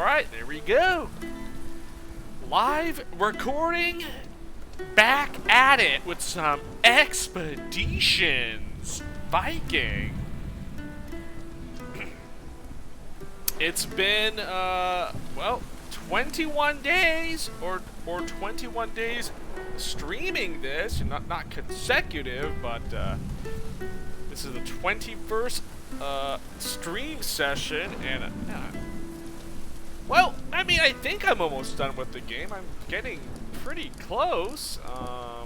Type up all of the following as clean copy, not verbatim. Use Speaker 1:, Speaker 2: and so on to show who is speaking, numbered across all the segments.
Speaker 1: Alright, there we go. Live recording. Back at it with some expeditions. Viking. It's been, well, 21 days or 21 days streaming this. Not consecutive, but this is the 21st stream session, and well, I mean, I think I'm almost done with the game. I'm getting pretty close. I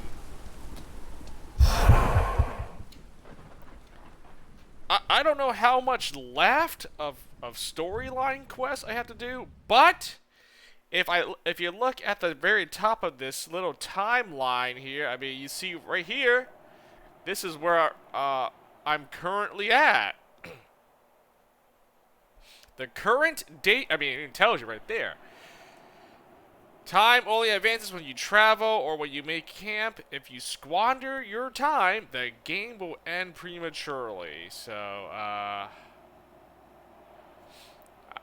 Speaker 1: don't know how much left of storyline quests I have to do, but if you look at the very top of this little timeline here, I mean, you see right here, this is where I'm currently at. The current date, I mean, it tells you right there. Time only advances when you travel or when you make camp. If you squander your time, the game will end prematurely. So,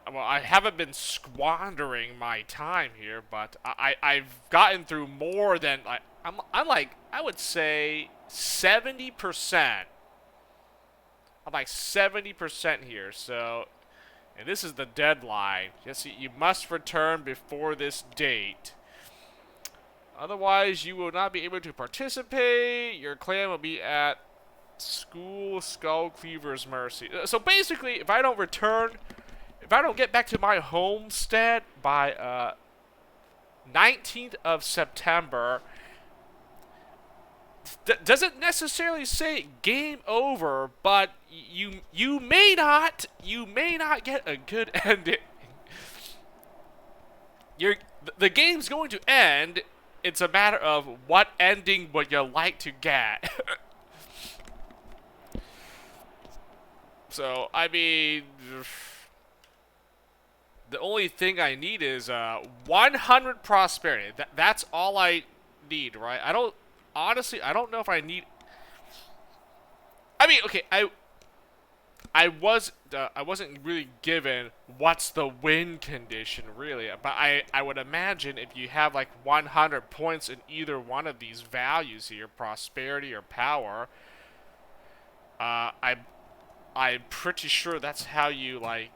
Speaker 1: well, I haven't been squandering my time here, but I've gotten through more than, I'm like, I would say 70%. I'm like 70% here, so... And this is the deadline. Yes, you must return before this date. Otherwise, you will not be able to participate. Your clan will be at School Skullcleaver's mercy. So basically, if I don't return, if I don't get back to my homestead by 19th of September, doesn't necessarily say game over, but you may not get a good ending. The game's going to end. It's a matter of what ending would you like to get. So I mean, the only thing I need is 100 prosperity. That's all I need, right? Honestly, I don't know if I need... I mean, okay, I wasn't really given what's the win condition, really. But I would imagine if you have, like, 100 points in either one of these values here, prosperity or power, I'm pretty sure that's how you, like,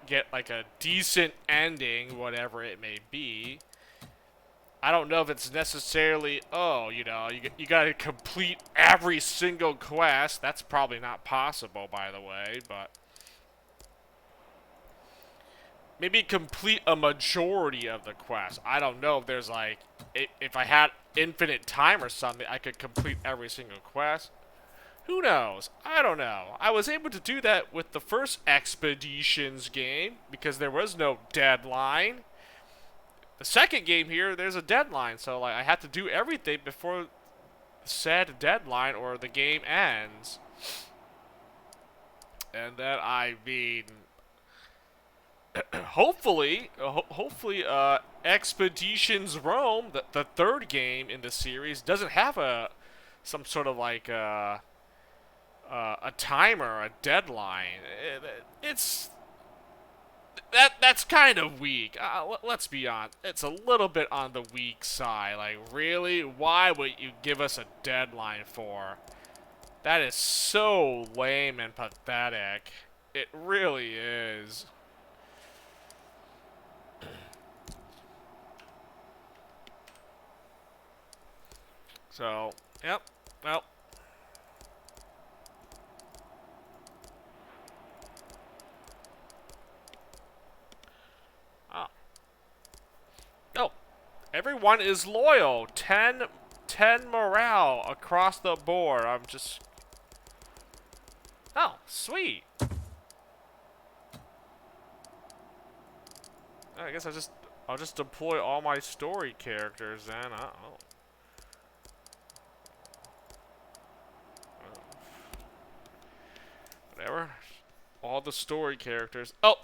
Speaker 1: get, like, a decent ending, whatever it may be. I don't know if it's necessarily, oh, you know, you gotta complete every single quest. That's probably not possible, by the way, but... Maybe complete a majority of the quest. I don't know if there's, like... If I had infinite time or something, I could complete every single quest. Who knows? I don't know. I was able to do that with the first Expeditions game, because there was no deadline. The second game here, there's a deadline, so like I have to do everything before said deadline or the game ends. And then, I mean, hopefully, Expeditions Rome, the third game in the series, doesn't have some sort of like a timer, a deadline. That's kind of weak. Let's be honest. It's a little bit on the weak side. Like, really? Why would you give us a deadline for? That is so lame and pathetic. It really is. So, yep. Well. Oh, everyone is loyal. 10 morale across the board. I'm just... Oh, sweet. I guess I'll just deploy all my story characters then. Uh-oh. Whatever. All the story characters. Oh!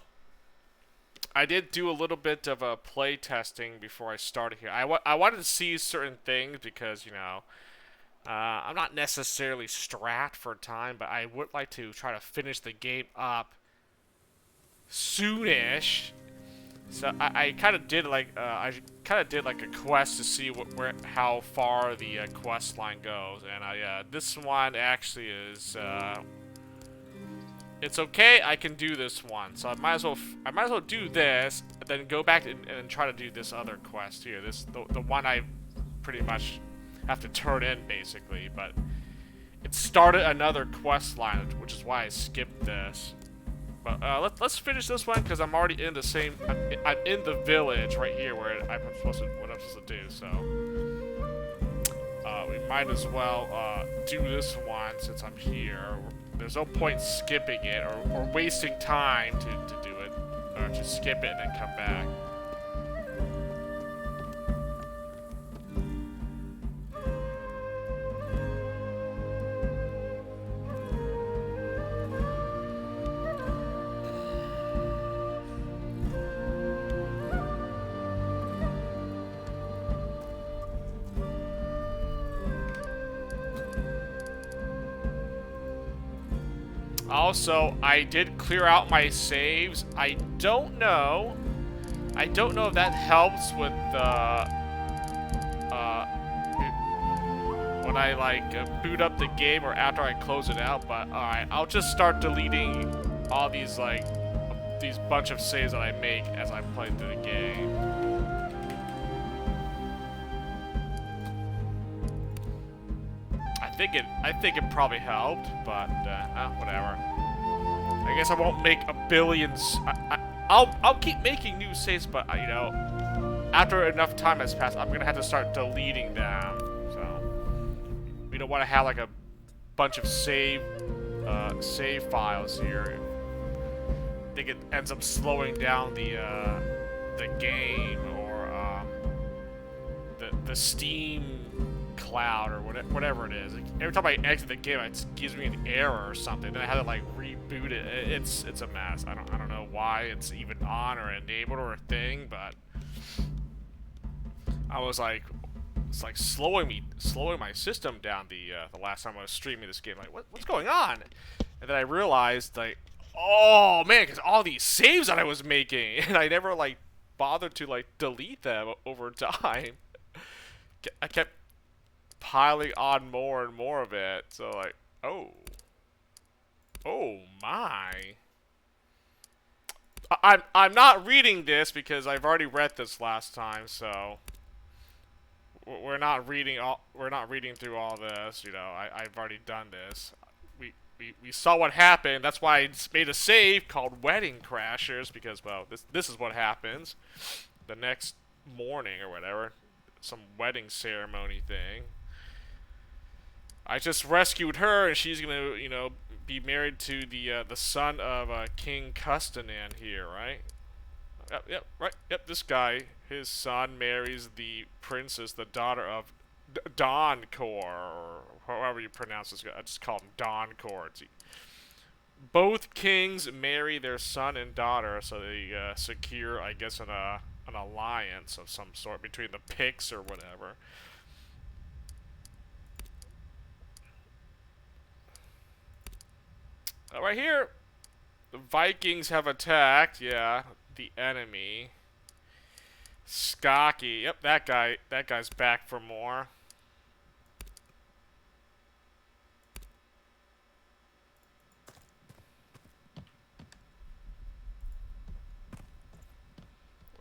Speaker 1: I did do a little bit of a play testing before I started here. I wanted to see certain things because, you know, I'm not necessarily strapped for time, but I would like to try to finish the game up soonish. So I kind of did like I kind of did like a quest to see how far the quest line goes, and this one actually is it's okay. I can do this one, so I might as well do this, and then go back and try to do this other quest here. The one I pretty much have to turn in basically, but it started another quest line, which is why I skipped this. But let's finish this one because I'm already in the same. I'm in the village right here where what I'm supposed to do. So we might as well do this one since I'm here. There's no point skipping it or wasting time to do it, or to skip it and then come back. Also, I did clear out my saves. I don't know if that helps with when I like boot up the game or after I close it out. But alright, I'll just start deleting all these these bunch of saves that I make as I play through the game. I think it probably helped, but whatever. I guess I won't make a billion. I'll keep making new saves, but you know, after enough time has passed, I'm gonna have to start deleting them. So we don't want to have like a bunch of save files here. I think it ends up slowing down the game or the Steam cloud or whatever it is. Like, every time I exit the game, it gives me an error or something. Then I have to like reboot it. It's a mess. I don't know why it's even on or enabled or a thing, but I was like, it's like slowing my system down the last time I was streaming this game. Like, what's going on? And then I realized like, oh man, because all these saves that I was making, and I never like bothered to like delete them over time. I kept piling on more and more of it, so like, oh my. I'm not reading this because I've already read this last time, so we're not reading through all this. You know, I've already done this. We saw what happened. That's why I made a save called Wedding Crashers, because well, this is what happens the next morning or whatever, some wedding ceremony thing. I just rescued her, and she's gonna, you know, be married to the son of King Custanan here, right? Yep, right. Yep, this guy, his son marries the princess, the daughter of Doncor, or however you pronounce this guy. I just call him Doncor. Both kings marry their son and daughter, so they secure, I guess, an alliance of some sort between the Picts or whatever. Right here, the Vikings have attacked. Yeah, the enemy. Skokie. Yep, that guy's back for more.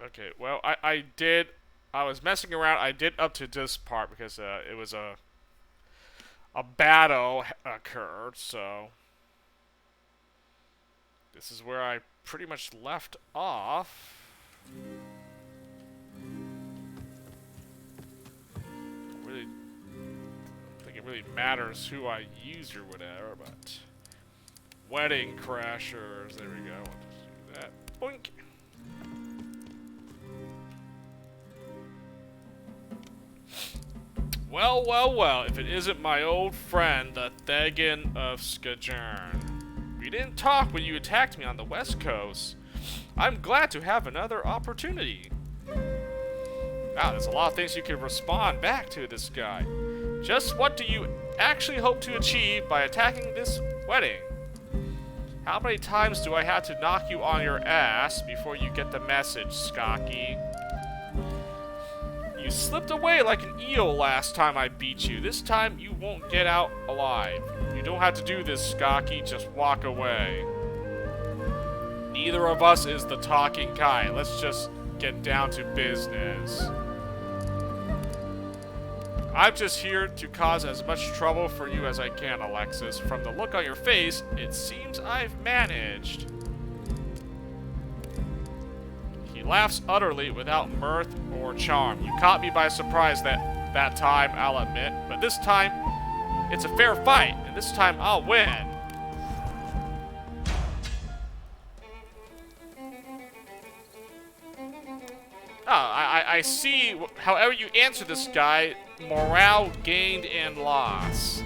Speaker 1: Okay, well, I was messing around. I did up to this part because it was a battle occurred, so this is where I pretty much left off. I don't think it really matters who I use or whatever, but Wedding Crashers, there we go. I'll just do that. Boink. Well, well, well, if it isn't my old friend, the Thegan of Skajern. We didn't talk when you attacked me on the west coast. I'm glad to have another opportunity. Wow, there's a lot of things you can respond back to this guy. Just what do you actually hope to achieve by attacking this wedding? How many times do I have to knock you on your ass before you get the message, Skocky? You slipped away like an eel last time I beat you. This time you won't get out alive. You don't have to do this, Skocky. Just walk away. Neither of us is the talking kind. Let's just get down to business. I'm just here to cause as much trouble for you as I can, Alexis. From the look on your face, it seems I've managed. He laughs utterly without mirth or charm. You caught me by surprise that time, I'll admit. But this time, it's a fair fight, and this time I'll win. I see. However you answer this guy, morale gained and lost.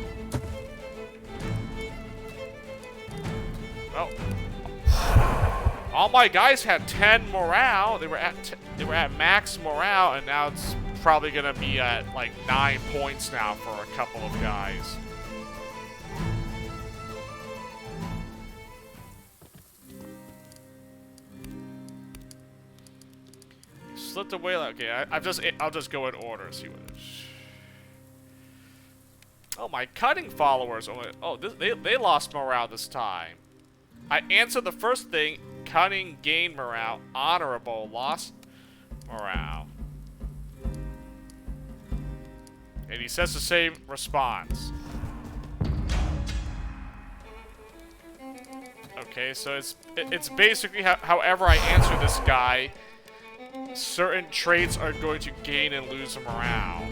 Speaker 1: Well, all my guys had 10 morale. They were at max morale, and now it's probably gonna be at like 9 points now for a couple of guys. Slipped away. Okay, I'll just go in order. See what. Oh, my cunning followers. Oh, they lost morale this time. I answered the first thing. Cunning gained morale. Honorable lost morale. And he says the same response. Okay, so it's basically however I answer this guy. Certain traits are going to gain and lose morale.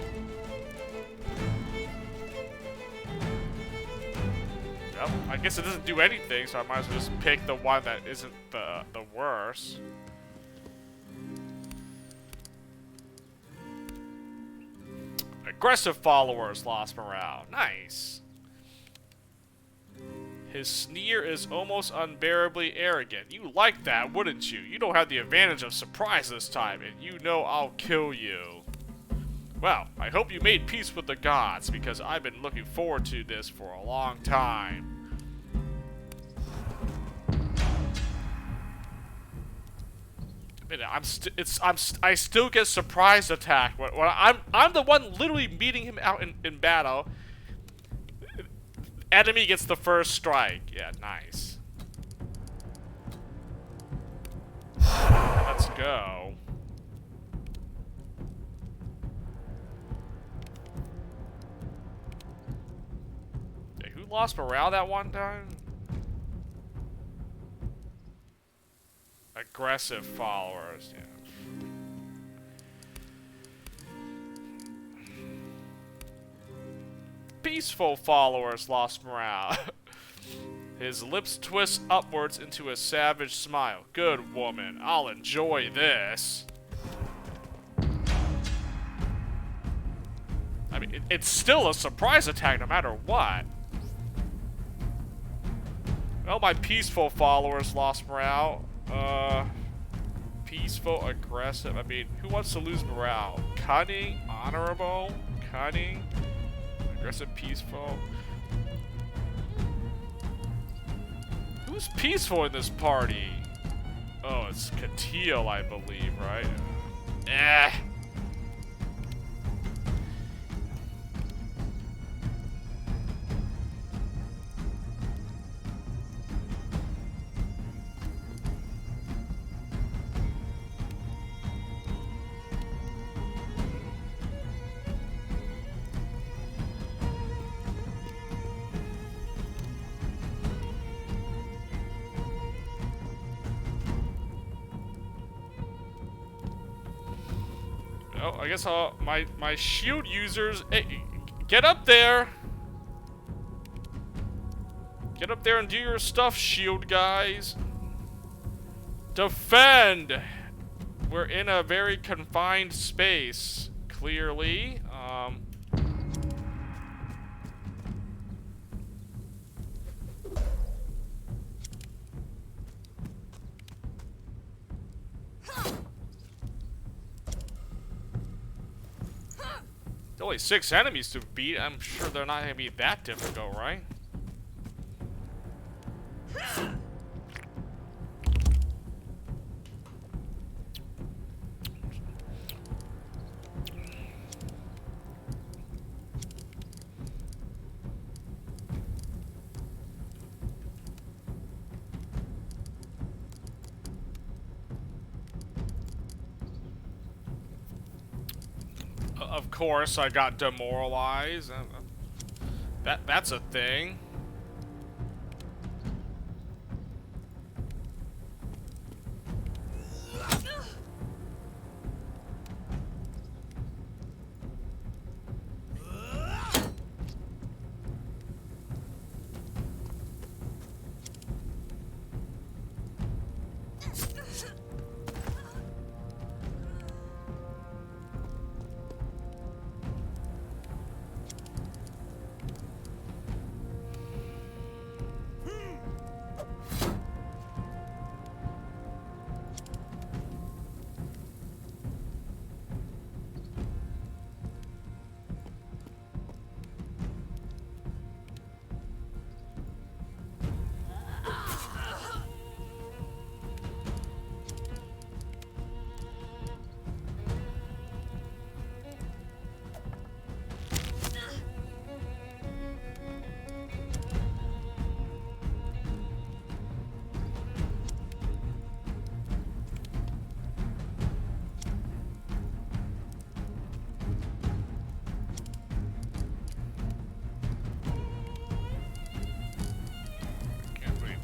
Speaker 1: Well, I guess it doesn't do anything, so I might as well just pick the one that isn't the worst. Aggressive followers lost morale. Nice. His sneer is almost unbearably arrogant. You like that, wouldn't you? You don't have the advantage of surprise this time, and you know I'll kill you. Well, I hope you made peace with the gods, because I've been looking forward to this for a long time. I still get surprise attack when I'm the one literally meeting him out in battle. Enemy gets the first strike. Yeah, nice. Let's go. Okay, who lost morale that one time? Aggressive followers, yeah. Peaceful followers lost morale. His lips twist upwards into a savage smile. Good woman, I'll enjoy this. I mean, it's still a surprise attack no matter what. Well, my peaceful followers lost morale. Peaceful, aggressive. I mean, who wants to lose morale? Cunning, honorable, cunning. Aggressive, peaceful. Who's peaceful in this party? Oh, it's Katil, I believe, right? Eh. Oh, I guess my shield users. Hey, get up there! Get up there and do your stuff, shield guys. Defend! We're in a very confined space, clearly. Only 6 enemies to beat. I'm sure they're not going to be that difficult, right? Of course, I got demoralized. That's a thing.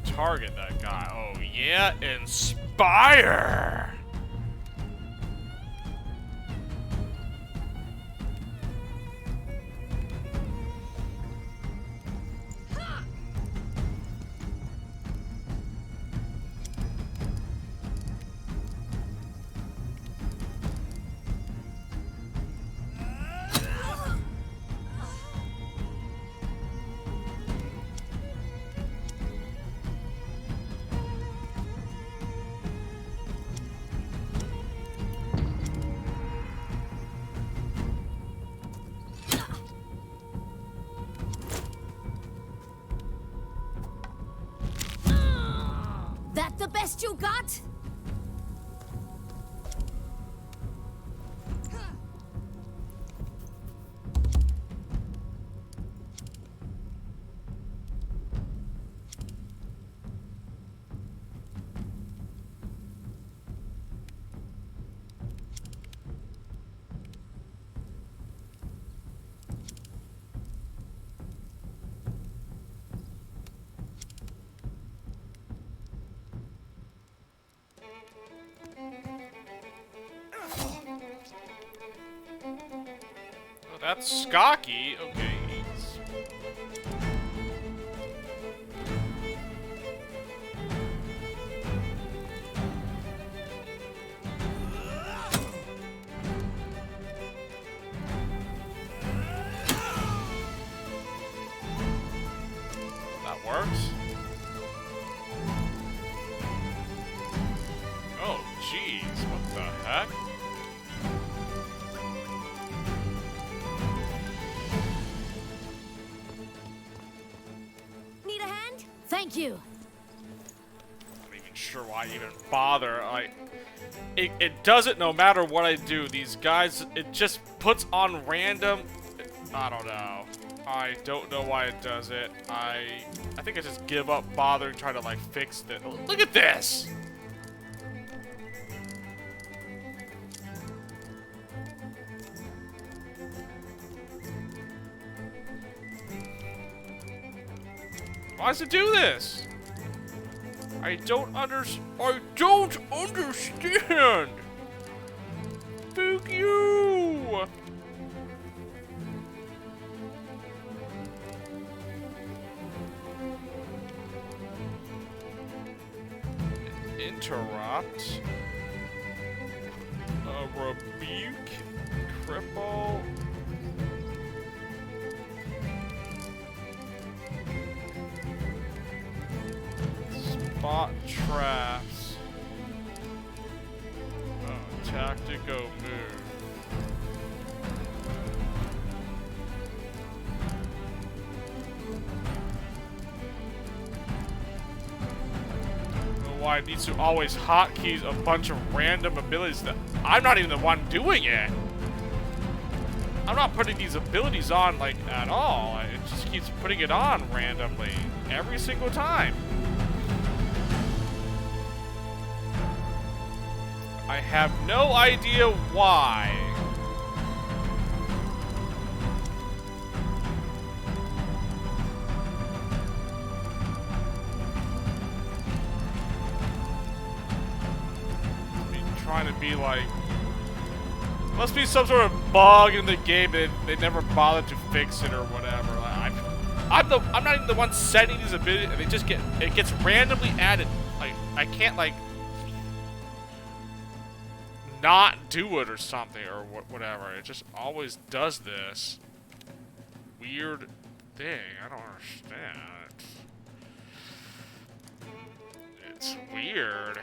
Speaker 1: Target that guy. Oh yeah, inspire.
Speaker 2: That the best you got?
Speaker 1: Oh, that's Skocky. Okay. That works. Oh, jeez. What the heck?
Speaker 2: Need a hand? Thank you.
Speaker 1: I'm not even sure why I even bother. It does it no matter what I do. These guys, it just puts on random. I don't know. I don't know why it does it. I think I just give up bothering trying to like fix this. Look at this. Why does it do this? I don't understand. Fuck you. Interrupt. Rebuke. Cripple. Spot traps. Oh, tactical move. Why it needs to always hotkeys a bunch of random abilities that I'm not even the one doing it. I'm not putting these abilities on like at all. It just keeps putting it on randomly every single time. I have no idea why. trying to be like... Must be some sort of bug in the game that they never bothered to fix it or whatever. I'm not even the one setting these abilities, and it gets randomly added. Like, I can't like not do it or something or whatever. It just always does this weird thing. I don't understand. It's weird.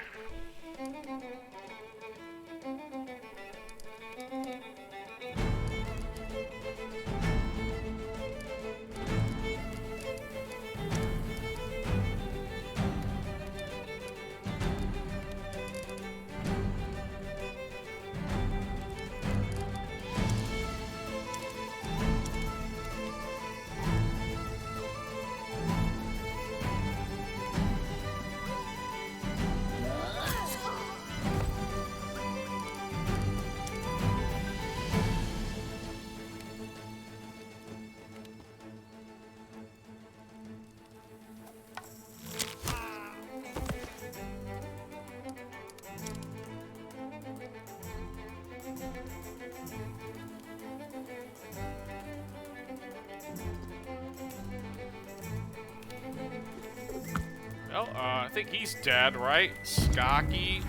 Speaker 1: Well, I think he's dead, right? Skocky.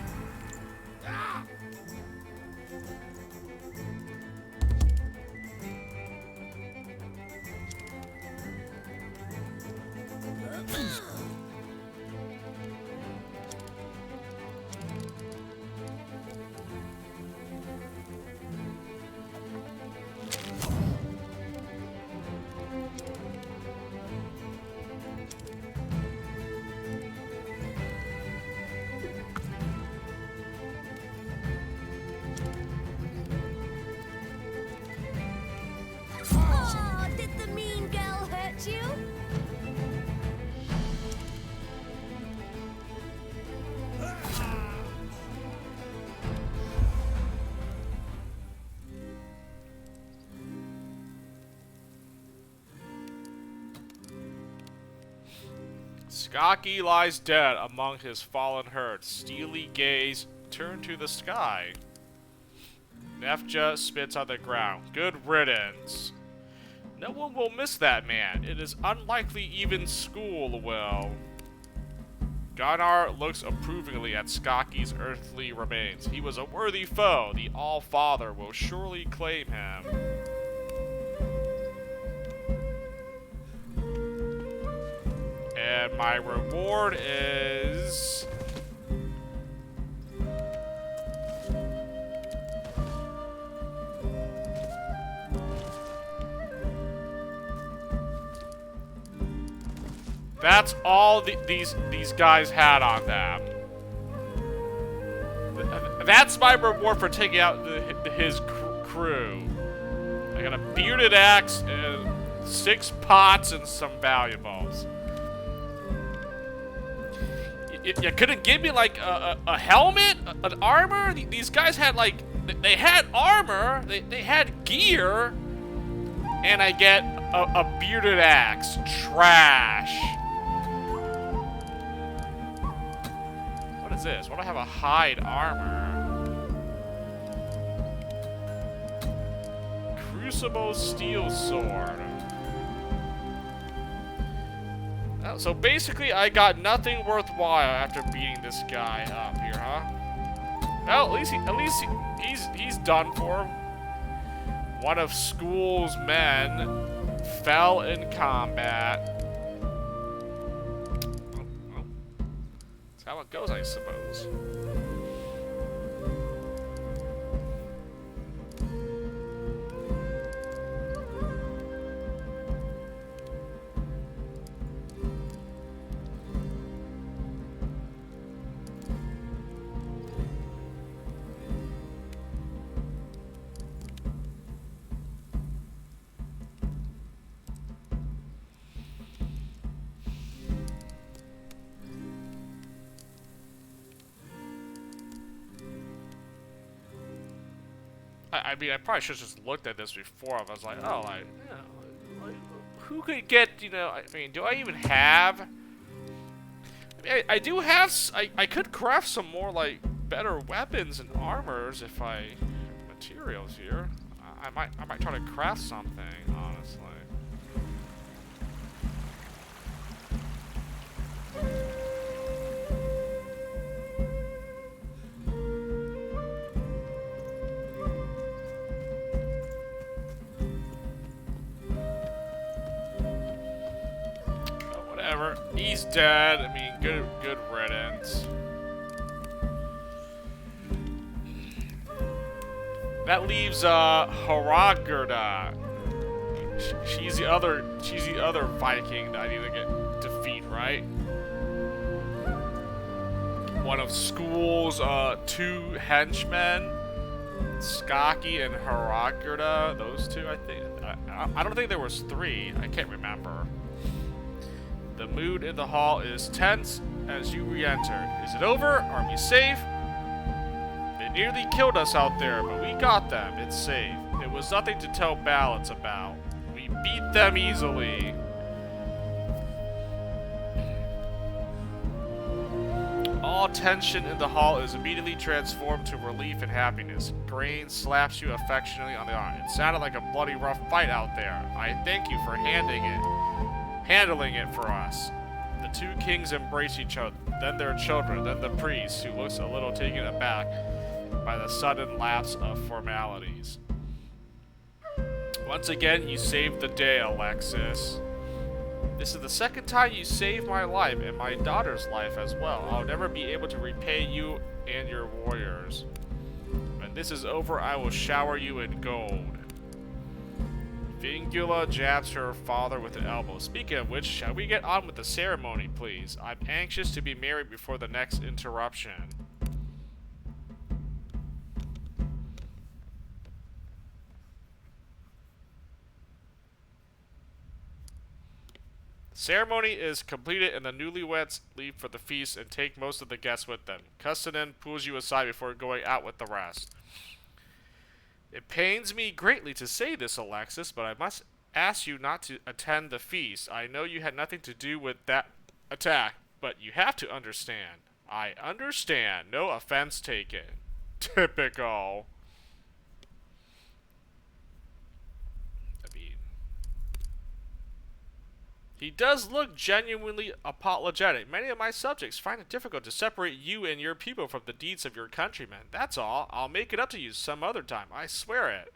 Speaker 2: Oh, did the mean girl hurt you?
Speaker 1: Skocky lies dead among his fallen herd. Steely gaze turned to the sky. Nefja spits on the ground. Good riddance. No one will miss that man. It is unlikely even school will. Gunnar looks approvingly at Skocky's earthly remains. He was a worthy foe. The All-Father will surely claim him. And my reward is... That's all these guys had on them. That's my reward for taking out his crew. I got a bearded axe and 6 pots and some valuables. You couldn't give me like a helmet, an armor. These guys had like they had armor, they had gear, and I get a bearded axe. Trash. What is this? Why do I have a hide armor? Crucible steel sword. Oh, so basically, I got nothing worthwhile after beating this guy up here, huh? Well, at least he's done for. One of school's men fell in combat. Well, that's how it goes, I suppose. I mean, I probably should have just looked at this before. I was like, oh, like, you know, like, who could get, you know, I mean, do I even have... I mean, I do have... I could craft some more, like, better weapons and armors if I materials here. I might try to craft something, honestly. But whatever. He's dead. I mean, good riddance. That leaves Haragerda. She's the other Viking that I need to defeat, right? One of School's two henchmen, Skaki and Haragerda. Those two, I think. I don't think there was three. I can't remember. The mood in the hall is tense as you re-enter. Is it over? Are we safe? They nearly killed us out there, but we got them. It's safe. It was nothing to tell ballads about. We beat them easily. All tension in the hall is immediately transformed to relief and happiness. Grain slaps you affectionately on the arm. It sounded like a bloody rough fight out there. I thank you for handling it for us. The two kings embrace each other, then their children, then the priest, who looks a little taken aback by the sudden lapse of formalities. Once again, you saved the day, Alexis. This is the second time you saved my life and my daughter's life as well. I'll never be able to repay you and your warriors. When this is over, I will shower you in gold. Vingula jabs her father with an elbow. Speaking of which, shall we get on with the ceremony, please? I'm anxious to be married before the next interruption. Ceremony is completed and the newlyweds leave for the feast and take most of the guests with them. Custanin pulls you aside before going out with the rest. It pains me greatly to say this, Alexis, but I must ask you not to attend the feast. I know you had nothing to do with that attack, but you have to understand. I understand. No offense taken. Typical. He does look genuinely apologetic. Many of my subjects find it difficult to separate you and your people from the deeds of your countrymen. That's all. I'll make it up to you some other time. I swear it.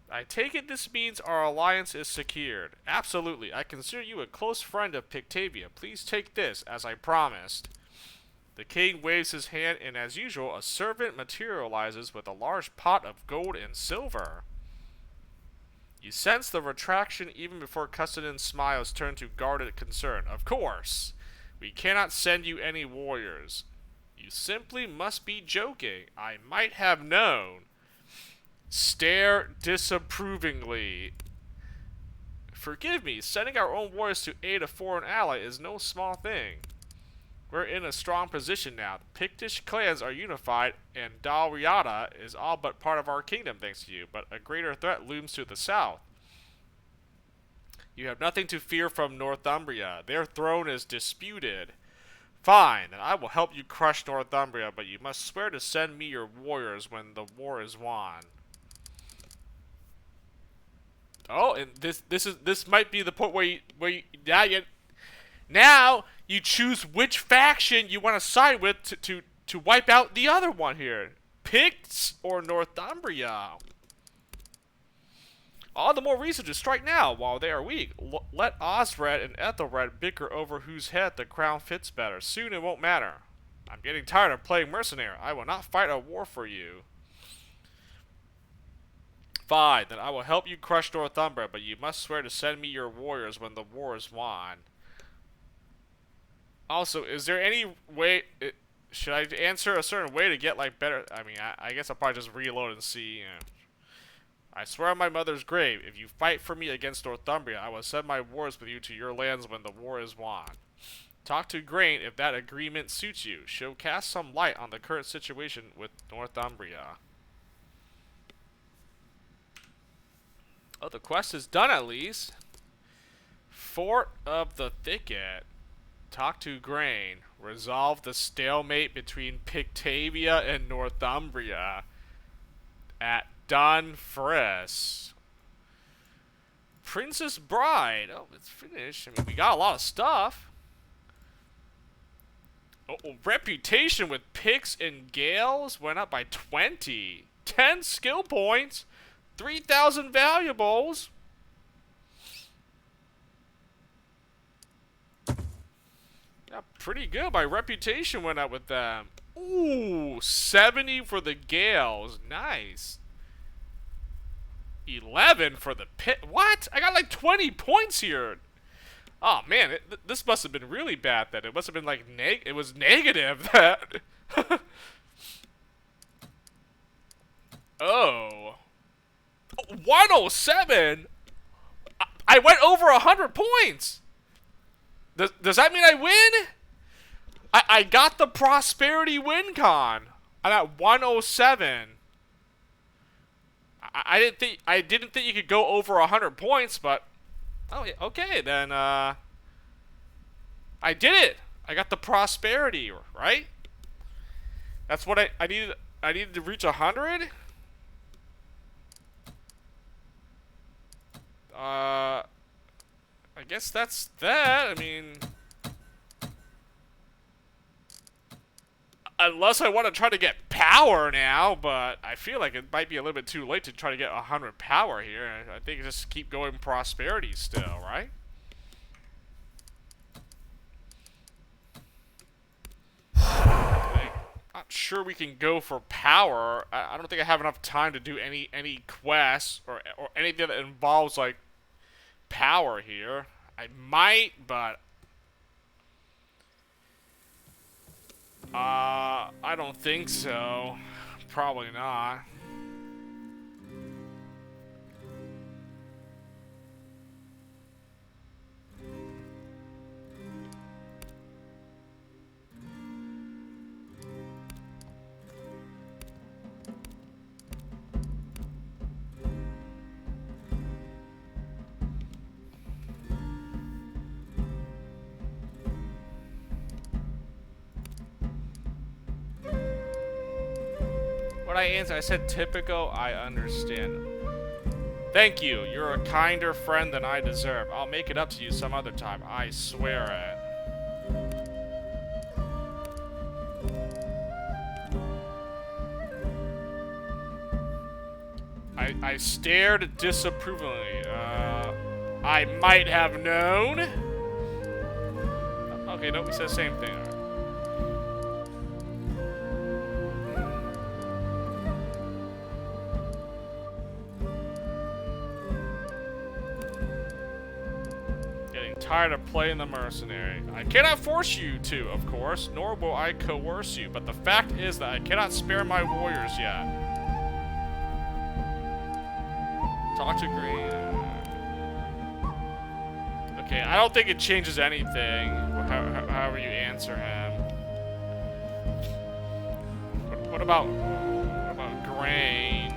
Speaker 1: I take it this means our alliance is secured. Absolutely. I consider you a close friend of Pictavia. Please take this, as I promised. The king waves his hand, and as usual, a servant materializes with a large pot of gold and silver. You sense the retraction even before Custanin's smiles turn to guarded concern. Of course, we cannot send you any warriors. You simply must be joking. I might have known. Stare disapprovingly. Forgive me, sending our own warriors to aid a foreign ally is no small thing. We're in a strong position now. The Pictish clans are unified, and Dalriada is all but part of our kingdom thanks to you, but a greater threat looms to the south. You have nothing to fear from Northumbria. Their throne is disputed. Fine, then I will help you crush Northumbria, but you must swear to send me your warriors when the war is won. Oh, and this might be the point where now you choose which faction you want to side with to wipe out the other one here. Picts or Northumbria? All the more reason to strike now while they are weak. Let Osred and Ethelred bicker over whose head the crown fits better. Soon it won't matter. I'm getting tired of playing mercenary. I will not fight a war for you. Fine, then I will help you crush Northumbria, but you must swear to send me your warriors when the war is won. Also, is there any way... should I answer a certain way to get, like, better... I mean, I guess I'll probably just reload and see, you know. I swear on my mother's grave, if you fight for me against Northumbria, I will send my warriors with you to your lands when the war is won. Talk to Grain if that agreement suits you. She'll cast some light on the current situation with Northumbria. Oh, the quest is done at least. Fort of the Thicket. Talk to Grain. Resolve the stalemate between Pictavia and Northumbria at Dunfris. Princess Bride. Oh, it's finished. I mean, we got a lot of stuff. Oh, reputation with Picts and Gales went up by 20. 10 skill points. 3,000 valuables. Yeah, pretty good. My reputation went up with them. Ooh, 70 for the Gales. Nice. 11 for the Pit. What? I got like 20 points here. Oh man, this must have been really bad then. It must have been like it was negative that. Oh. 107? I went over 100 points. Does that mean I win? I got the prosperity win con. I'm at 107. I didn't think you could go over 100 points, but oh yeah, okay then. I did it. I got the prosperity, right? That's what I needed. I needed to reach 100. I guess that's that. I mean, unless I want to try to get power now, but I feel like it might be a little bit too late to try to get 100 power here. I think just keep going prosperity still, right? Not sure we can go for power. I don't think I have enough time to do any quests or anything that involves like power here. I might, but I don't think so. Probably not. What I answered, I said typical, I understand. Thank you, you're a kinder friend than I deserve. I'll make it up to you some other time, I swear it. I stared disapprovingly. I might have known. Okay, no, we said the same thing. Tired of playing the mercenary. I cannot force you to, of course, nor will I coerce you, but the fact is that I cannot spare my warriors yet. Talk to Green. Okay, I don't think it changes anything, however you answer him. What about Grain?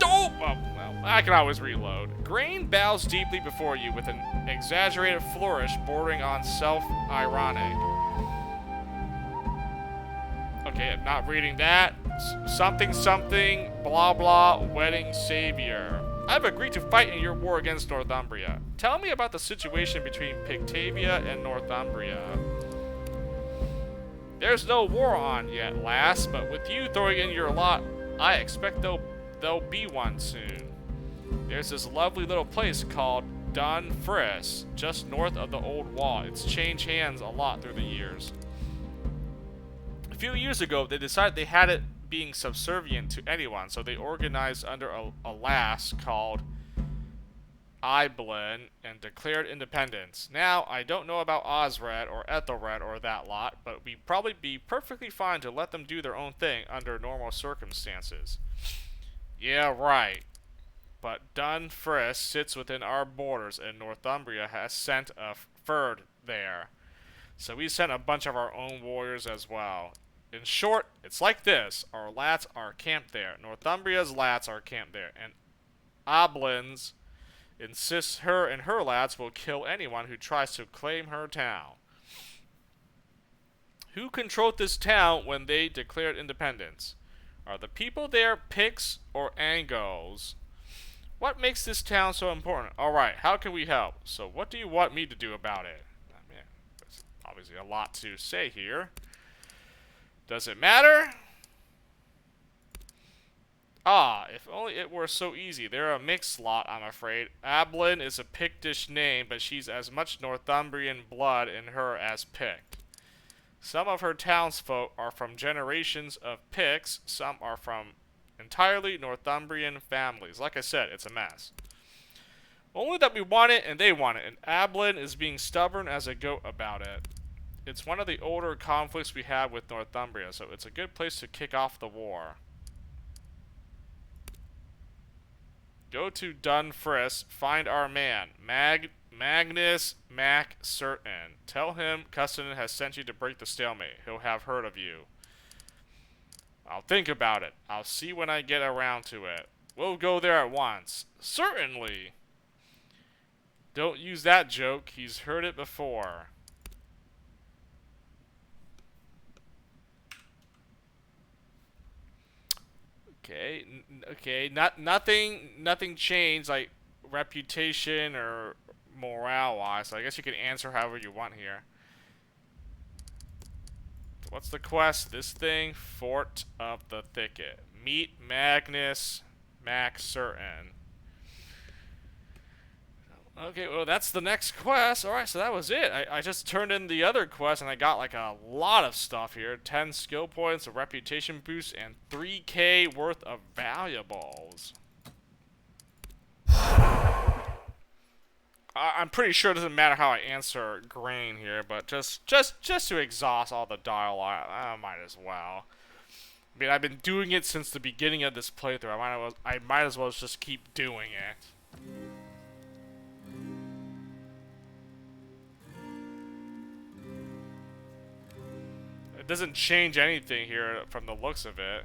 Speaker 1: Oh, well, I can always reload. Grain bows deeply before you with an exaggerated flourish bordering on self-ironic. Okay, I'm not reading that. Something, blah blah, wedding savior. I've agreed to fight in your war against Northumbria. Tell me about the situation between Pictavia and Northumbria. There's no war on yet, lass, but with you throwing in your lot, I expect there'll be one soon. There's this lovely little place called Dunfris, just north of the old wall. It's changed hands a lot through the years. A few years ago, they decided they had it being subservient to anyone, so they organized under a lass called Iblin and declared independence. Now, I don't know about Osred or Ethelred or that lot, but we'd probably be perfectly fine to let them do their own thing under normal circumstances. Yeah, right. But Dunfris sits within our borders, and Northumbria has sent a fyrd there. So we sent a bunch of our own warriors as well. In short, it's like this. Our lats are camped there. Northumbria's lats are camped there. And Oblin's insists her and her lats will kill anyone who tries to claim her town. Who controlled this town when they declared independence? Are the people there Picts or Angos? What makes this town so important? Alright, how can we help? So what do you want me to do about it? Oh, man, there's obviously a lot to say here. Does it matter? Ah, if only it were so easy. They're a mixed lot, I'm afraid. Ablin is a Pictish name, but she's as much Northumbrian blood in her as Pict. Some of her townsfolk are from generations of Picts, some are from entirely Northumbrian families. Like I said, it's a mess. Only that we want it and they want it, and Ablin is being stubborn as a goat about it. It's one of the older conflicts we have with Northumbria, so it's a good place to kick off the war. Go to Dunfris, find our man, Magnus Mac Certain. Tell him Custonin has sent you to break the stalemate. He'll have heard of you. I'll think about it. I'll see when I get around to it. We'll go there at once. Certainly. Don't use that joke. He's heard it before. Okay, okay, nothing changed, like, reputation or morale-wise, so I guess you can answer however you want here. What's the quest? This thing? Fort of the Thicket. Meet Magnus Mac Certain. Okay, well, that's the next quest. Alright, so that was it. I just turned in the other quest, and I got, like, a lot of stuff here. 10 skill points, a reputation boost, and 3k worth of valuables. I'm pretty sure it doesn't matter how I answer grain here, but just to exhaust all the dialogue, I might as well. I mean, I've been doing it since the beginning of this playthrough. I might as well just keep doing it. It doesn't change anything here from the looks of it.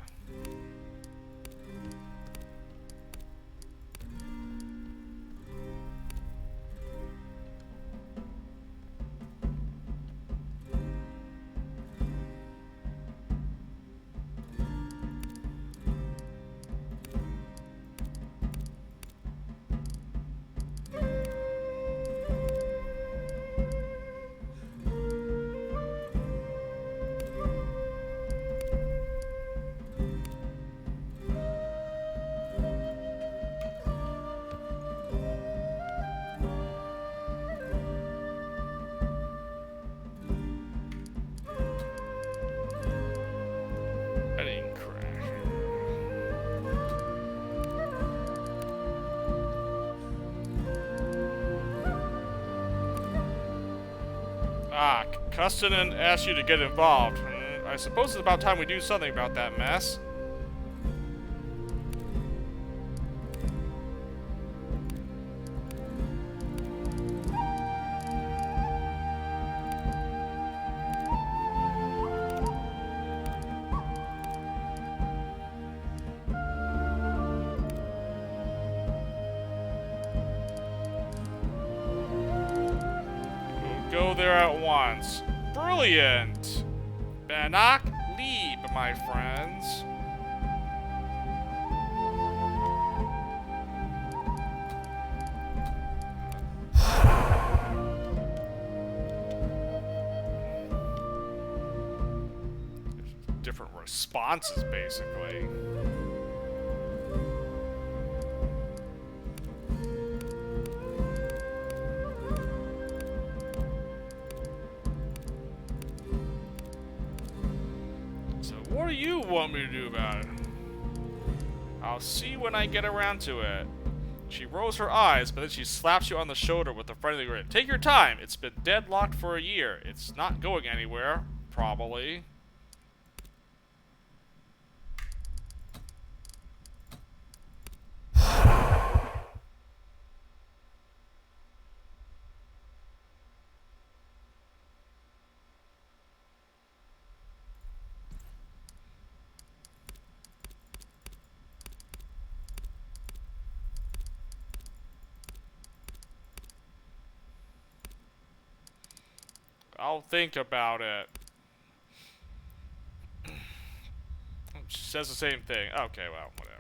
Speaker 1: Ah, Custonin asked you to get involved. I suppose it's about time we do something about that mess. Go there at once. Brilliant! Bannock Lieb, my friends. Different responses, basically. What do you want me to do about it? I'll see when I get around to it. She rolls her eyes, but then she slaps you on the shoulder with a friendly grin. Take your time. It's been deadlocked for a year. It's not going anywhere, probably. I'll think about it. says the same thing. Okay, well, whatever.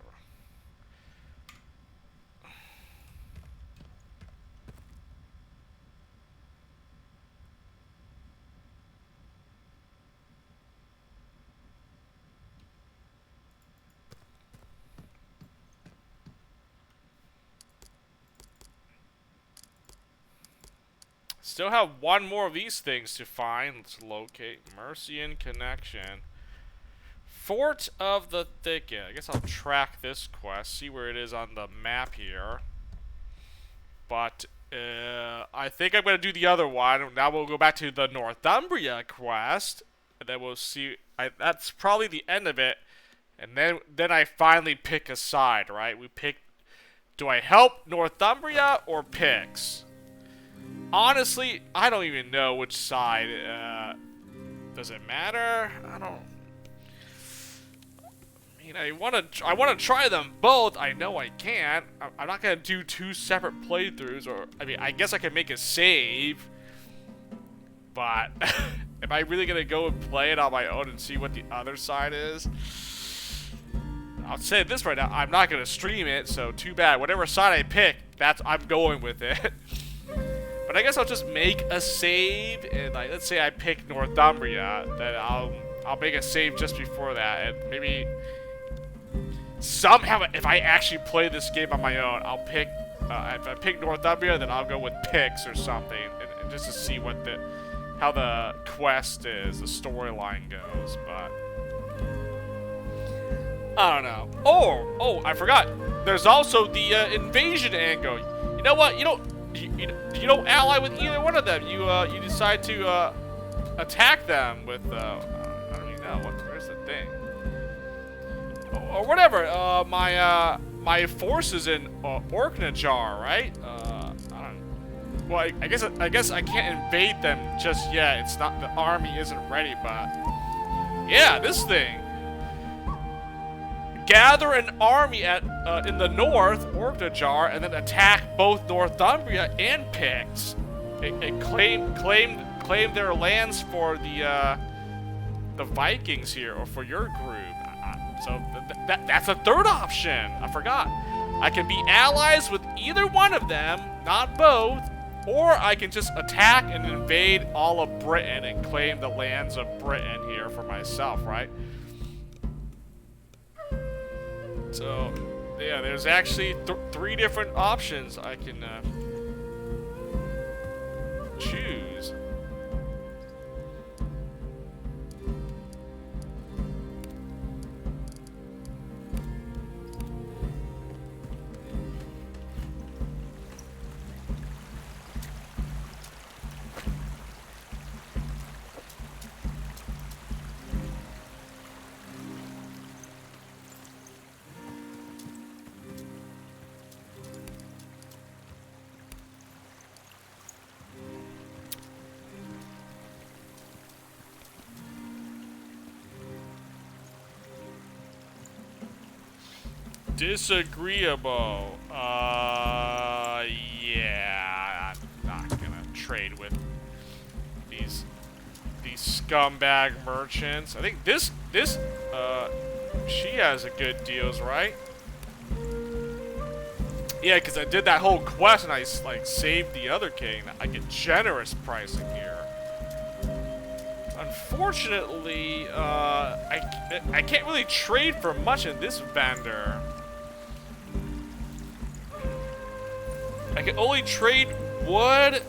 Speaker 1: Still have one more of these things to find. Let's locate Mercian Connection. Fort of the Thicket. I guess I'll track this quest, see where it is on the map here. But I think I'm going to do the other one. Now we'll go back to the Northumbria quest. And then we'll see. That's probably the end of it. And then I finally pick a side, right? We pick, do I help Northumbria or Pix? Honestly, I don't even know which side. Does it matter? I don't. I mean, I want to try them both. I know I can't. I'm not gonna do 2 separate playthroughs. Or I mean, I guess I can make a save. But am I really gonna go and play it on my own and see what the other side is? I'll say this right now. I'm not gonna stream it, so too bad. Whatever side I pick, I'm going with it. But I guess I'll just make a save, and like, let's say I pick Northumbria, then I'll make a save just before that, and maybe somehow if I actually play this game on my own, I'll pick. If I pick Northumbria, then I'll go with Pix or something, and just to see what how the quest is, the storyline goes. But I don't know. Oh, I forgot. There's also the invasion angle. You know what? You don't ally with either one of them. You decide to attack them with I don't even know where's the thing or whatever. My forces in Orknajar, right? I don't. Well, I guess I can't invade them just yet. It's not, the army isn't ready, but yeah, this thing. Gather an army in the north, Orknajar, and then attack both Northumbria and Pix, and claim their lands for the Vikings here, or for your group. So that's a third option. I forgot. I can be allies with either one of them, not both, or I can just attack and invade all of Britain and claim the lands of Britain here for myself, right? So, yeah, there's actually 3 different options I can choose. Disagreeable. Yeah, I'm not gonna trade with these scumbag merchants. I think this she has a good deals, right? Yeah, because I did that whole quest and I like saved the other king. I get generous pricing here. Unfortunately, I can't really trade for much in this vendor. I can only trade wood,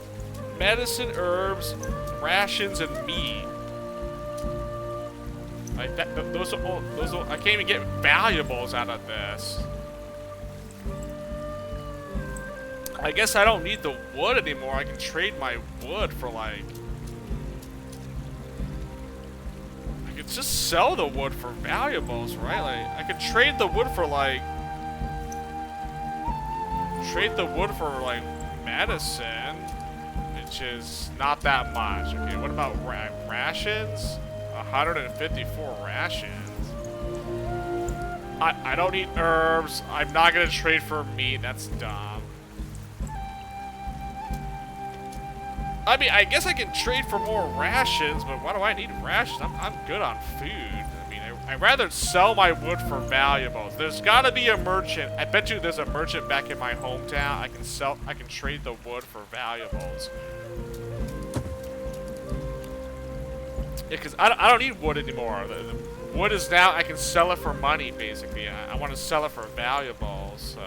Speaker 1: medicine, herbs, rations, and meat. Like that, those are, I can't even get valuables out of this. I guess I don't need the wood anymore. I can trade my wood for like. I could just sell the wood for valuables, right? Like I could trade the wood for like. Trade the wood for like medicine, which is not that much. Okay, what about rations? 154 rations. I don't eat herbs. I'm not gonna trade for meat. That's dumb. I mean, I guess I can trade for more rations, but why do I need rations? I'm good on food. I mean, I'd rather sell my wood for valuables. There's gotta be a merchant. I bet you there's a merchant back in my hometown. I can trade the wood for valuables. Yeah, because I don't need wood anymore. The wood is now, I can sell it for money, basically. I want to sell it for valuables, so.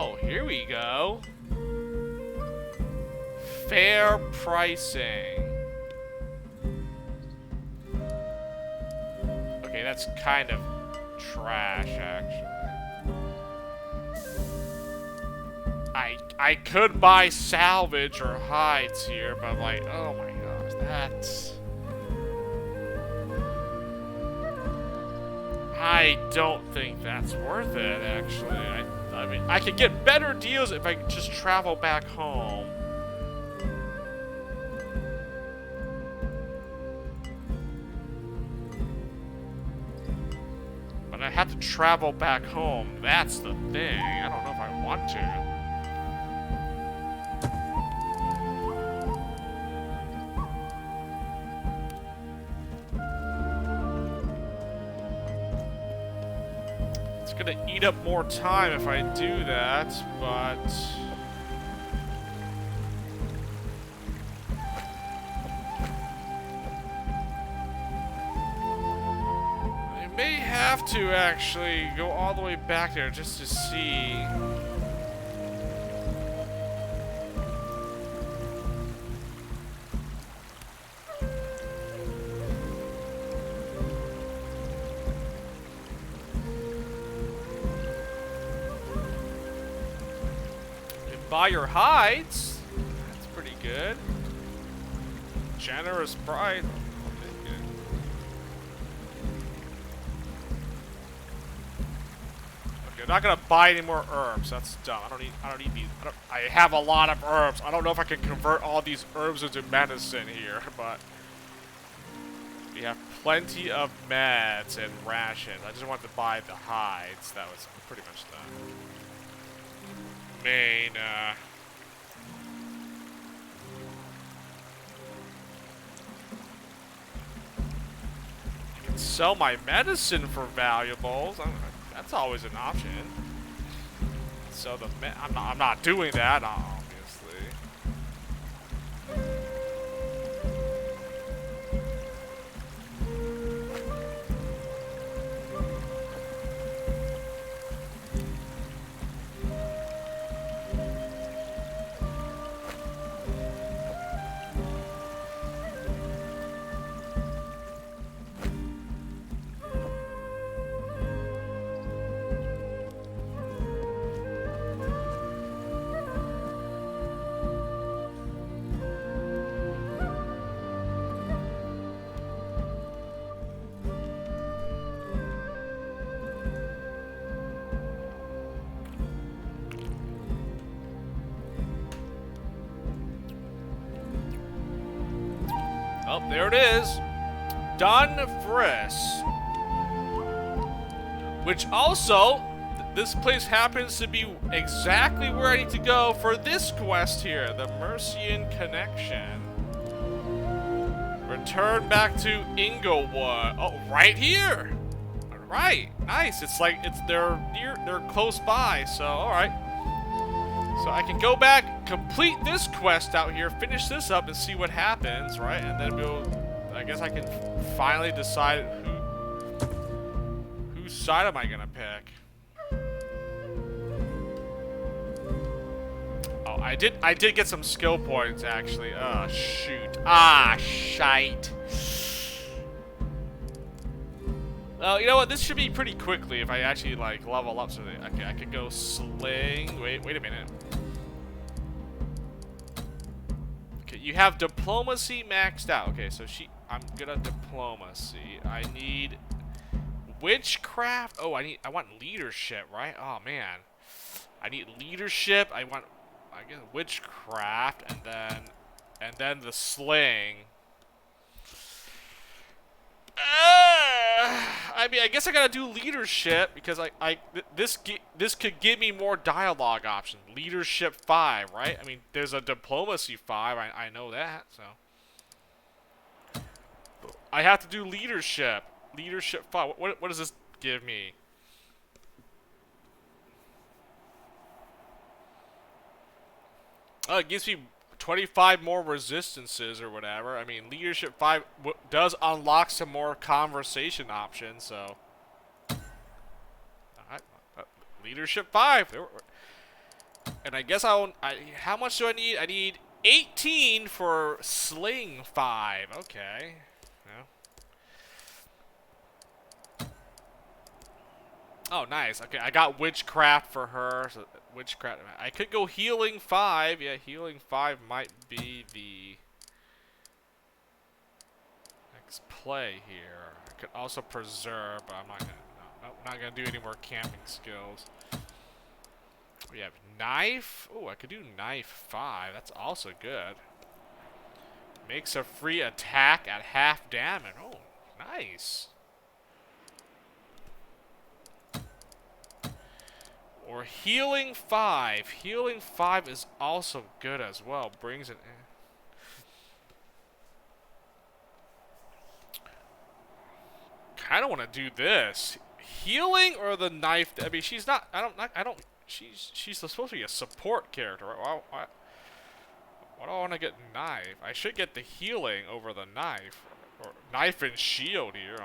Speaker 1: Oh, here we go. Fair pricing. Okay, that's kind of trash, actually. I could buy salvage or hides here, but I'm like, oh my gosh, that's... I don't think that's worth it, actually. I mean, I could get better deals if I could just travel back home. But I have to travel back home. That's the thing. I don't know if I want to. It's gonna eat up more time if I do that, but... I may have to actually go all the way back there just to see. Buy your hides. That's pretty good. Generous price. Okay, I'm not gonna buy any more herbs. That's dumb. I don't need these. I have a lot of herbs. I don't know if I can convert all these herbs into medicine here, but we have plenty of meds and rations. I just wanted to buy the hides. That was pretty much the main, I can sell my medicine for valuables. That's always an option. So I'm not doing that, obviously. Oh, there it is. Dun Friss. Which also, this place happens to be exactly where I need to go for this quest here, the Mercian Connection. Return back to Inglewood. Oh, right here. All right, nice. It's like they're close by. So, all right. So I can go back, complete this quest out here, finish this up, and see what happens, right? And then I guess I can finally decide whose side am I gonna pick. Oh, I did get some skill points actually. Oh shoot. Ah shite. Well, you know what? This should be pretty quickly if I actually like level up something. Okay, I could go sling. Wait a minute. Okay, you have diplomacy maxed out. Okay, so I'm good at diplomacy. I need witchcraft. Oh, I want leadership, right? Oh man, I need leadership. I get witchcraft, and then the sling. I mean, I guess I gotta do leadership because this could give me more dialogue options. Leadership 5, right? I mean, there's a diplomacy 5. I know that, so I have to do leadership. Leadership 5. What does this give me? Oh, it gives me 25 more resistances or whatever. I mean, leadership 5 does unlock some more conversation options, so. Alright, leadership 5. And I guess how much do I need? I need 18 for sling 5. Okay. Yeah. Oh, nice. Okay, I got witchcraft for her. So witchcraft. I could go healing 5. Yeah, healing 5 might be the next play here. I could also preserve, but I'm not gonna. No, not gonna do any more camping skills. We have knife. Oh, I could do knife 5. That's also good. Makes a free attack at half damage. Oh, nice. Or healing 5. Healing 5 is also good as well. Brings it in. Kind of want to do this. Healing or the knife? I mean, she's not. I don't. She's supposed to be a support character. Right? Why do I want to get knife? I should get the healing over the knife, or knife and shield here.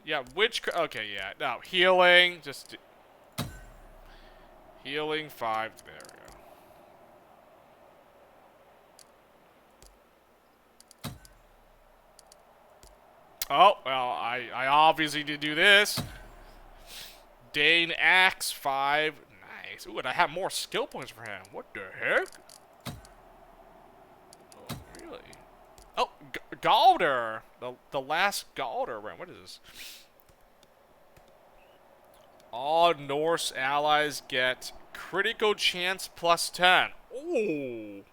Speaker 1: Yeah, okay, yeah. No, healing. Just healing 5. There we go. Oh, well, I obviously need to do this. Dane Axe 5. Nice. Ooh, and I have more skill points for him. What the heck? Oh, really? Oh, Galder. The last Galder round. What is this? All Norse allies get critical chance +10. Ooh.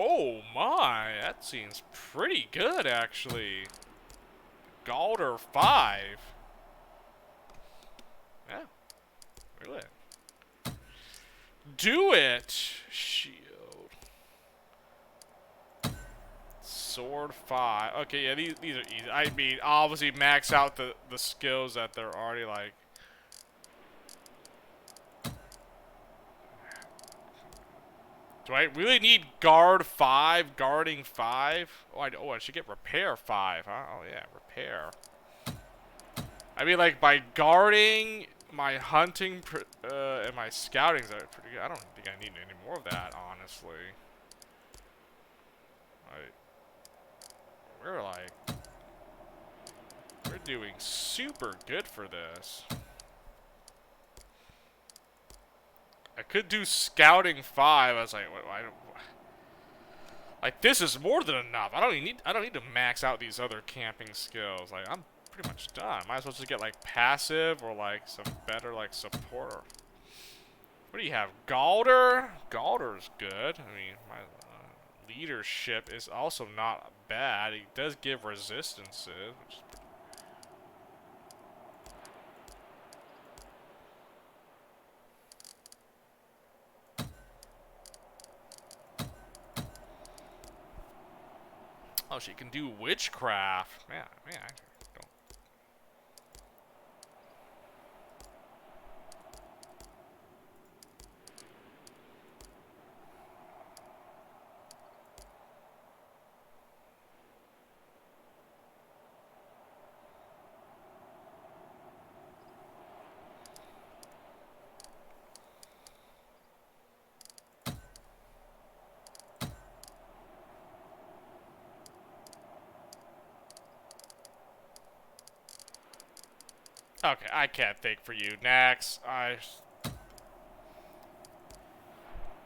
Speaker 1: Oh my, that seems pretty good actually. Galder 5. Yeah, really. Do it! Shield. Sword 5. Okay, yeah, these are easy. I mean, obviously max out the skills that they're already like. Do I really need guard 5, guarding 5? Oh, I should get repair 5, huh? Oh yeah, repair. I mean, like, by guarding, my hunting, and my scouting is pretty good. I don't think I need any more of that, honestly. We're doing super good for this. I could do scouting 5. I was like, I don't. Like, this is more than enough. I don't need to max out these other camping skills. Like, I'm pretty much done. Might as well just get like passive or like some better like support. What do you have? Galder? Galder's good. I mean, my leadership is also not bad. He does give resistances, which is oh, she can do witchcraft. Man, I don't. Okay, I can't think for you. Next.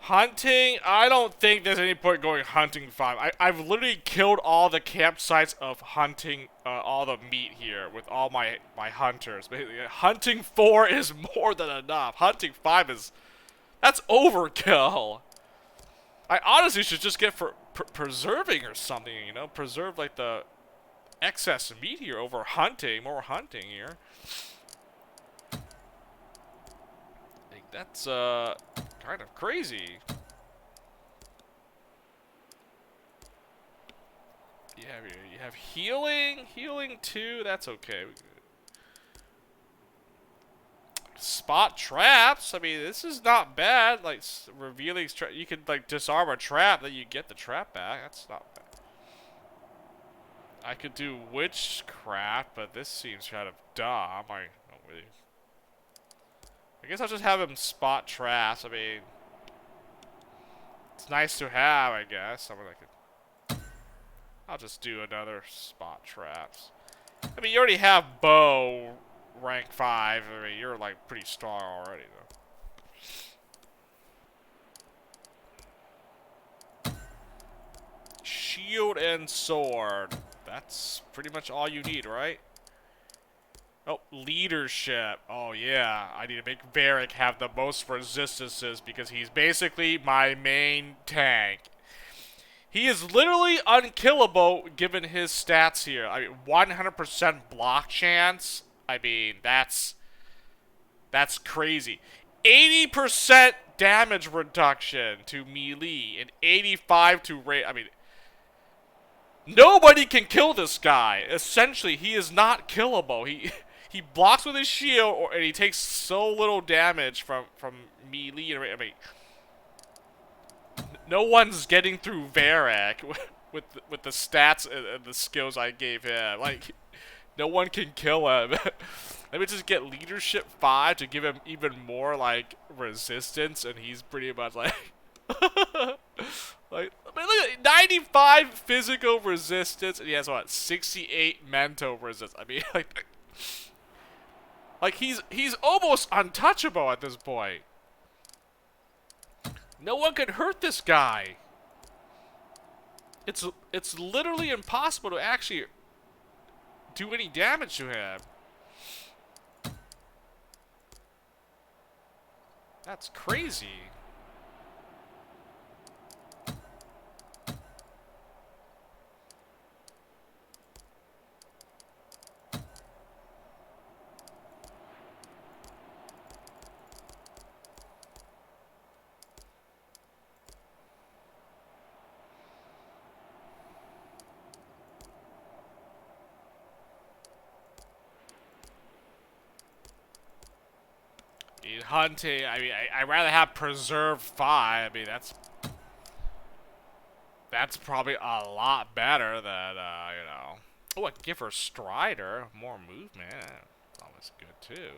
Speaker 1: Hunting? I don't think there's any point going hunting 5. I've literally killed all the campsites of hunting all the meat here with all my hunters. Basically, hunting 4 is more than enough. Hunting 5 is... That's overkill. I honestly should just get for preserving or something, you know? Preserve, like, the excess meat here over hunting. More hunting here. Like, that's, kind of crazy. You have healing 2. That's okay. Spot traps. I mean, this is not bad. Like revealing, you can like disarm a trap, then you get the trap back. That's not bad. I could do witchcraft, but this seems kind of dumb. I don't really. I guess I'll just have him spot traps. I mean, it's nice to have. I guess. I'll just do another spot traps. I mean, you already have bow rank 5. I mean, you're like pretty strong already, though. Shield and sword. That's pretty much all you need, right? Oh, leadership. Oh, yeah. I need to make Varric have the most resistances because he's basically my main tank. He is literally unkillable given his stats here. I mean, 100% block chance. I mean, that's crazy. 80% damage reduction to melee and 85 to rate. I mean, nobody can kill this guy. Essentially, he is not killable. He blocks with his shield, and he takes so little damage from melee and rate. I mean, no one's getting through Varric with the stats and the skills I gave him. Like, no one can kill him. Let me just get leadership 5 to give him even more like resistance, and he's pretty much like, like I mean, look at 95 physical resistance, and he has what 68 mental resistance. I mean, like he's almost untouchable at this point. No one can hurt this guy. It's literally impossible to actually do any damage to him. That's crazy. Hunting, I mean, I'd rather have Preserve 5. I mean, that's probably a lot better than, you know. Oh, I can give her Strider. More movement. That's always good, too.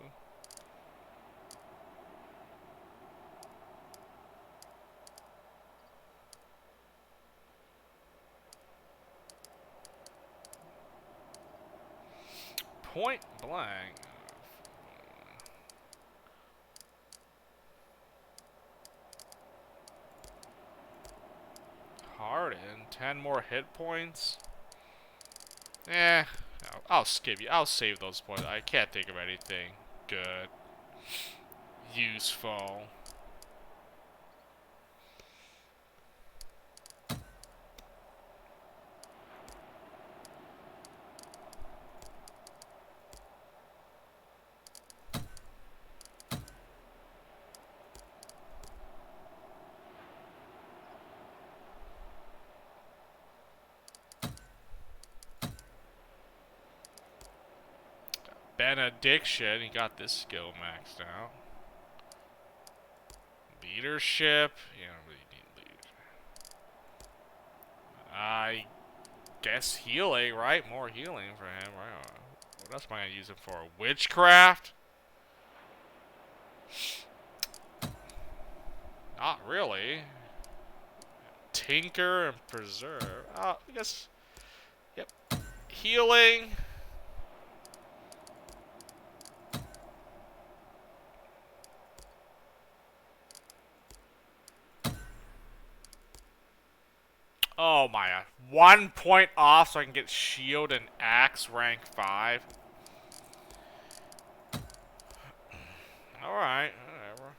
Speaker 1: Point blank. Harden, 10 more hit points. I'll skip you. I'll save those points. I can't think of anything good, useful. Benediction, he got this skill maxed out. Leadership, you don't really need leadership. I guess healing, right? More healing for him, right? What else am I gonna use him for? Witchcraft? Not really. Tinker and preserve. I guess. Yep. Healing. Oh my god. 1 point off so I can get shield and axe rank 5. Alright, whatever.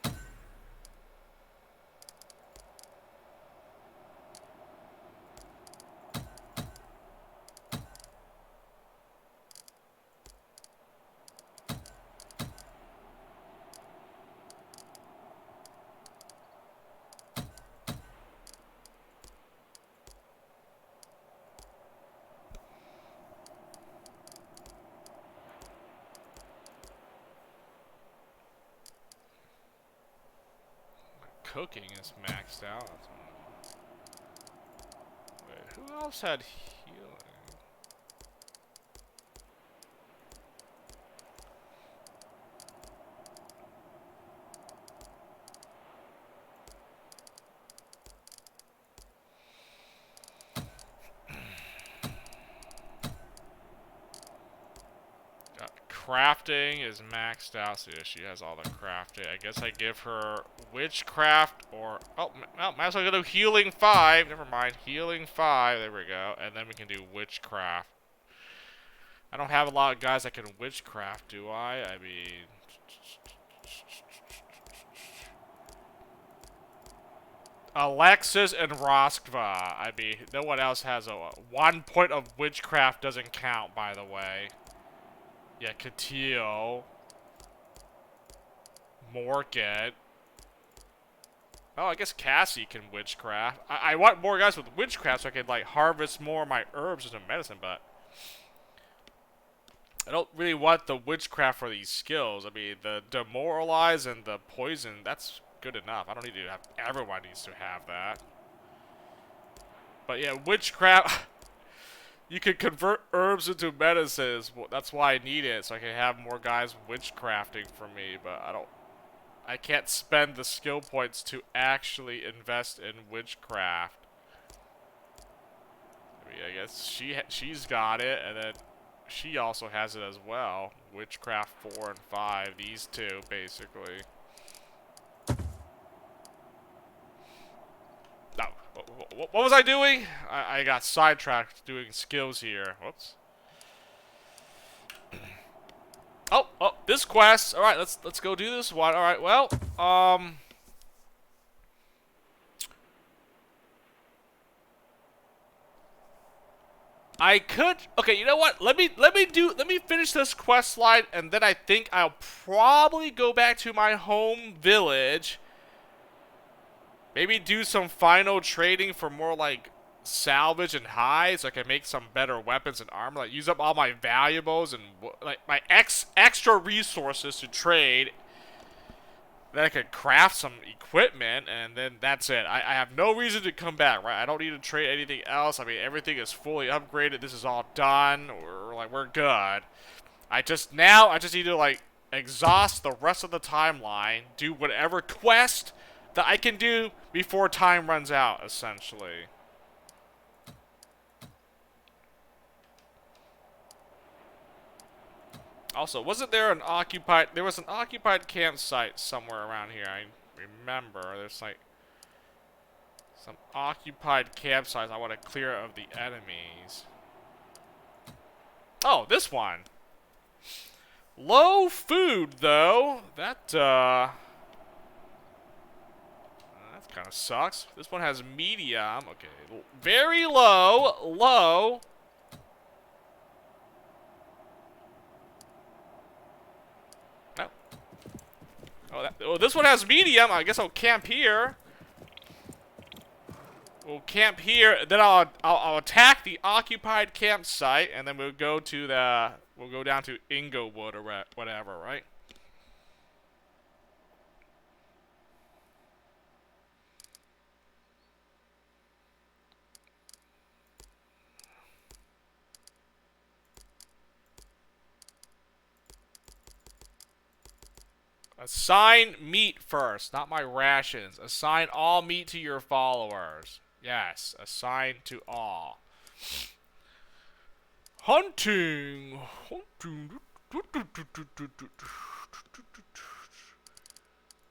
Speaker 1: Cooking is maxed out. Wait, who else had healing? Crafting is maxed out, so yeah, she has all the crafting. I guess I give her witchcraft or well, might as well go to healing 5. Never mind, healing 5. There we go, and then we can do witchcraft. I don't have a lot of guys that can witchcraft, do I? I mean, Alexis and Roskva. I mean, no one else has a 1 point of witchcraft doesn't count, by the way. Yeah, Katil. Morgan. Oh, I guess Cassie can witchcraft. I want more guys with witchcraft so I can, like, harvest more of my herbs into medicine, but I don't really want the witchcraft for these skills. I mean, the demoralize and the poison, that's good enough. I don't need to have, everyone needs to have that. But yeah, witchcraft, you can convert herbs into medicines. Well, that's why I need it, so I can have more guys witchcrafting for me, but I can't spend the skill points to actually invest in witchcraft. I mean, I guess she's got it, and then she also has it as well. Witchcraft 4 and 5, these two, basically. No, what was I doing? I got sidetracked doing skills here. Whoops. Oh, this quest. All right, let's go do this one. All right, well, I could. Okay, you know what? Let me finish this quest line, and then I think I'll probably go back to my home village. Maybe do some final trading for more like salvage and hides, so I can make some better weapons and armor. Like use up all my valuables and like my extra resources to trade. Then I could craft some equipment, and then that's it. I have no reason to come back, right? I don't need to trade anything else. I mean, everything is fully upgraded. This is all done. We're good. I just need to like exhaust the rest of the timeline, do whatever quest that I can do before time runs out, essentially. Also, wasn't there an occupied... There was an occupied campsite somewhere around here. I remember. There's, like, some occupied campsites I want to clear of the enemies. Oh, this one. Low food, though. That kind of sucks. This one has medium. Okay. Very low. Low. Oh, this one has medium. I guess I'll camp here. We'll camp here. Then I'll attack the occupied campsite, and then we'll go down to Inglewood or whatever, right? Assign meat first, not my rations. Assign all meat to your followers. Yes, assign to all. Hunting.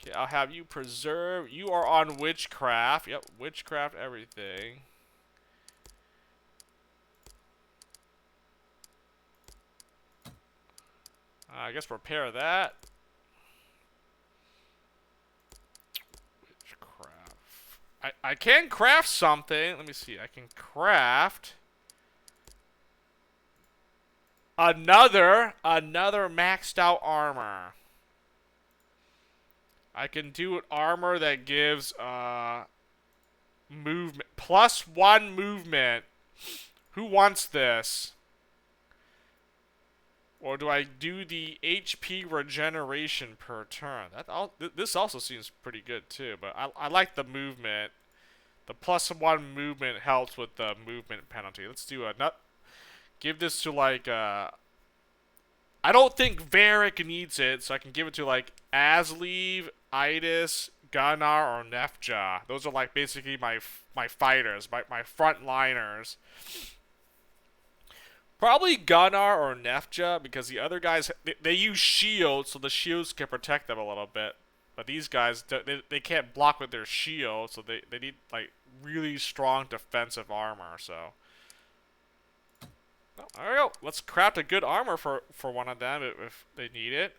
Speaker 1: Okay, I'll have you preserve. You are on witchcraft. Yep, witchcraft everything. I guess repair that. Craft. I can craft something. Let me see. I can craft another maxed out armor. I can do an armor that gives movement +1 movement. Who wants this? Or do I do the HP regeneration per turn? This also seems pretty good too, but I like the movement. The +1 movement helps with the movement penalty. Let's do a nut. Give this to like I don't think Varric needs it, so I can give it to like Asleeve, Idis, Gunnar, or Nefja. Those are like basically my fighters, my front liners. Probably Gunnar or Nefja, because the other guys, they use shields, so the shields can protect them a little bit. But these guys, they can't block with their shield, so they need like really strong defensive armor. So, oh, there we go. Let's craft a good armor for one of them if they need it.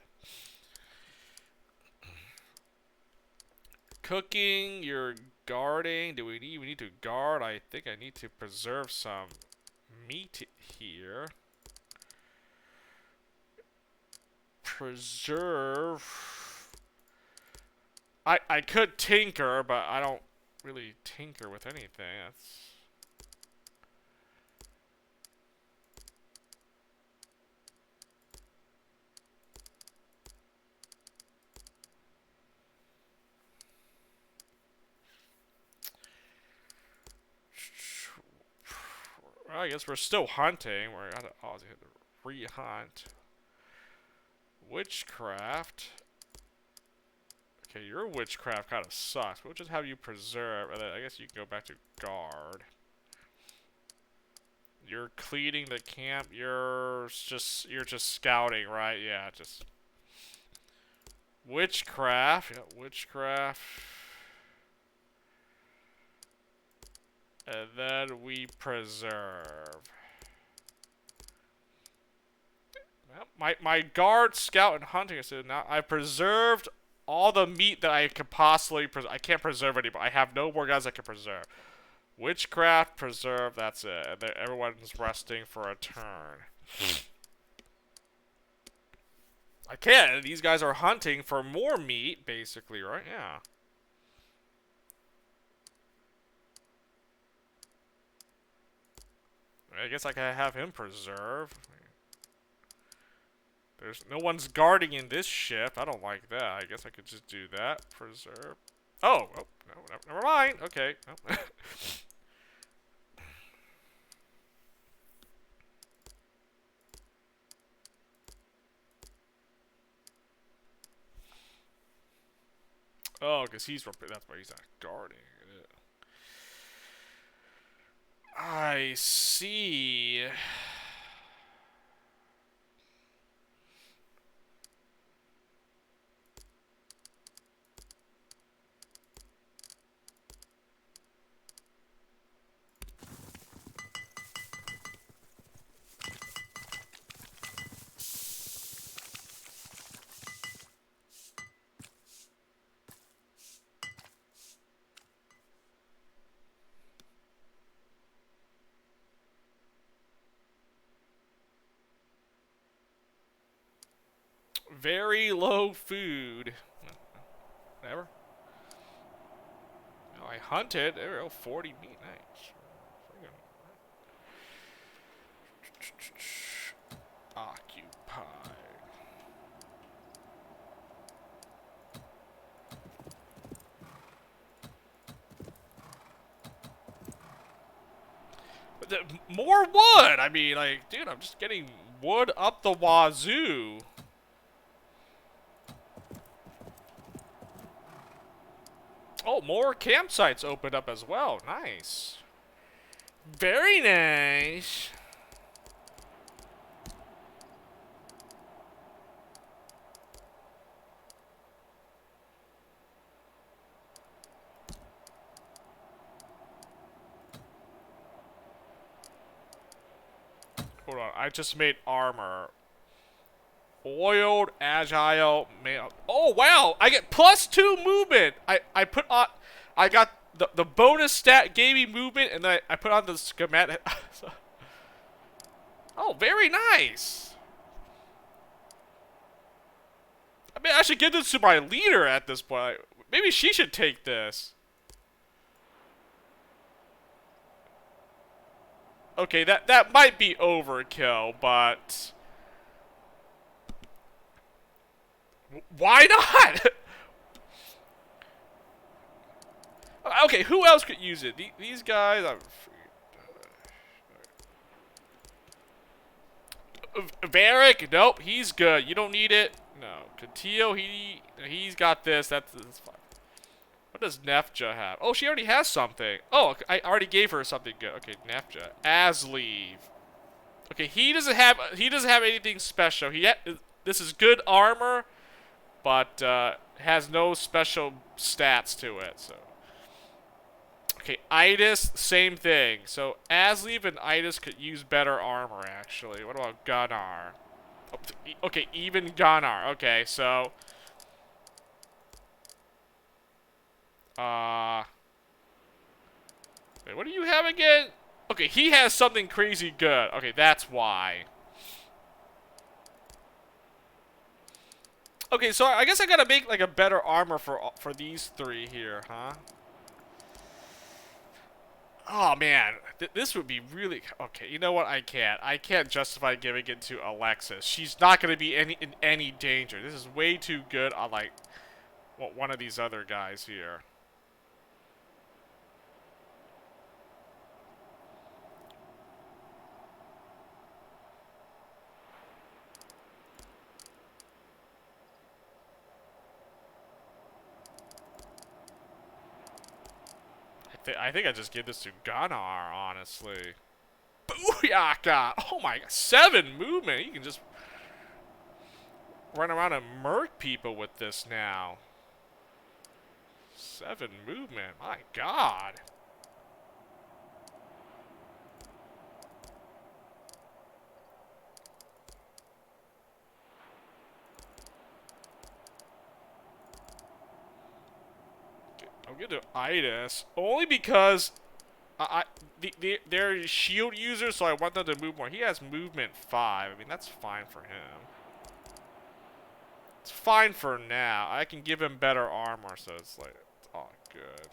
Speaker 1: Cooking, you're guarding. Do we need to guard? I think I need to preserve some meat here. Preserve. I could tinker, but I don't really tinker with anything. That's well, I guess we're still hunting. We're gonna re-hunt. Witchcraft. Okay, your witchcraft kind of sucks. We'll just have you preserve, and then I guess you can go back to guard. You're cleaning the camp. You're just scouting, right? Yeah, just witchcraft. Yeah, witchcraft. And then we preserve. My guard, scout, and hunting. So now I preserved all the meat that I could possibly preserve. I can't preserve anymore. I have no more guys I can preserve. Witchcraft, preserve. That's it. And everyone's resting for a turn. I can't. These guys are hunting for more meat, basically, right? Yeah. I guess I can have him preserve. There's no one's guarding in this shift. I don't like that. I guess I could just do that. Preserve. Oh, no, never mind. Okay. Oh. Oh, because that's why he's not guarding. I see. Very low food. Whatever. Oh, I hunted. There we go. 40 meat. Nice. Occupied. More wood! I mean, like, dude, I'm just getting wood up the wazoo. Oh, more campsites opened up as well. Nice. Very nice. Hold on, I just made armor. Oiled, agile, man. Oh wow! I get +2 movement. I put on. I got the bonus stat gave me movement, and then I put on the schematic. Oh, very nice. I mean, I should give this to my leader at this point. Maybe she should take this. Okay, that might be overkill, but why not? Okay, who else could use it? These guys. Varric, nope, he's good. You don't need it. No, Katil, he's got this. That's fine. What does Nefja have? Oh, she already has something. Oh, I already gave her something good. Okay, Nefja, Asleeve. Okay, he doesn't have anything special. This is good armor, but has no special stats to it. So. Okay, Itis, same thing. So, Asleeve and Itis could use better armor, actually. What about Gunnar? Oh, okay, even Gunnar. Okay, so... Wait, what do you have again? Okay, he has something crazy good. Okay, that's why. Okay, so I guess I gotta make, like, a better armor for these three here, huh? Oh man, this would be really okay. You know what? I can't justify giving it to Alexis. She's not going to be in any danger. This is way too good on like one of these other guys here. I think I just give this to Gunnar, honestly. Booyaka! Oh my god, 7 movement. You can just run around and murk people with this now. 7 movement. My god. I'll get to Itis only because they're shield users, so I want them to move more. He has movement 5. I mean, that's fine for him. It's fine for now. I can give him better armor, so it's like, it's all good.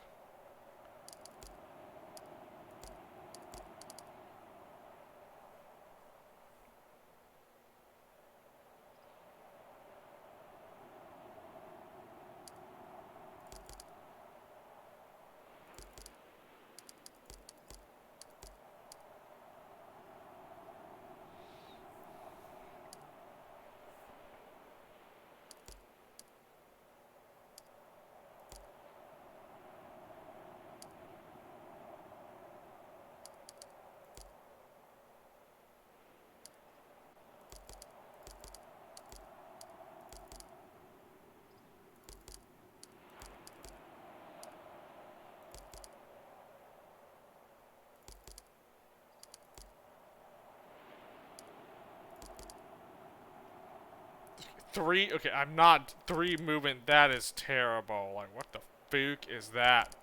Speaker 1: Okay, I'm not 3 movement. That is terrible. Like, what the fuck is that?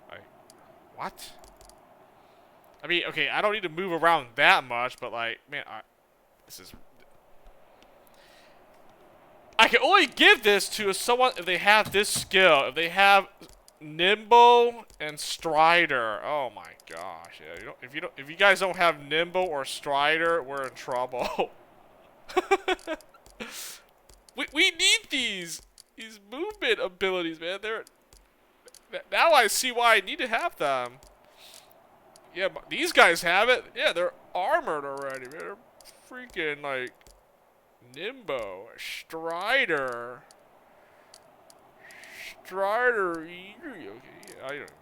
Speaker 1: Like, what? I mean, okay, I don't need to move around that much, but like, man, this is... I can only give this to someone if they have this skill. If they have Nimble and Strider. Oh my gosh. Yeah, if you guys don't have Nimble or Strider, we're in trouble. we need these movement abilities, man. Now I see why I need to have them. Yeah, but these guys have it. Yeah, they're armored already, man. They're freaking like Nimbo, Strider. Okay, yeah, I don't.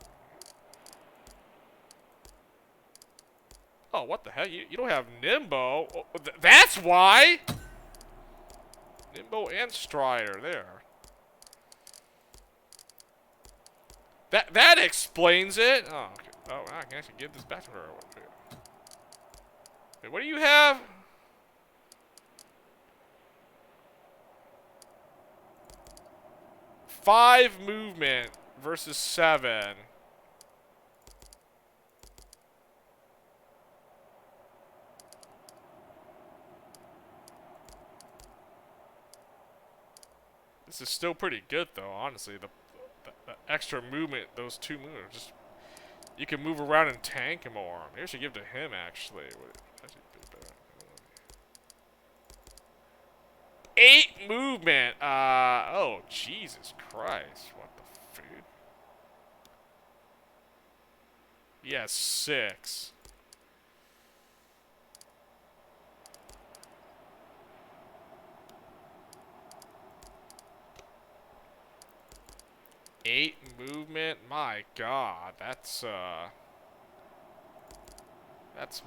Speaker 1: Oh, what the hell? You don't have Nimbo? Oh, that's why! Nimbo and Strider, there. That explains it! Oh, okay. Oh, I can actually give this back to her. Wait, what do you have? 5 movement versus 7. This is still pretty good, though, honestly. The extra movement, those 2 movements, just you can move around and tank more. Maybe I should give it to him, actually. 8 movement. Oh, Jesus Christ. What the food? Yeah, 6. Eight movement? My God, that's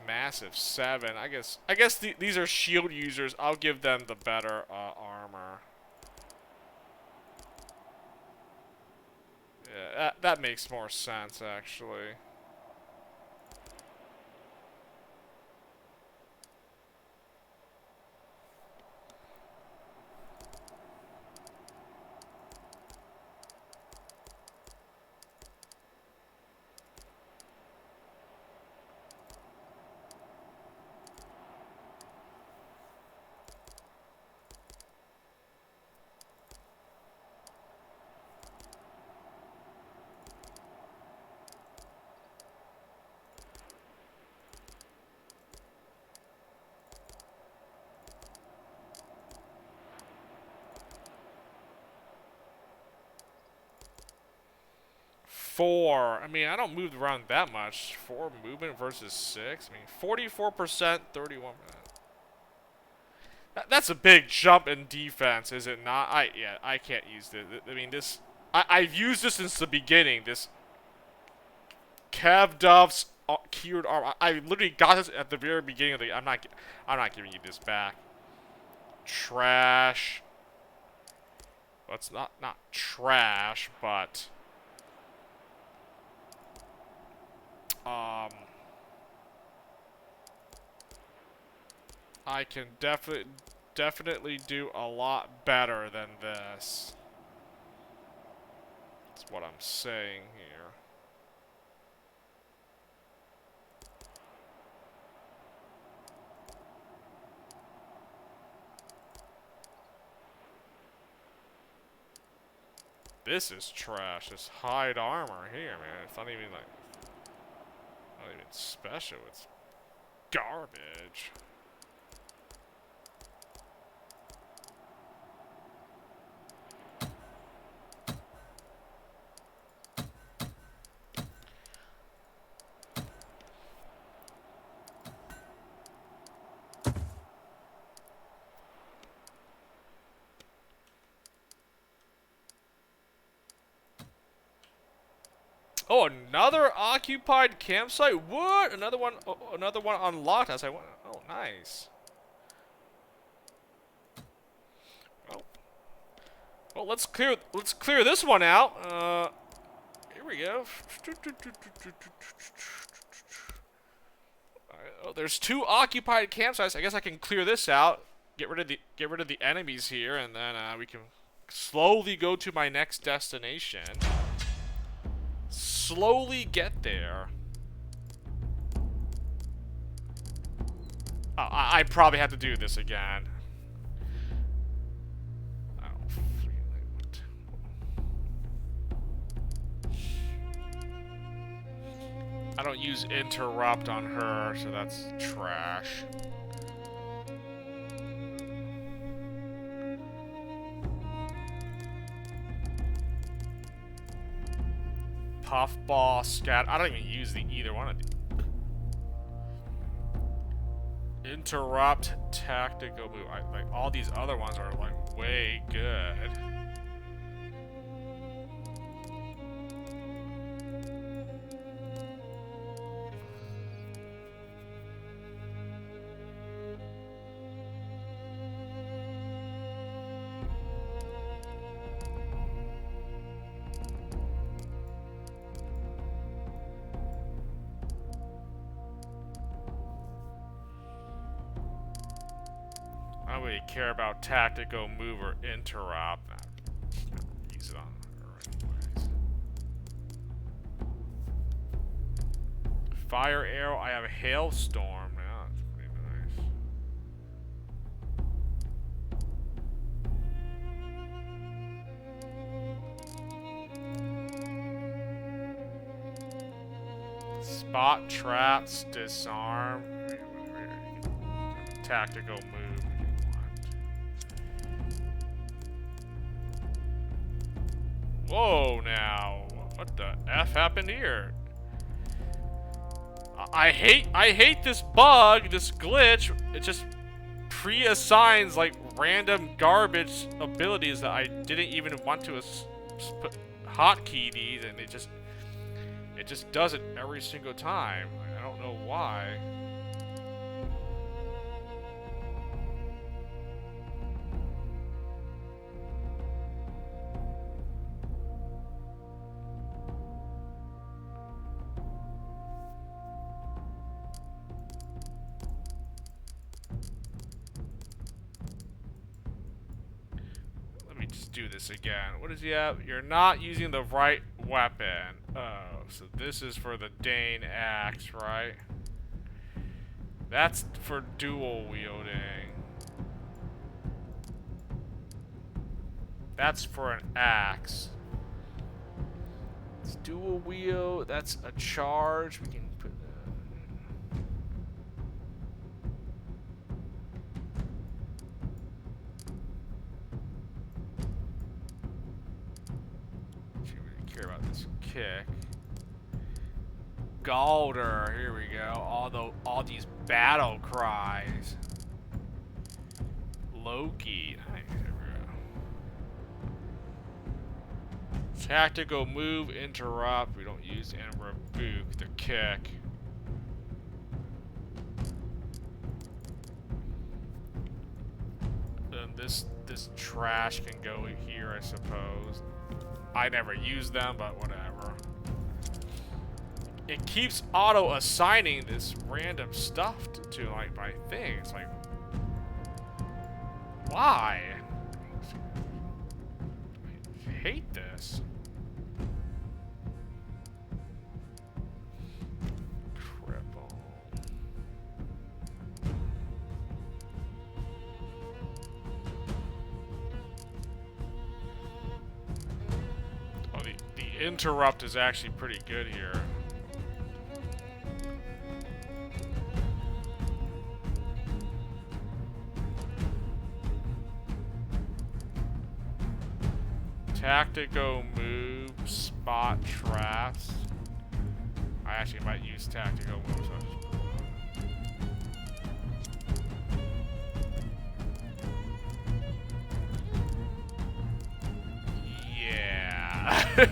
Speaker 1: massive. 7. I guess these are shield users. I'll give them the better armor. Yeah, that makes more sense, actually. Four. I mean, I don't move around that much. 4 movement versus 6. I mean, 44%, 31%. That's a big jump in defense, is it not? I can't use this. I mean, I've used this since the beginning. This Cav Duff's keyword armor. I literally got this at the very beginning of the. I'm not giving you this back. Trash. Well, it's not trash, but I can definitely do a lot better than this. That's what I'm saying here. This is trash. This hide armor here, man. It's not even like, not even special. It's garbage. Oh, another occupied campsite? What? Another one unlocked as I went. Oh, nice. Well, let's clear this one out. Here we go. Oh, there's 2 occupied campsites. I guess I can clear this out. Get rid of the enemies here, and then we can slowly go to my next destination. Slowly get there. I probably have to do this again. I don't use interrupt on her, so that's trash. Puffball, scat. I don't even use either one of these. Interrupt, tactical move. Like all these other ones are like way good. I don't really care about tactical move or interrupt. Use it on. Fire arrow. I have a hailstorm. Yeah, that's pretty nice. Spot traps, disarm. Tactical move if you want. Whoa, now. What the F happened here? I hate this bug, this glitch. It just pre-assigns like random garbage abilities that I didn't even want to hotkey these, and it just does it every single time. I don't know why. Let me just do this again. What does he have? You're not using the right weapon. Oh, so this is for the Dane axe, right? That's for dual wielding. That's for an axe. It's dual wield. That's a charge. We can put should really care about this kick. Galder, here we go. All these battle cries. Loki. Tactical move, interrupt. We don't use and rebuke the kick. Then this trash can go here, I suppose. I never use them, but whatever. It keeps auto-assigning this random stuff to like my things. Like, why? I hate this. Cripple. Oh, the interrupt is actually pretty good here. Tactical move, spot traps. I actually might use tactical moves. Yeah.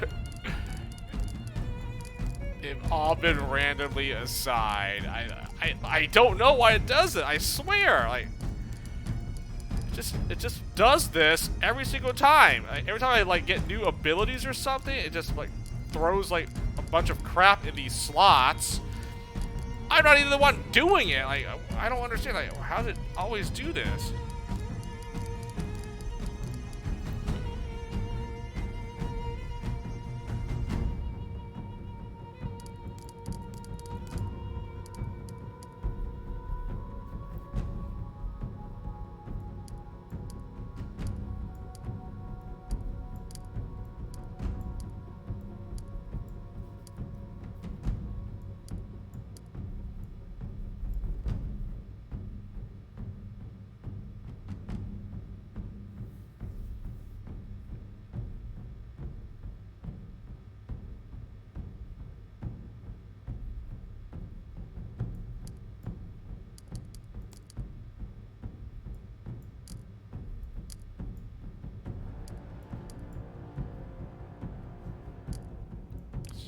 Speaker 1: They've all been randomly assigned. I don't know why it does it. I swear. Like, it just does this every single time. Like, every time I like get new abilities or something, it just like throws like a bunch of crap in these slots. I'm not even the one doing it. Like, I don't understand. Like, how does it always do this?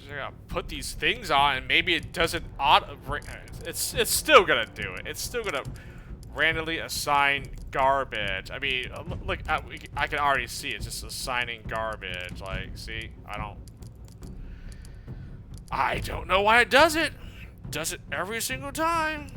Speaker 1: I gotta put these things on, and maybe it doesn't auto. It's still gonna do it. It's still gonna randomly assign garbage. I mean, look, I can already see it's just assigning garbage. Like, see, I don't know why it does it. It does it every single time.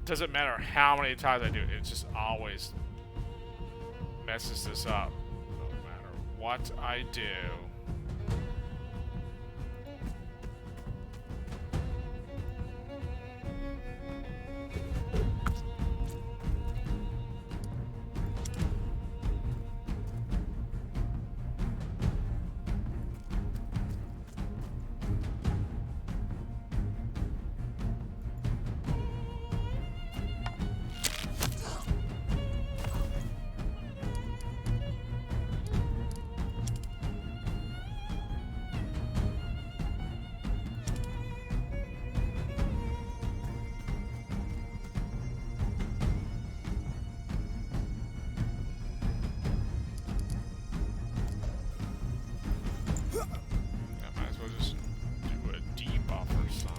Speaker 1: doesn't matter how many times I do it. It just always messes this up. No matter what I do. I might as well just do a debuff or something.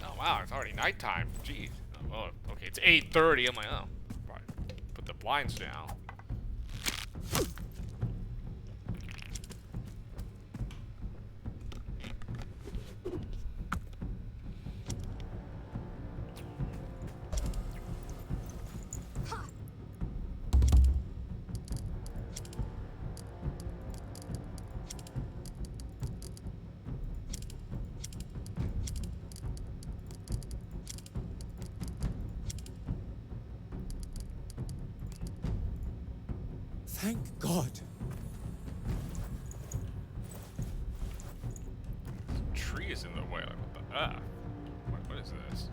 Speaker 1: Oh wow, it's already nighttime. Jeez. Oh, okay, it's 8:30. I'm like, oh, probably put the blinds down.
Speaker 3: Thank God.
Speaker 1: Tree is in the way. Like, what the? What is this?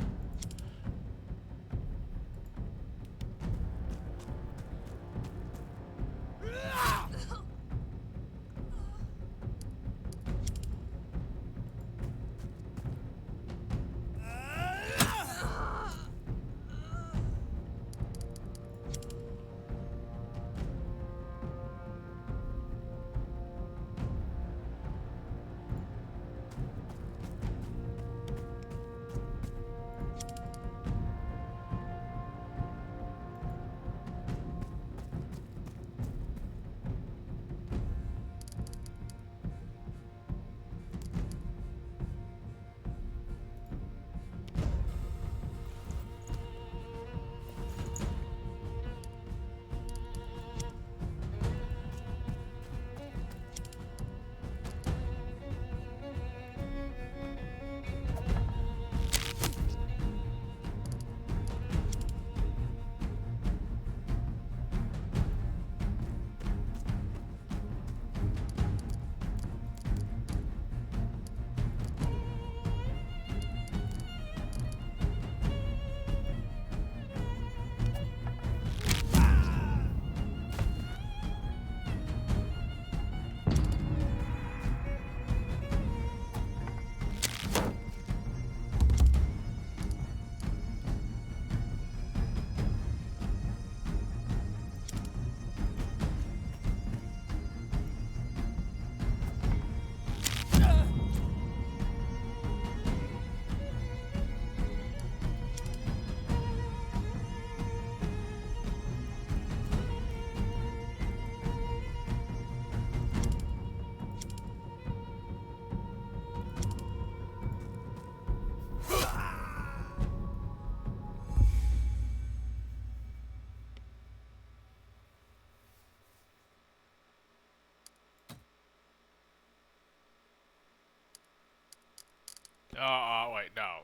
Speaker 1: Wait, no.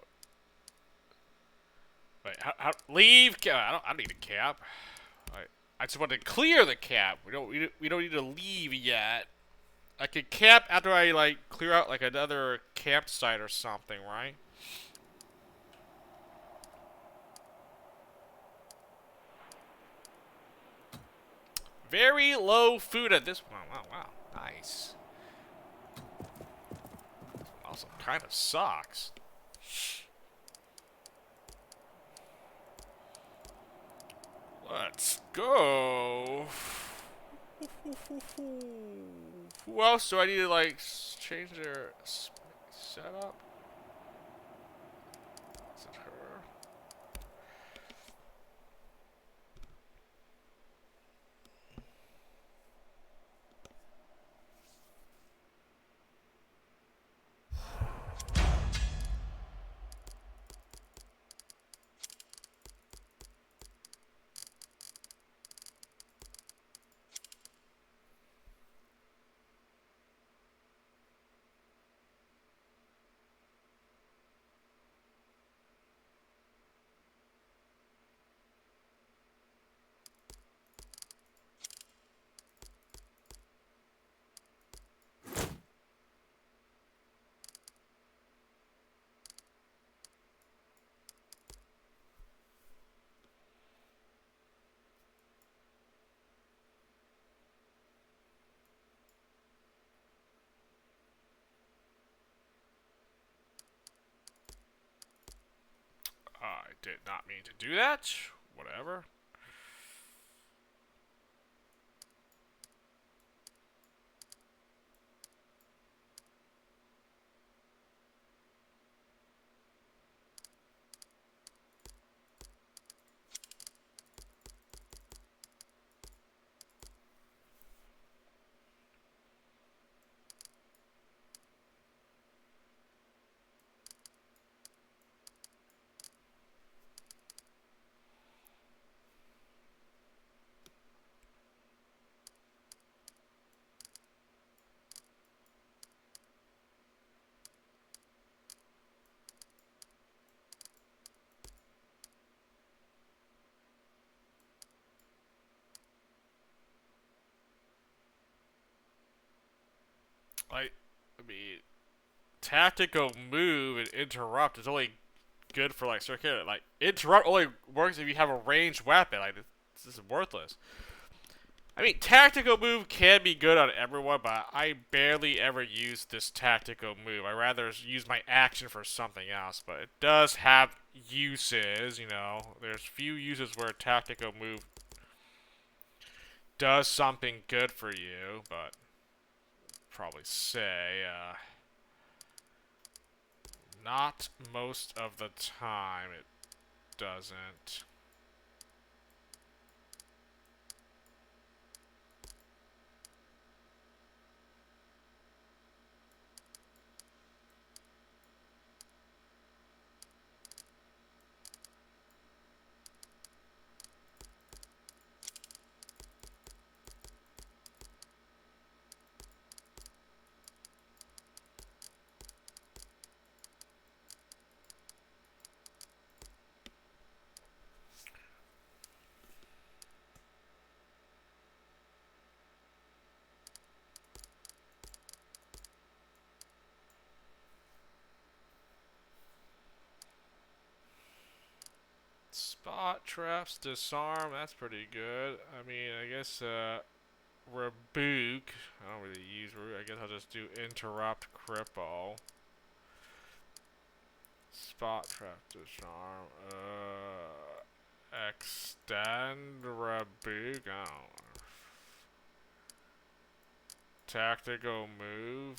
Speaker 1: Wait, leave? I don't need a cap. I just want to clear the cap. We don't need to leave yet. I could cap after I like clear out like another campsite or something, right? Very low food at this one. Wow, wow, nice. Also kind of sucks. Let's go. Who else do I need to like change their setup? Is it her? I did not mean to do that. Whatever. I mean, tactical move and interrupt is only good for like circuit. Like interrupt only works if you have a ranged weapon. Like this is worthless. I mean, tactical move can be good on everyone, but I barely ever use this tactical move. I rather use my action for something else. But it does have uses. You know, there's few uses where a tactical move does something good for you, but probably say not most of the time it doesn't. Spot traps, disarm, that's pretty good. I mean, I guess, rebuke. I don't really use rebuke. I guess I'll just do interrupt, cripple. Spot trap, disarm, extend, rebuke. I don't know. Tactical move.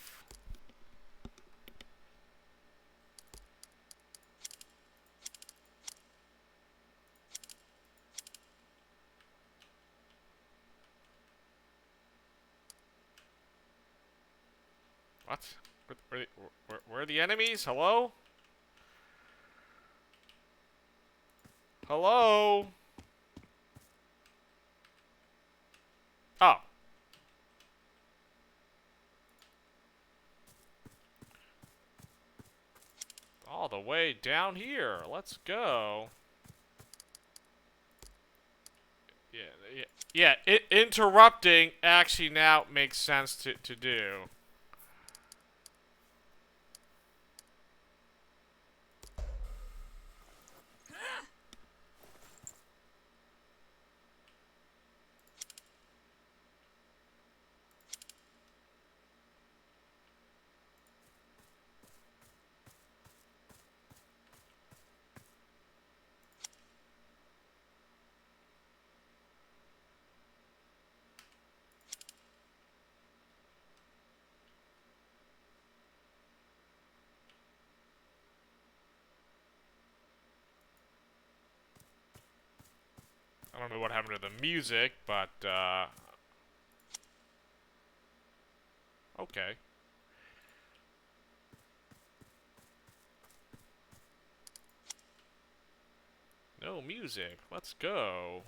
Speaker 1: What? Where are the enemies? Hello? Hello? Oh. All the way down here. Let's go. Yeah, interrupting actually now makes sense to do. I don't know what happened to the music, but, okay. No music. Let's go.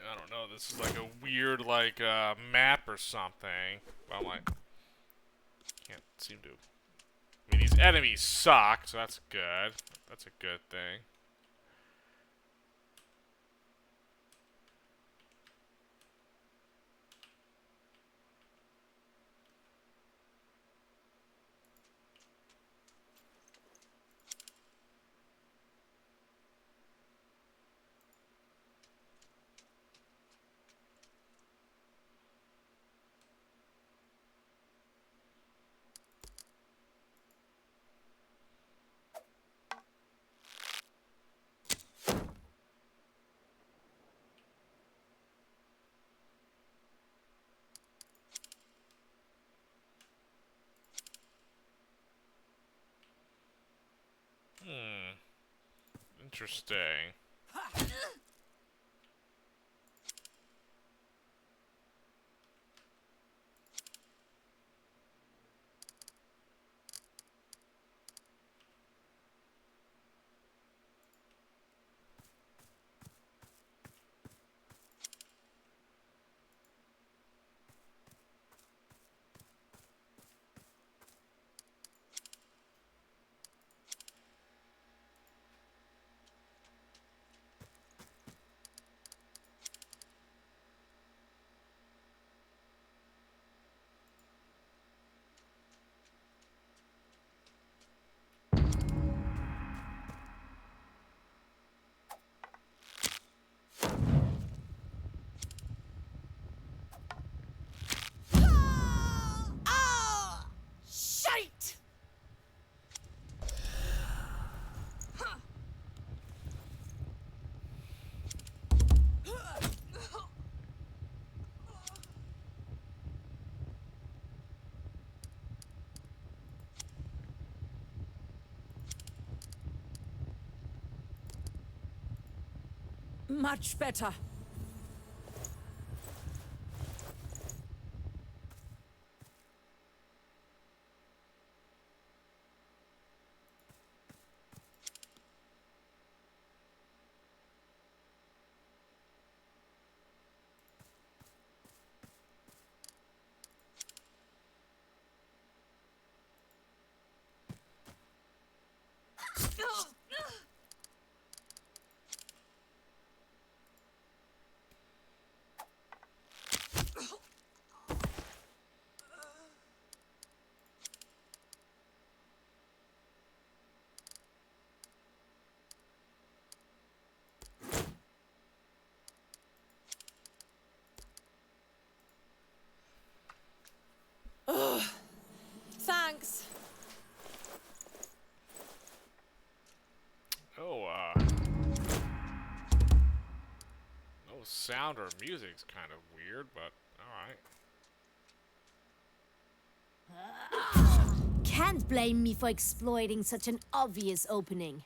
Speaker 1: I don't know, this is like a weird, like, map or something. Well, I can't seem to... I mean, these enemies suck, so that's good. That's a good thing. Hmm. Interesting.
Speaker 2: Ah! Shite!
Speaker 4: Much better.
Speaker 1: sound or music's kind of weird, but alright.
Speaker 2: Can't blame me for exploiting such an obvious opening.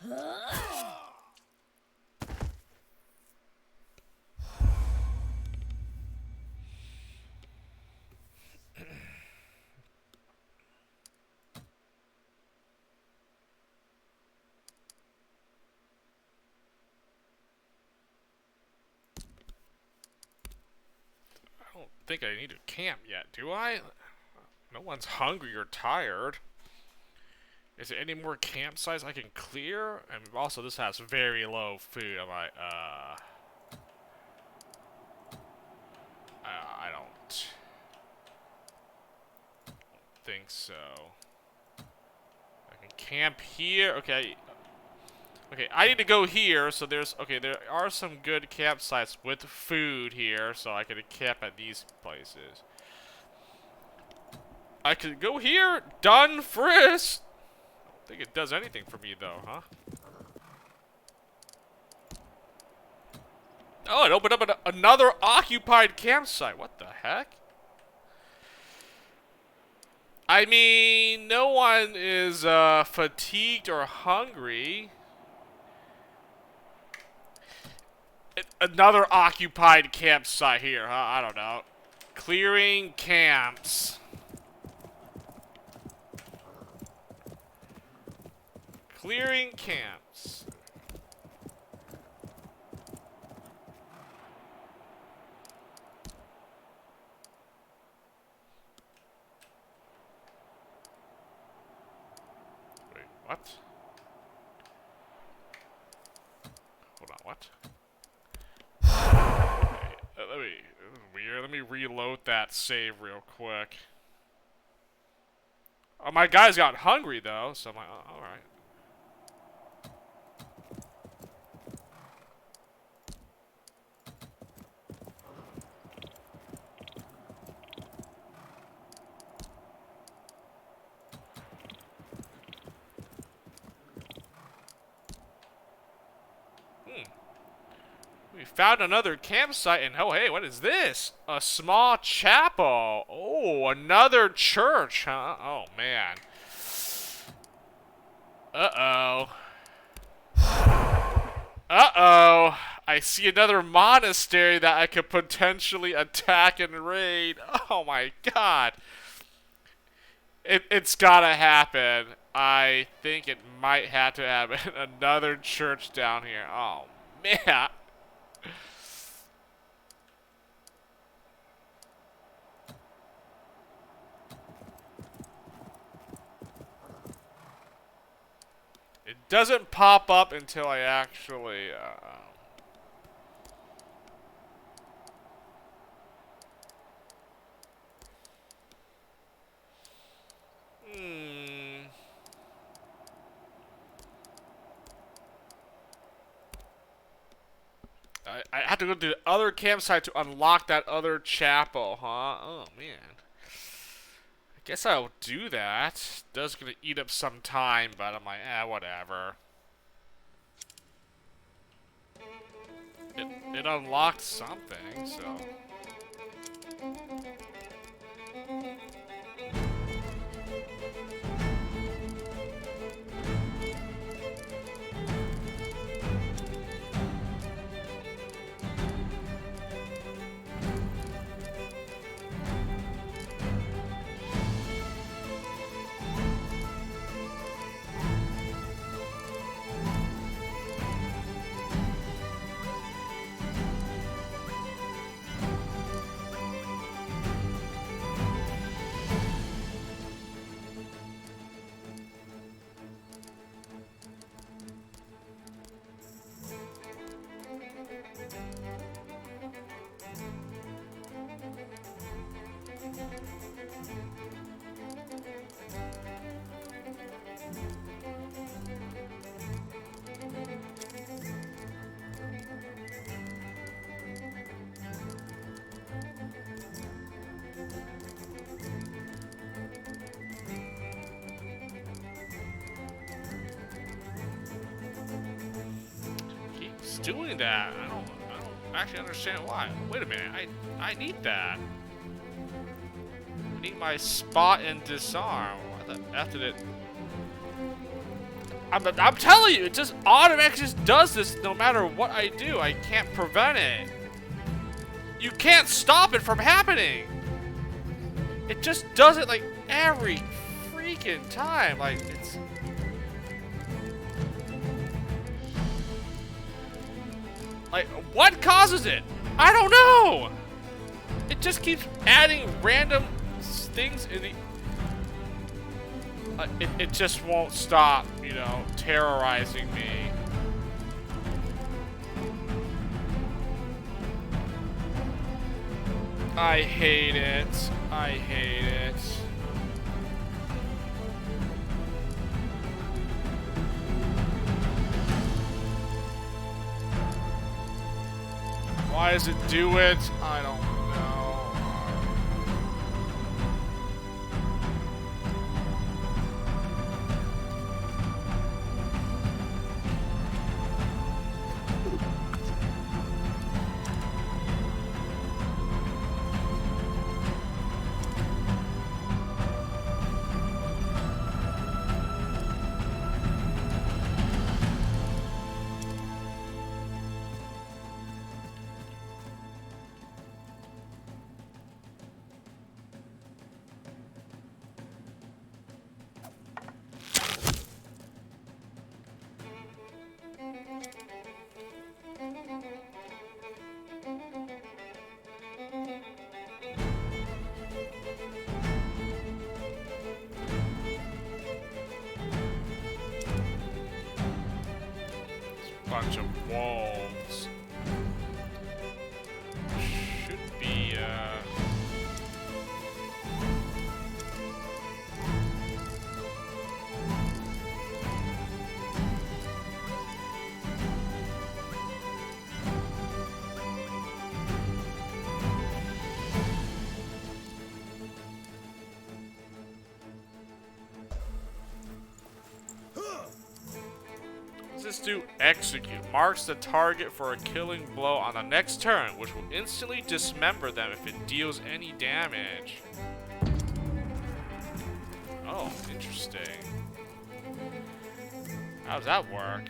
Speaker 1: I don't think I need to camp yet, do I? No one's hungry or tired. Is there any more campsites I can clear? And also, this has very low food. I'm like, I don't think so. I can camp here. Okay. Okay, I need to go here, so there's... Okay, there are some good campsites with food here, so I could camp at these places. I could go here. Done, Frisk. I don't think it does anything for me, though, huh? Oh, it opened up another occupied campsite. What the heck? I mean, no one is fatigued or hungry. Another occupied campsite here, huh? I don't know. Clearing camps. Clearing camps. Wait, what? Hold on, what? Let me reload that save real quick. Oh, my guys got hungry though, so I'm like, oh, all right. We found another campsite, and oh, hey, what is this? A small chapel. Oh, another church, huh? Oh, man. Uh-oh. Uh-oh. I see another monastery that I could potentially attack and raid. Oh, my God. It's gotta happen. I think it might have to happen. Another church down here. Oh, man. It doesn't pop up until I actually, I have to go to the other campsite to unlock that other chapel, huh? Oh, man. I guess I'll do that. Does gonna eat up some time, but I'm like, whatever. it unlocked something, so. Keeps doing that. I don't actually understand why. Wait a minute. I need that. I need my spot and disarm. Why the F did it? I'm telling you, it just automatically just does this no matter what I do. I can't prevent it. You can't stop it from happening. It just does it like every freaking time. Like it's. Like, what causes it? I don't know! It just keeps adding random things in the... it just won't stop, you know, terrorizing me. I hate it. I hate it. Why does it do it? I don't know. Bunch of wolves. Should be, Let's just do execute. Marks the target for a killing blow on the next turn, which will instantly dismember them if it deals any damage. Oh, interesting. How does that work?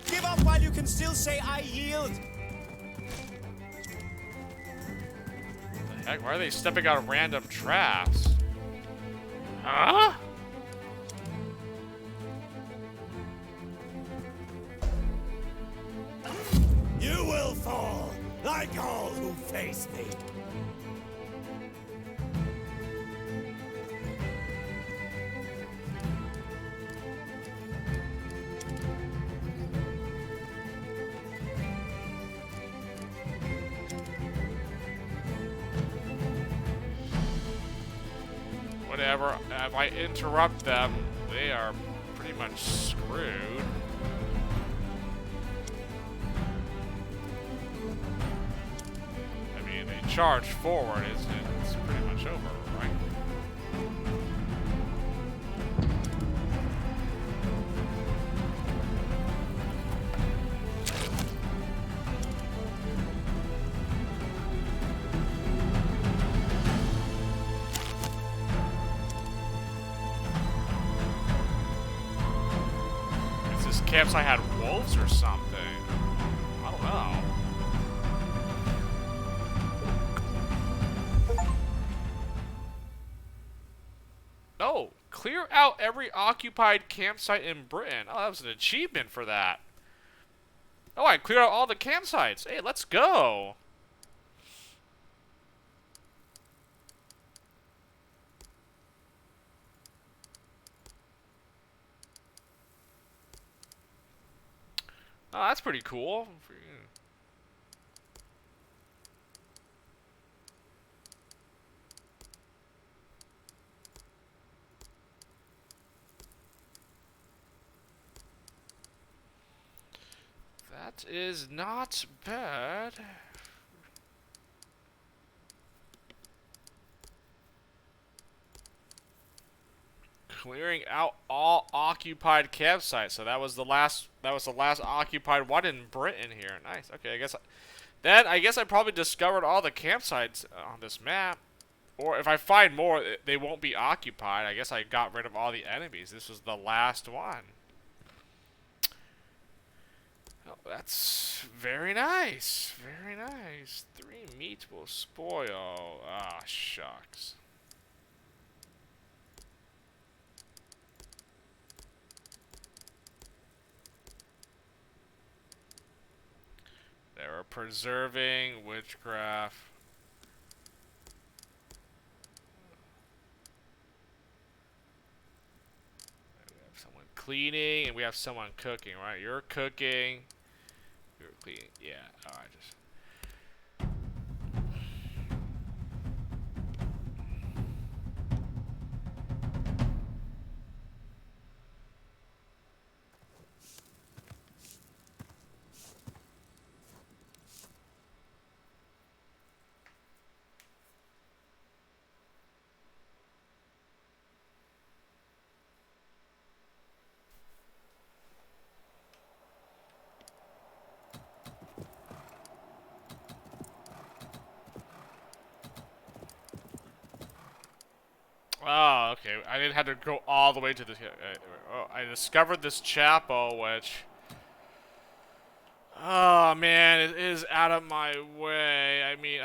Speaker 3: Give up while you can still say I yield.
Speaker 1: The heck? Why are they stepping out of random traps? Huh?
Speaker 3: You will fall, like all who face me.
Speaker 1: Whatever. If I interrupt them, they are pretty much screwed. I mean, they charge forward, isn't it? It's pretty much over, right? campsite had wolves or something. I don't know. Oh, clear out every occupied campsite in Britain. Oh, that was an achievement for that. Oh, I cleared out all the campsites. Hey, let's go. Oh, that's pretty cool. That is not bad. Clearing out all occupied campsites. So that was the last. That was the last occupied one in Britain here. Nice. Okay, I guess I probably discovered all the campsites on this map. Or if I find more, they won't be occupied. I guess I got rid of all the enemies. This was the last one. Oh, that's very nice. Very nice. 3 meat will spoil. Ah, shucks. They were preserving witchcraft. We have someone cleaning, and we have someone cooking, right? You're cooking. You're cleaning. Yeah, alright, just... Oh, okay. I didn't have to go all the way to the... I discovered this chapel, which... Oh, man, it is out of my way. I mean,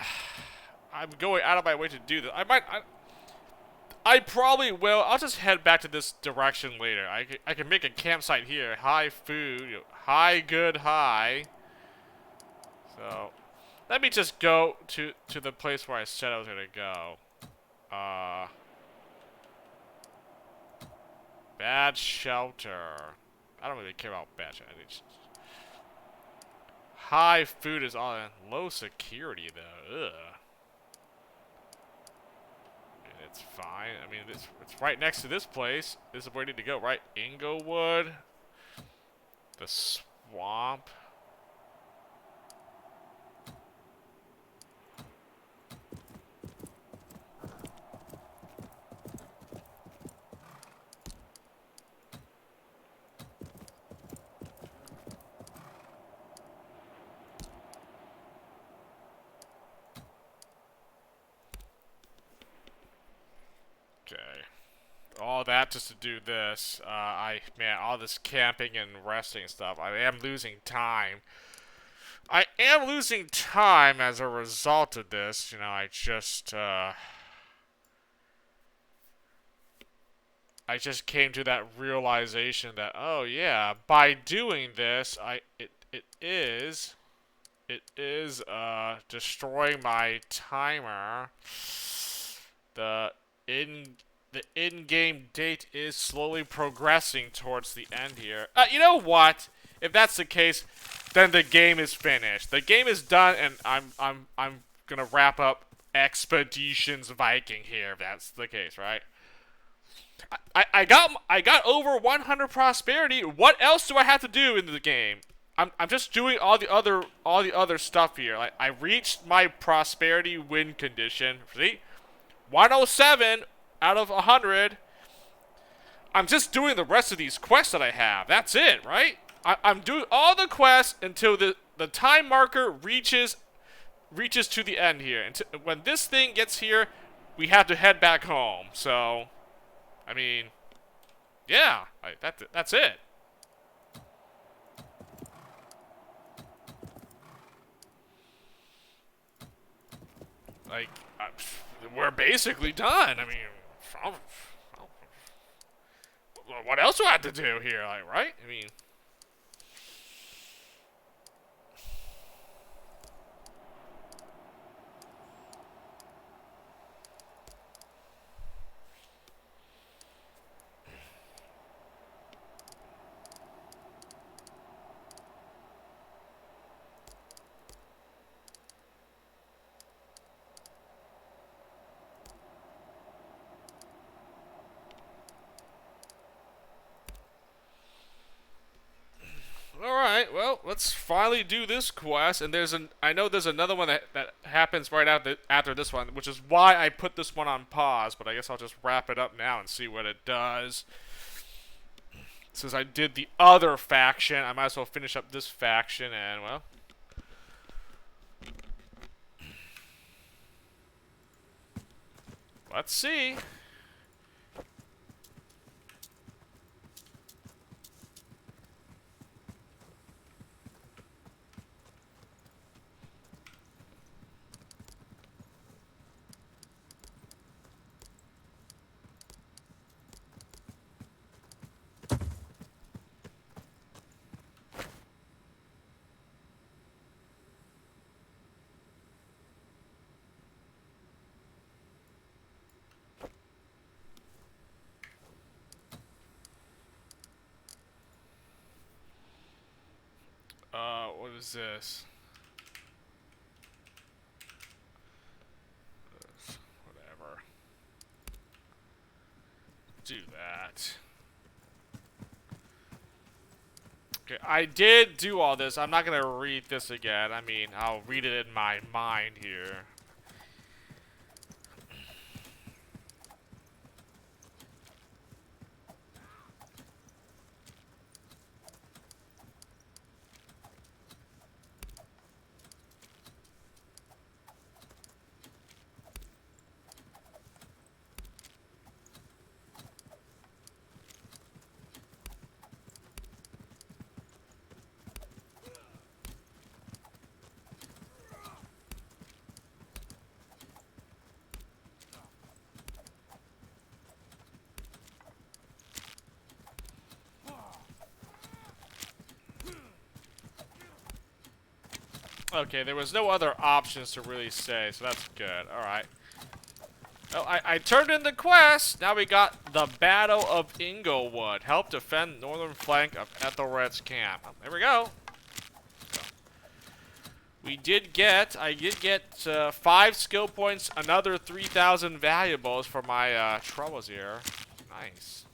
Speaker 1: I'm going out of my way to do this. I probably will. I'll just head back to this direction later. I can make a campsite here. High food. High, good, high. So, let me just go to the place where I said I was going to go. Bad shelter. I don't really care about bad shelter. High food is on. Low security, though. Ugh. It's fine. I mean, it's right next to this place. This is where I need to go, right? Inglewood. The swamp. Okay. All that just to do this. Man, all this camping and resting stuff. I am losing time. I am losing time as a result of this. You know, I just came to that realization that, oh yeah, by doing this, it is destroying my timer. The in-game date is slowly progressing towards the end here. You know what? If that's the case, then the game is finished. The game is done, and I'm gonna wrap up Expeditions Viking here. If that's the case, right? I got over 100 prosperity. What else do I have to do in the game? I'm just doing all the other stuff here. Like, I reached my prosperity win condition. See? 107 out of 100. I'm just doing the rest of these quests that I have. That's it, right? I'm doing all the quests until the time marker reaches to the end here. And when this thing gets here, we have to head back home. So, I mean, yeah, that's it. Like, we're basically done. I mean, what else do I have to do here? Like, right? I mean. Alright, well, let's finally do this quest, and I know there's another one that happens right after this one, which is why I put this one on pause, but I guess I'll just wrap it up now and see what it does. Since I did the other faction, I might as well finish up this faction, and, well... let's see. What is this? Whatever. Do that. Okay, I did do all this. I'm not gonna read this again. I mean, I'll read it in my mind here. Okay, there was no other options to really say, so that's good. Alright. Well, I turned in the quest. Now we got the Battle of Inglewood. Help defend northern flank of Ethelred's camp. There we go. I did get 5 skill points, another 3,000 valuables for my troubles here. Nice.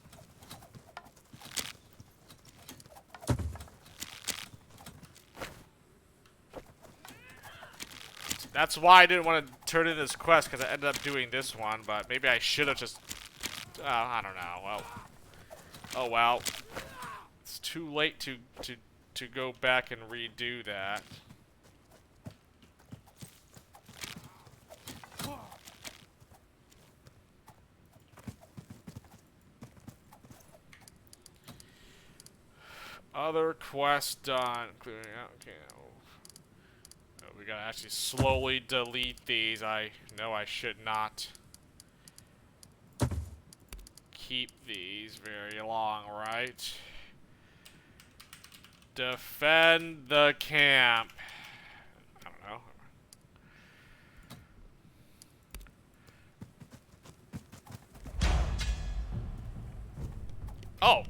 Speaker 1: That's why I didn't want to turn in this quest, because I ended up doing this one, but maybe I should have just... I don't know. Well, oh well. It's too late to go back and redo that. Other quests done. Clearing out. Okay. We gotta actually slowly delete these. I know I should not keep these very long, right? Defend the camp. I don't know. Oh,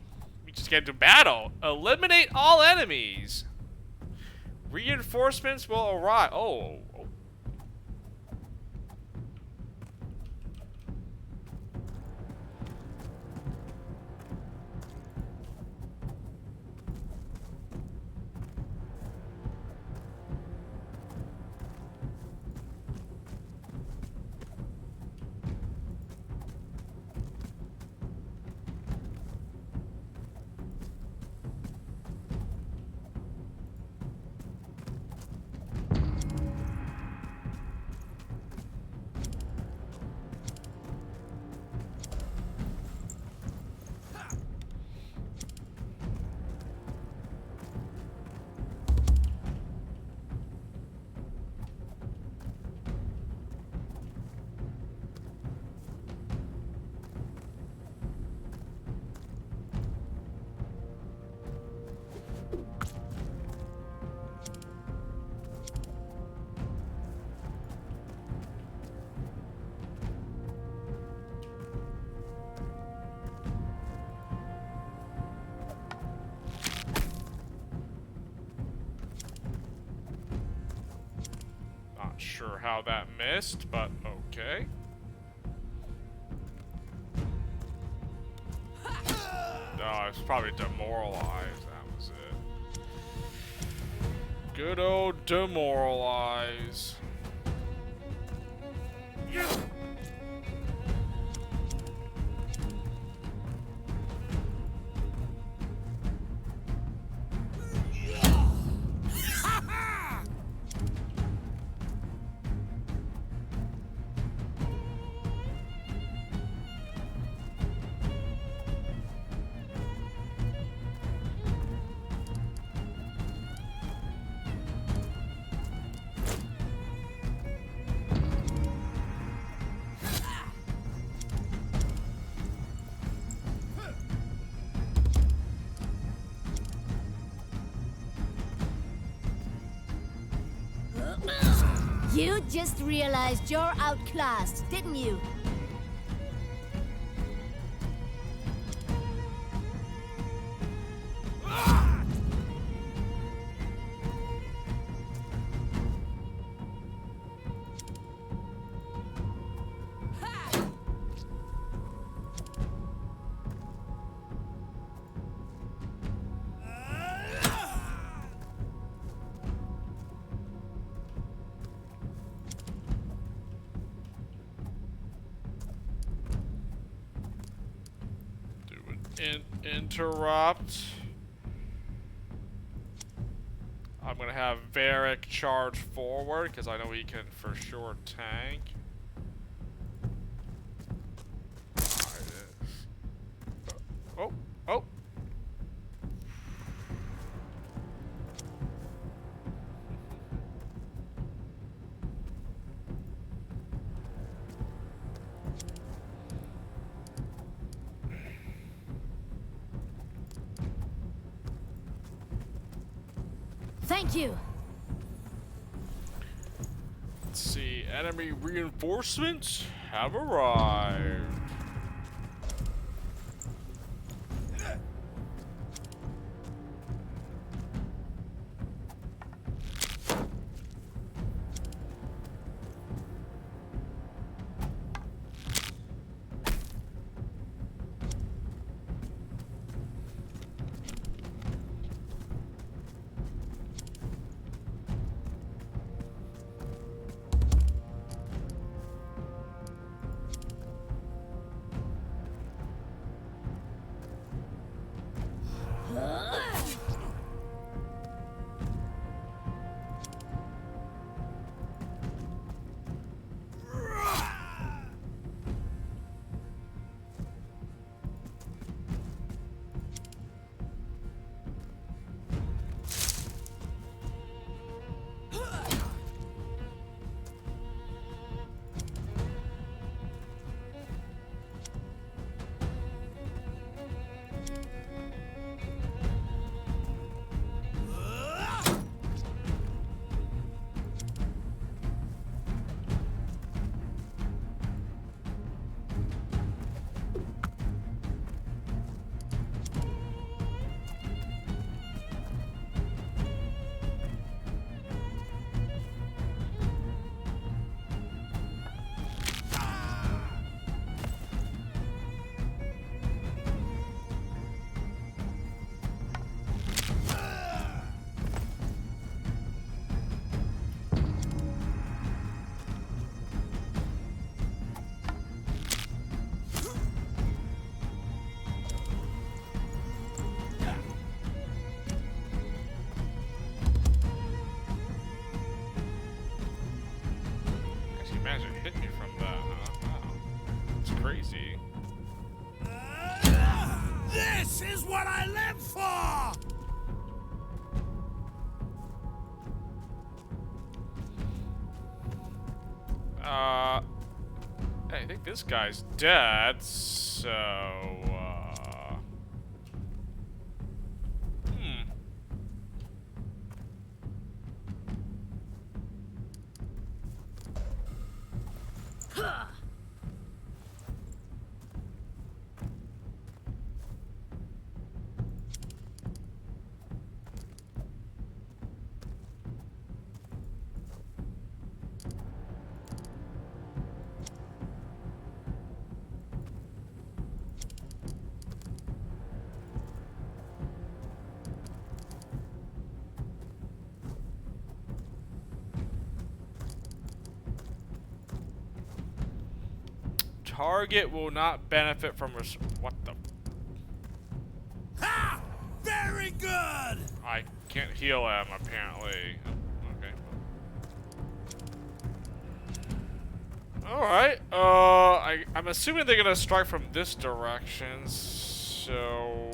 Speaker 1: we just get into battle. Eliminate all enemies. Reinforcements will arrive. Oh. Not sure how that missed, but okay. Oh, it's probably demoralized. That was it. Good old demoralize.
Speaker 2: You just realized you're outclassed, didn't you?
Speaker 1: Interrupt. I'm gonna have Varric charge forward because I know he can for sure tank. Oh, oh.
Speaker 2: Thank you.
Speaker 1: Let's see. Enemy reinforcements have arrived. Managed to hit me from that, huh? Wow. It's crazy.
Speaker 3: This is what I live for!
Speaker 1: I think this guy's dead, so, Target will not benefit from what the?
Speaker 3: Ha! Very good!
Speaker 1: I can't heal him apparently. Okay. Alright, I'm assuming they're gonna strike from this direction, so...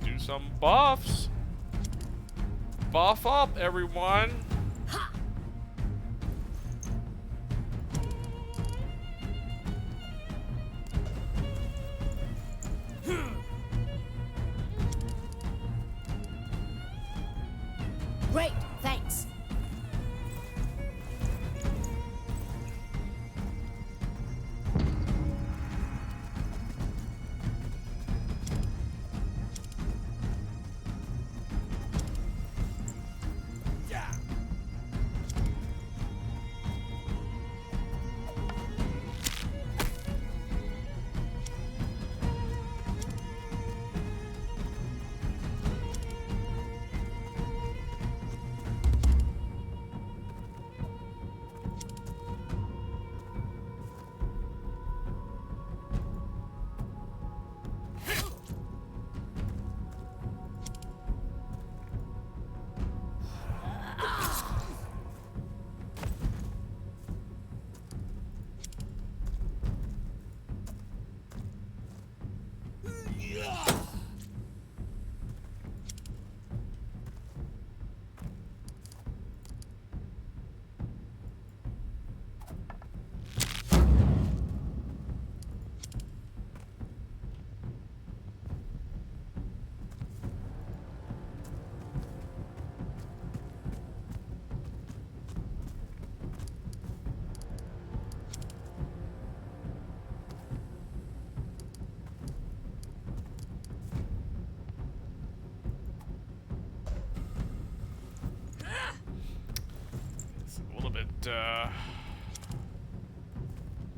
Speaker 1: do some buffs. Buff up, everyone.
Speaker 2: Great, thanks.
Speaker 3: Yeah.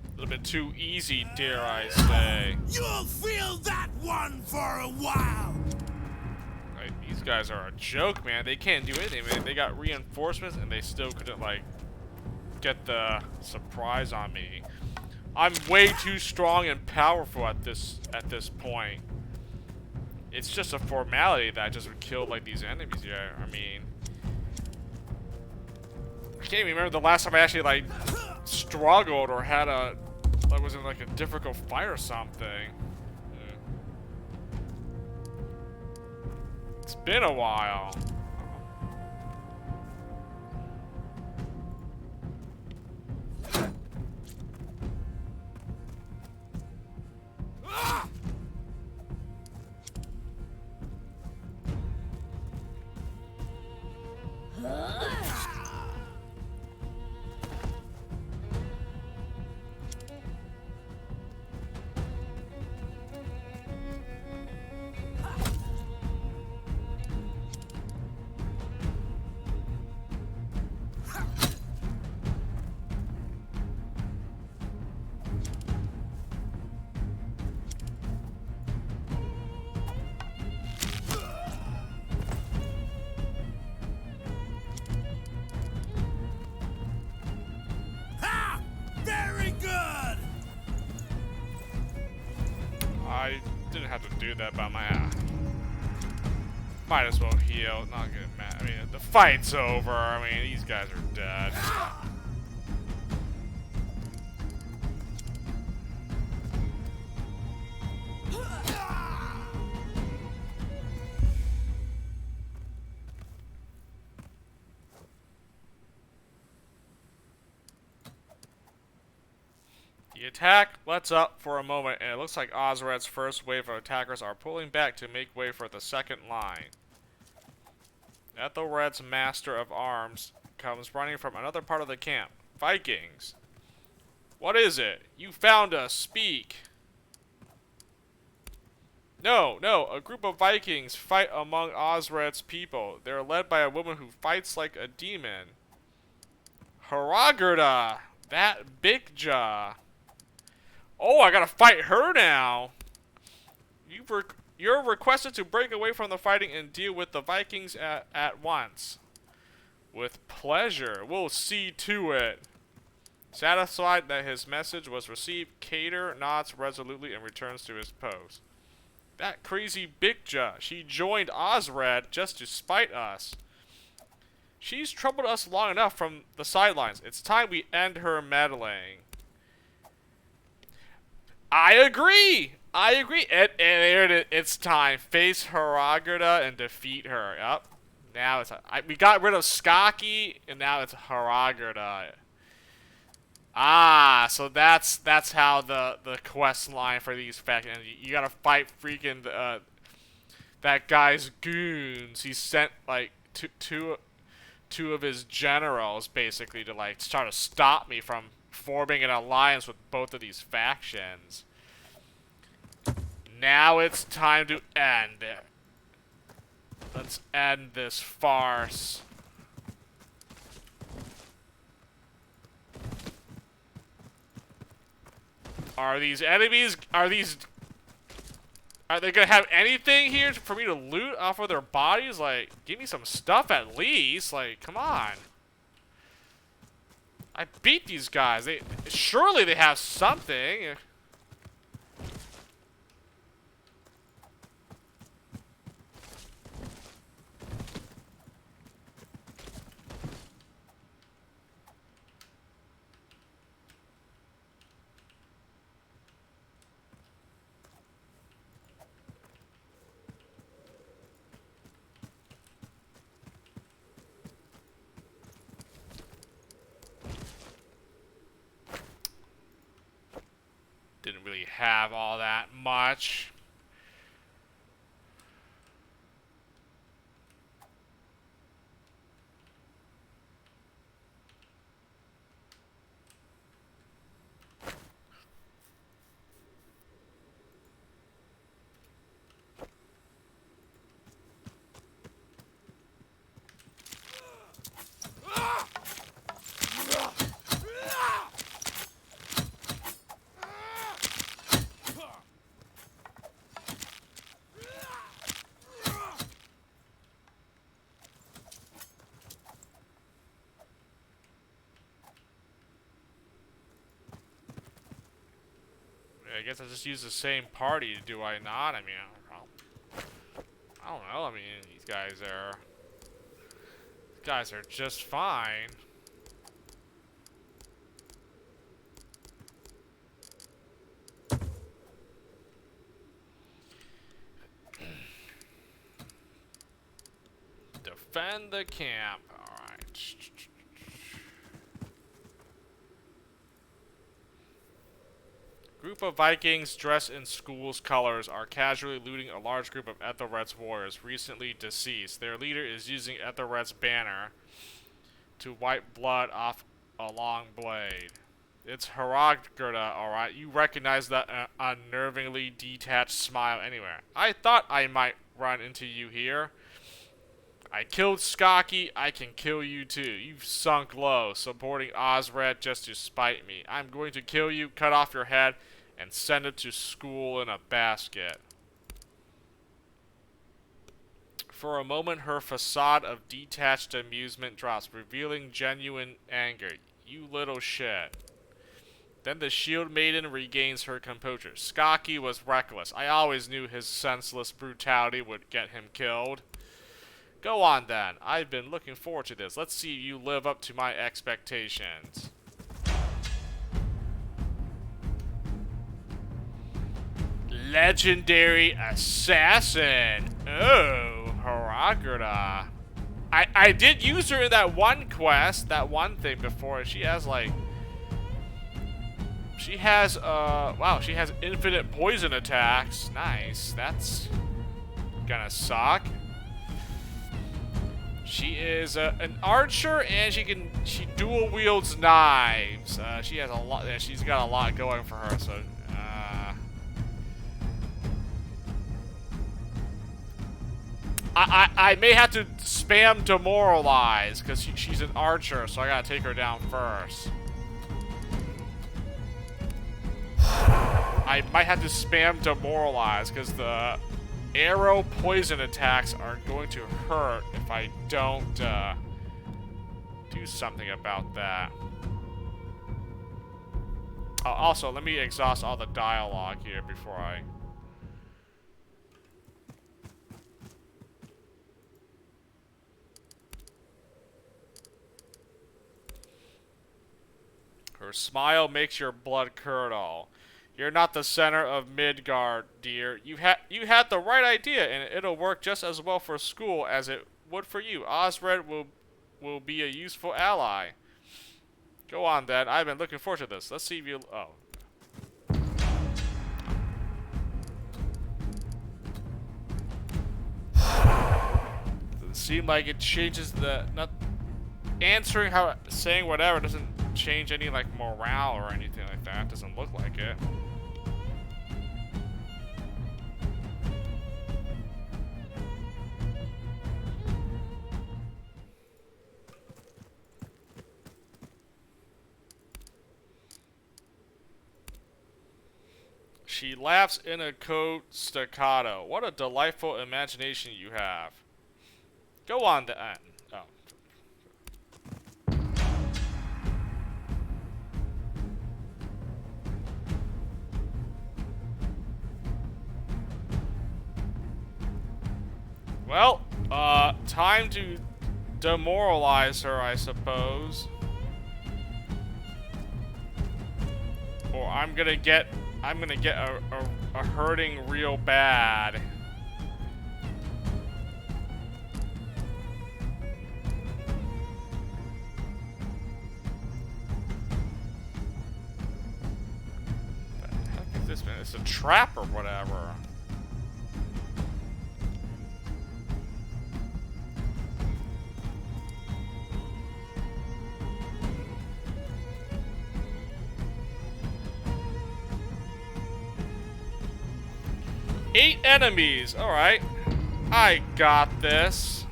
Speaker 1: A little bit too easy, dare I say.
Speaker 3: You'll feel that one for a while.
Speaker 1: Like, these guys are a joke, man. They can't do anything. They got reinforcements and they still couldn't, like, get the surprise on me. I'm way too strong and powerful at this point. It's just a formality that I just killed, like, these enemies here. I mean, I can't even remember the last time I actually, like, struggled or had a, like, was in, like, a difficult fight or something. It's been a while. I didn't have to do that by my might as well heal. Not get mad. I mean, the fight's over. I mean, these guys are dead. The attack lets up for a moment, and it looks like Osred's first wave of attackers are pulling back to make way for the second line. Ethelred's Master of Arms comes running from another part of the camp. Vikings! What is it? You found us! Speak! No, a group of Vikings fight among Osred's people. They're led by a woman who fights like a demon. Haragerda! That big jaw. Oh, I gotta fight her now! You're requested to break away from the fighting and deal with the Vikings at once. With pleasure. We'll see to it. Satisfied that his message was received, Cater nods resolutely and returns to his post. That crazy Bigja, she joined Osred just to spite us. She's troubled us long enough from the sidelines. It's time we end her meddling. I agree! It's time. Face Haragerda and defeat her. Yep. Now it's... we got rid of Skaki, and now it's Haragerda. Ah, so that's how the quest line for these factions. You gotta fight freaking that guy's goons. He sent like two of his generals basically to like try to stop me from forming an alliance with both of these factions. Now it's time to end it. Let's end this farce. Are these enemies, are they gonna have anything here for me to loot off of their bodies? Like, give me some stuff at least. Like, come on. I beat these guys. Surely they have something. Didn't really have all that much. I guess I just use the same party, do I not? I mean, I don't know. I mean, these guys are just fine. Defend the camp. All right. Group of Vikings dressed in school's colors are casually looting a large group of Ethelred's warriors recently deceased. Their leader is using Ethelred's banner to wipe blood off a long blade. It's Haragerda, alright. You recognize that unnervingly detached smile anywhere. I thought I might run into you here. I killed Skaki, I can kill you too. You've sunk low, supporting Osred just to spite me. I'm going to kill you, cut off your head, and send it to school in a basket. For a moment, her facade of detached amusement drops, revealing genuine anger. You little shit. Then the shield maiden regains her composure. Skaki was reckless. I always knew his senseless brutality would get him killed. Go on then. I've been looking forward to this. Let's see if you live up to my expectations. Legendary Assassin. Oh, Haragerda. I did use her in that one quest, that one thing before. She has like... She has, wow, she has infinite poison attacks. Nice. That's gonna suck. She is an archer, and she dual wields knives. She has a lot. She's got a lot going for her. So, I may have to spam demoralize because she's an archer, so I gotta take her down first. I might have to spam demoralize because the arrow poison attacks are going to hurt if I don't do something about that. Also, let me exhaust all the dialogue here before I... Her smile makes your blood curdle. You're not the center of Midgard, dear. You had the right idea, and it'll work just as well for school as it would for you. Osred will be a useful ally. Go on, then. I've been looking forward to this. Let's see if you... Oh. Doesn't seem like it changes the... Not answering how... Saying whatever doesn't change any, like, morale or anything like that. Doesn't look like it. She laughs in a cold staccato. What a delightful imagination you have. Go on to end. Oh. Well, time to demoralize her, I suppose. Or I'm gonna get a hurting real bad. What the heck is this, man? It's a trap or whatever. Eight enemies. All right, I got this.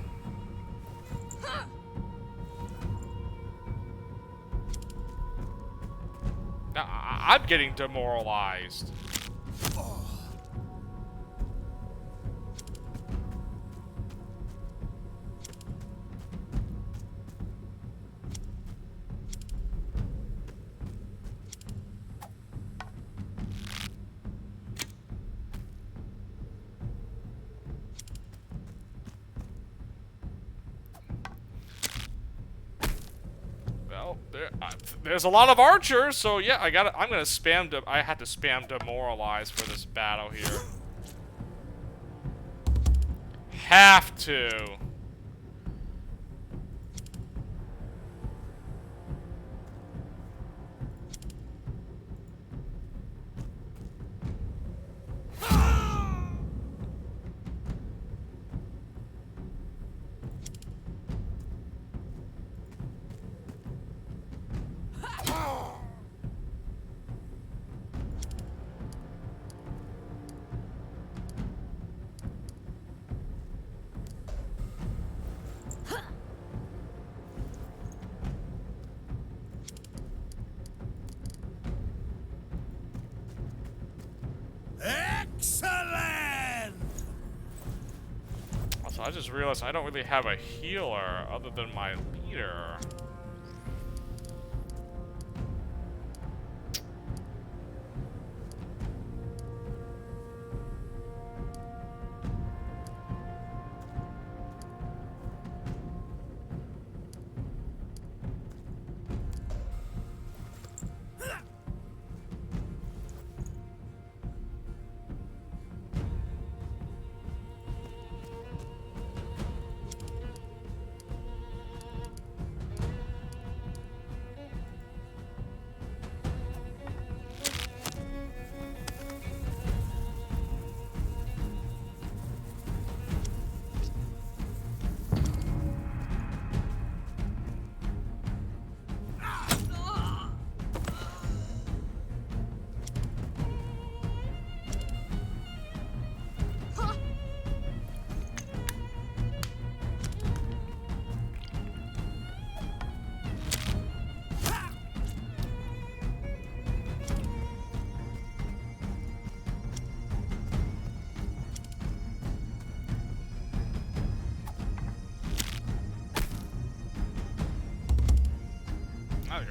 Speaker 1: Now, I'm getting demoralized. There's a lot of archers, so yeah, I'm gonna spam. I had to spam demoralize for this battle here. Have to.
Speaker 3: Excellent!
Speaker 1: Also, I just realized I don't really have a healer other than my leader.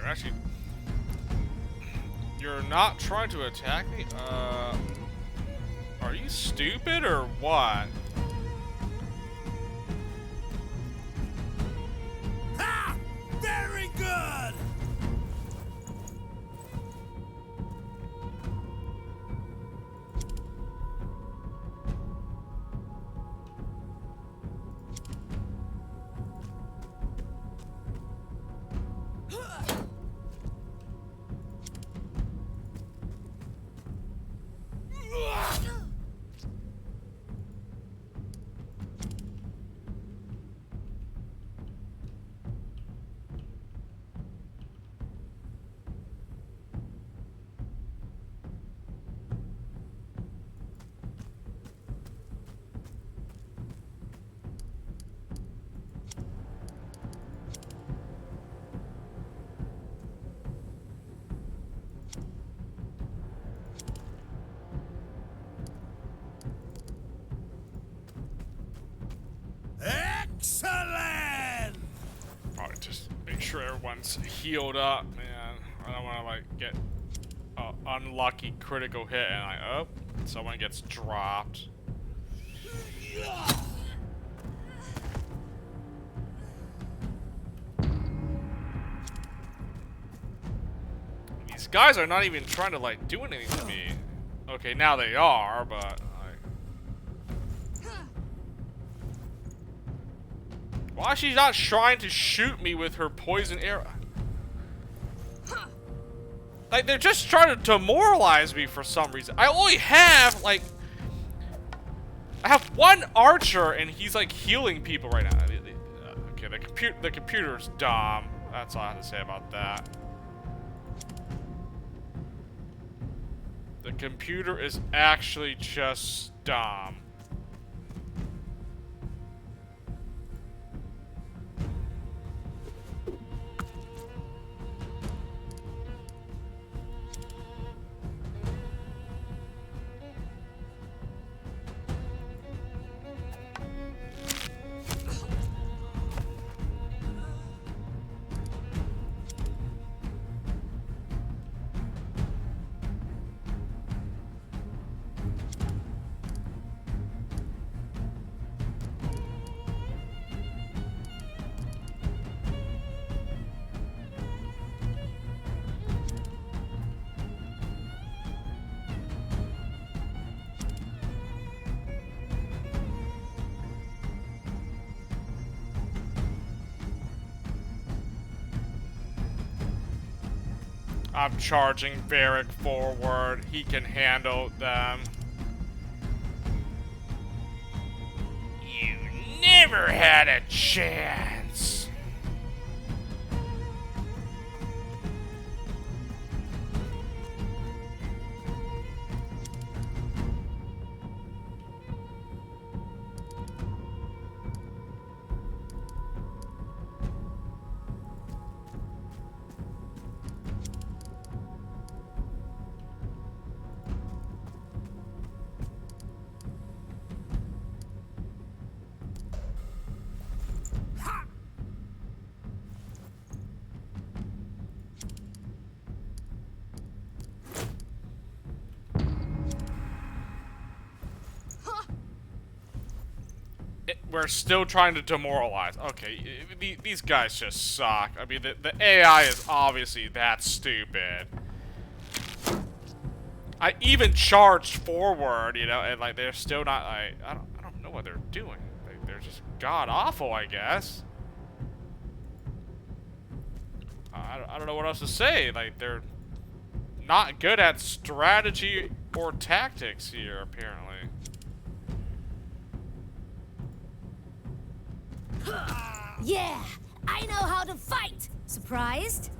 Speaker 1: Actually, you're not trying to attack me? Are you stupid or what?
Speaker 3: Ha! Very good! Excellent!
Speaker 1: Probably just make sure everyone's healed up, man. I don't want to like get an unlucky critical hit and someone gets dropped. These guys are not even trying to like do anything to me. Okay, now they are, but why is she not trying to shoot me with her poison arrow? Like, they're just trying to demoralize me for some reason. I only have, like... I have one archer, and he's, like, healing people right now. Okay, the computer's dumb. That's all I have to say about that. The computer is actually just dumb. I'm charging Varric forward. He can handle them. You never had a chance. We're still trying to demoralize. Okay, these guys just suck. I mean, the AI is obviously that stupid. I even charged forward, you know, and like they're still not. I don't know what they're doing. They're just god awful, I guess. I don't know what else to say. Like they're not good at strategy or tactics here, apparently.
Speaker 2: Yeah, I know how to fight. Surprised?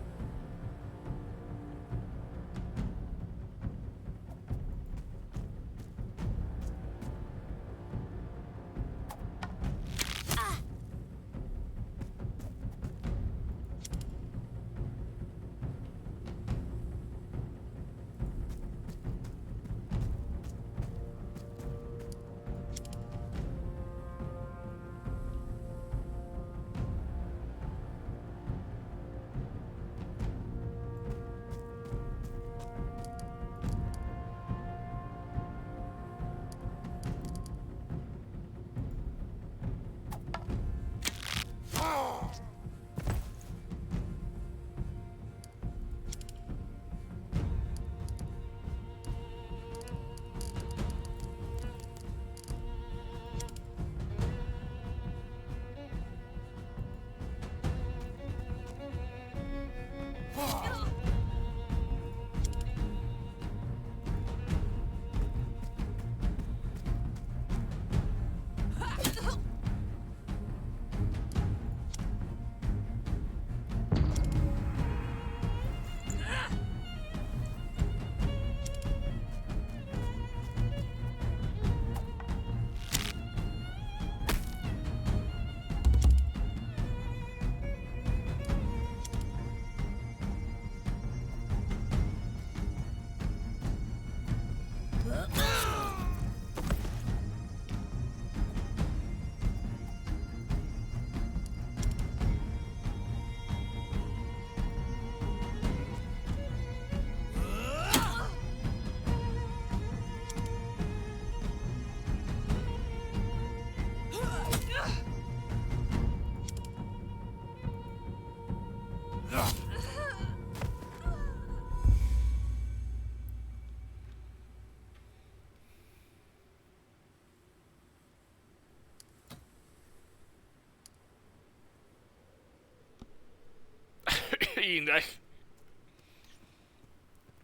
Speaker 1: mean,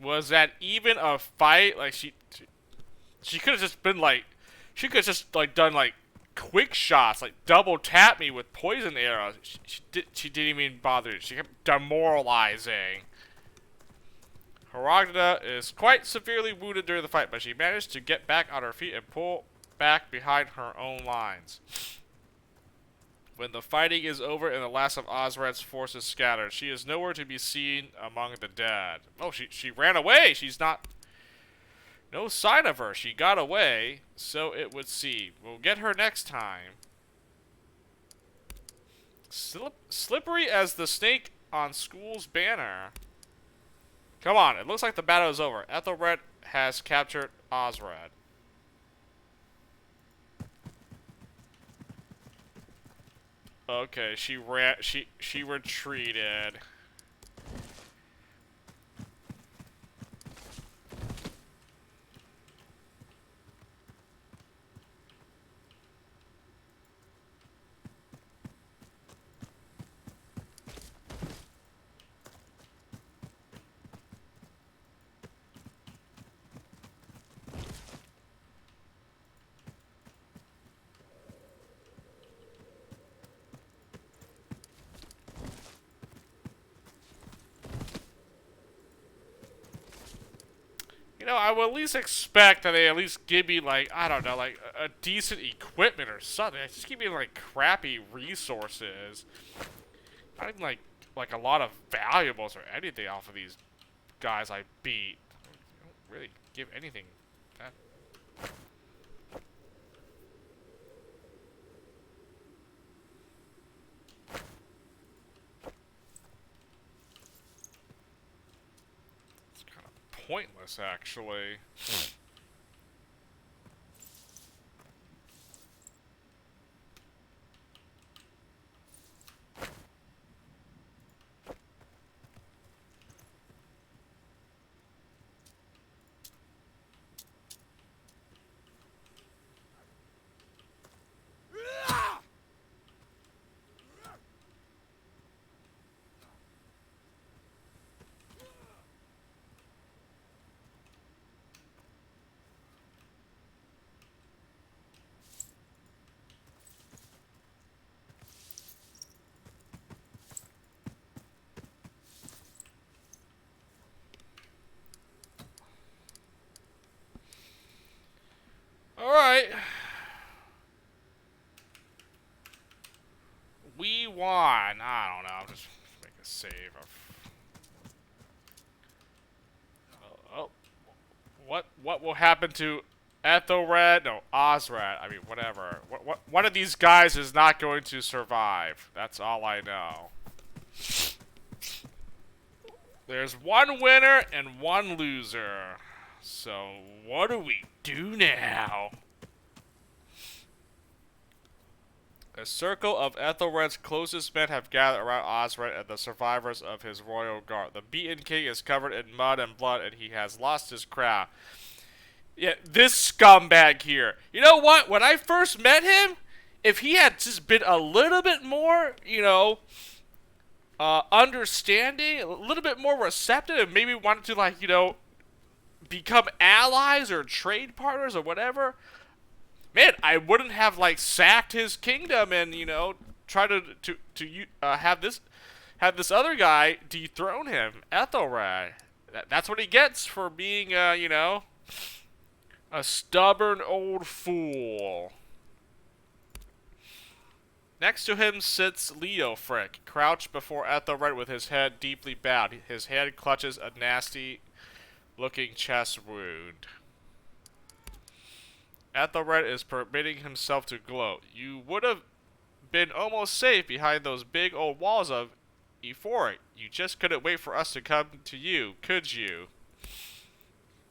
Speaker 1: was that even a fight? Like, she could have just been like, she could have just like done like quick shots, like double tap me with poison arrows. She didn't even bother. She kept demoralizing. Herogda is quite severely wounded during the fight, but she managed to get back on her feet and pull back behind her own lines. When the fighting is over and the last of Osrad's forces scattered, she is nowhere to be seen among the dead. Oh, she ran away! She's not... No sign of her. She got away, so it would seem. We'll get her next time. Slippery as the snake on school's banner. Come on, it looks like the battle is over. Ethelred has captured Osred. Okay, she retreated. You know, I would at least expect that they at least give me, like, I don't know, like, a decent equipment or something. Just give me, like, crappy resources. Not even, like a lot of valuables or anything off of these guys I beat. They don't really give anything. It's kind of pointless, actually. Alright. We won. I don't know. I'll just make a save of... Oh. What will happen to Ethelred? No, Osred. I mean, whatever. One of these guys is not going to survive. That's all I know. There's one winner and one loser. So, what do we do now? A circle of Ethelred's closest men have gathered around Osred and the survivors of his royal guard. The beaten king is covered in mud and blood, and he has lost his crown. Yeah, this scumbag here. You know what? When I first met him, if he had just been a little bit more, you know, understanding, a little bit more receptive, and maybe wanted to, like, you know, become allies or trade partners or whatever, man, I wouldn't have, like, sacked his kingdom and, you know, try to have this other guy dethrone him, Ethelred. That's what he gets for being, you know, a stubborn old fool. Next to him sits Leofric, crouched before Ethelred with his head deeply bowed. His hand clutches a nasty-looking chest wound. Ethelred is permitting himself to gloat. You would have been almost safe behind those big old walls of Euphoric. You just couldn't wait for us to come to you, could you?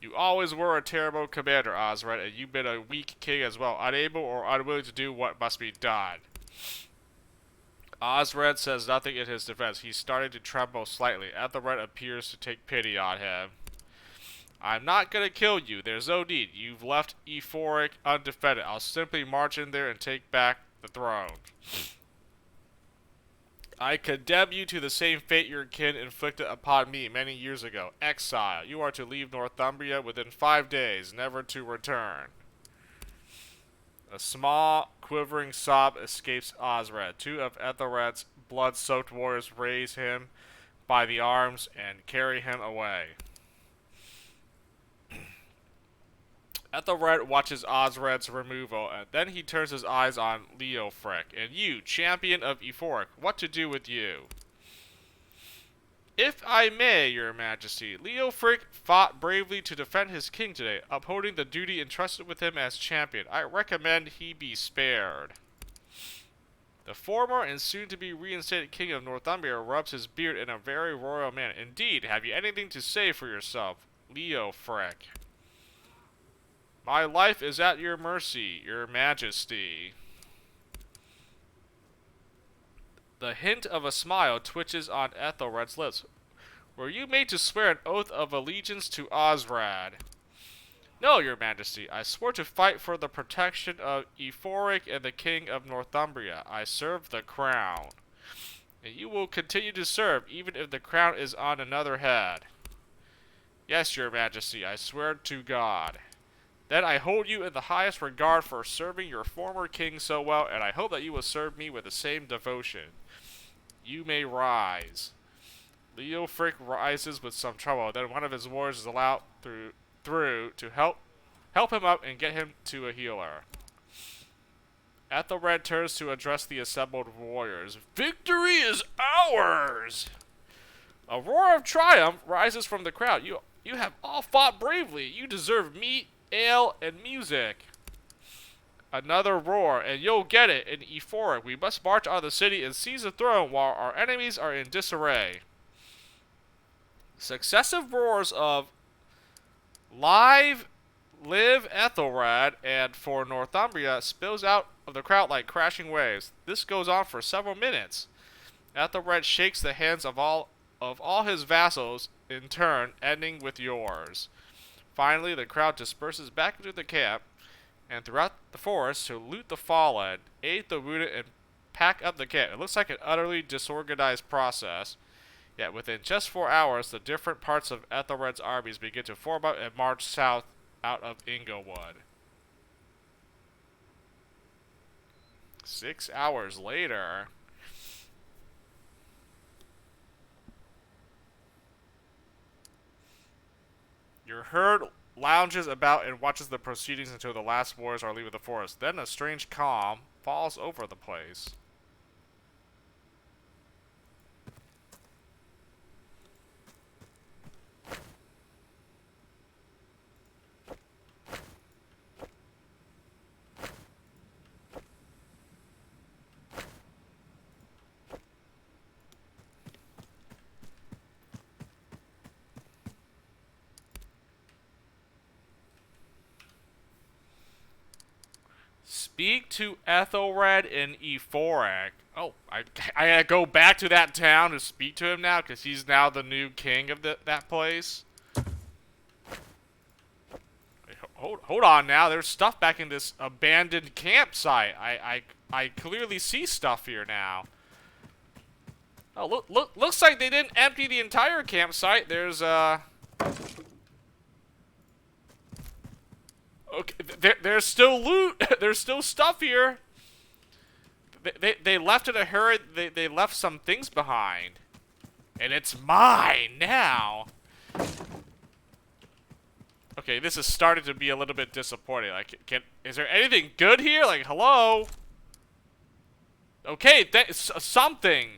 Speaker 1: You always were a terrible commander, Osred, and you've been a weak king as well, unable or unwilling to do what must be done. Osred says nothing in his defense. He's starting to tremble slightly. Ethelred appears to take pity on him. I'm not gonna kill you. There's no need. You've left Euphoric undefended. I'll simply march in there and take back the throne. I condemn you to the same fate your kin inflicted upon me many years ago. Exile. You are to leave Northumbria within 5 days, never to return. A small, quivering sob escapes Osred. 2 of Ethelred's blood-soaked warriors raise him by the arms and carry him away. Ethelred watches Osred's removal, and then he turns his eyes on Leofric. And you, champion of Ephoric, what to do with you? If I may, your majesty, Leofric fought bravely to defend his king today, upholding the duty entrusted with him as champion. I recommend he be spared. The former and soon-to-be reinstated king of Northumbria rubs his beard in a very royal manner. Indeed, have you anything to say for yourself, Leofric? My life is at your mercy, your majesty. The hint of a smile twitches on Ethelred's lips. Were you made to swear an oath of allegiance to Osred? No, your majesty. I swore to fight for the protection of Ephoric and the king of Northumbria. I serve the crown. And you will continue to serve, even if the crown is on another head. Yes, your majesty. I swear to God. Then I hold you in the highest regard for serving your former king so well, and I hope that you will serve me with the same devotion. You may rise. Leofric rises with some trouble. Then one of his warriors is allowed through to help him up and get him to a healer. Ethelred turns to address the assembled warriors. Victory is ours! A roar of triumph rises from the crowd. You have all fought bravely. You deserve meat, ale, and music. Another roar, and you'll get it in Ephoric. We must march on the city and seize the throne while our enemies are in disarray. Successive roars of live Ethelred and for Northumbria spills out of the crowd like crashing waves. This goes on for several minutes. Ethelred shakes the hands of all his vassals in turn, ending with yours. Finally, the crowd disperses back into the camp and throughout the forest to loot the fallen, aid the wounded, and pack up the camp. It looks like an utterly disorganized process. Yet within just 4 hours, the different parts of Ethelred's armies begin to form up and march south out of Inglewood. 6 hours later, your herd lounges about and watches the proceedings until the last warriors are leaving the forest. Then a strange calm falls over the place. Speak to Ethelred in Ephoric. Oh, I gotta go back to that town to speak to him now, because he's now the new king of that place. Wait, hold on now. There's stuff back in this abandoned campsite. I clearly see stuff here now. Oh, looks like they didn't empty the entire campsite. There's okay, there's still loot. There's still stuff here. They left in a hurry. They left some things behind, and it's mine now. Okay, this is starting to be a little bit disappointing. Like, is there anything good here? Like, hello. Okay, something.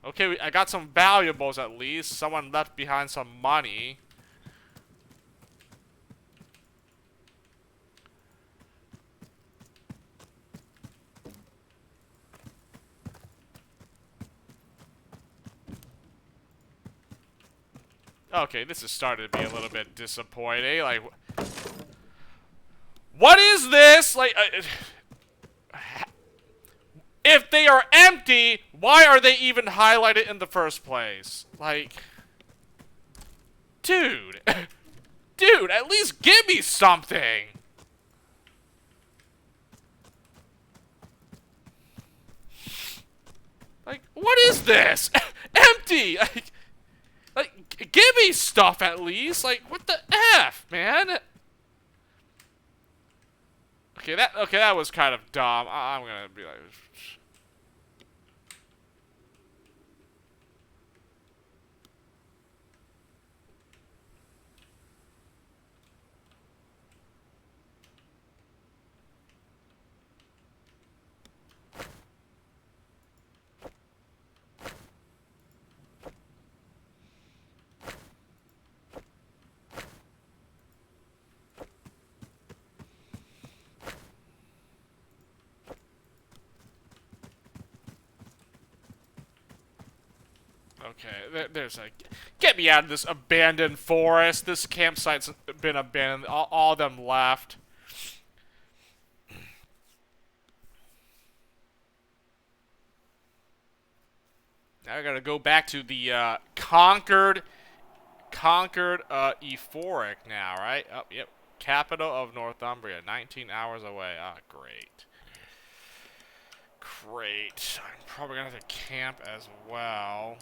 Speaker 1: Okay, I got some valuables at least. Someone left behind some money. Okay, this is starting to be a little bit disappointing. Like, what is this? Like, if they are empty, why are they even highlighted in the first place? Like, dude. Dude, at least give me something. Like, what is this? Empty! Give me stuff at least! Like, what the F, man? Okay, that was kind of dumb. I'm gonna be like... Okay, there's a... Get me out of this abandoned forest. This campsite's been abandoned. All of them left. Now I gotta go back to the conquered Euphoric now, right? Oh, yep. Capital of Northumbria, 19 hours away. Ah, great. Great. I'm probably gonna have to camp as well.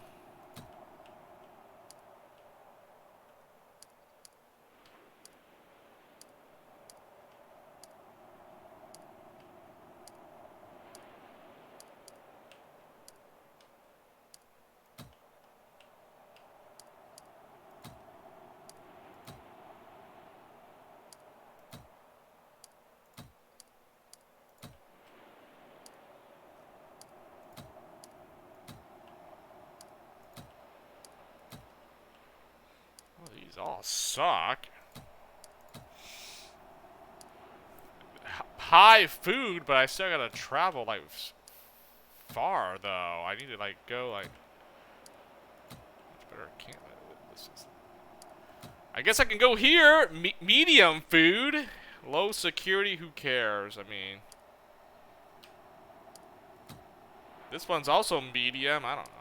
Speaker 1: Well, these all suck. High food, but I still gotta travel, like, far, though. I need to, like, go, like... Much better camp. This is... I guess I can go here. Medium food. Low security, who cares? I mean... This one's also medium. I don't know.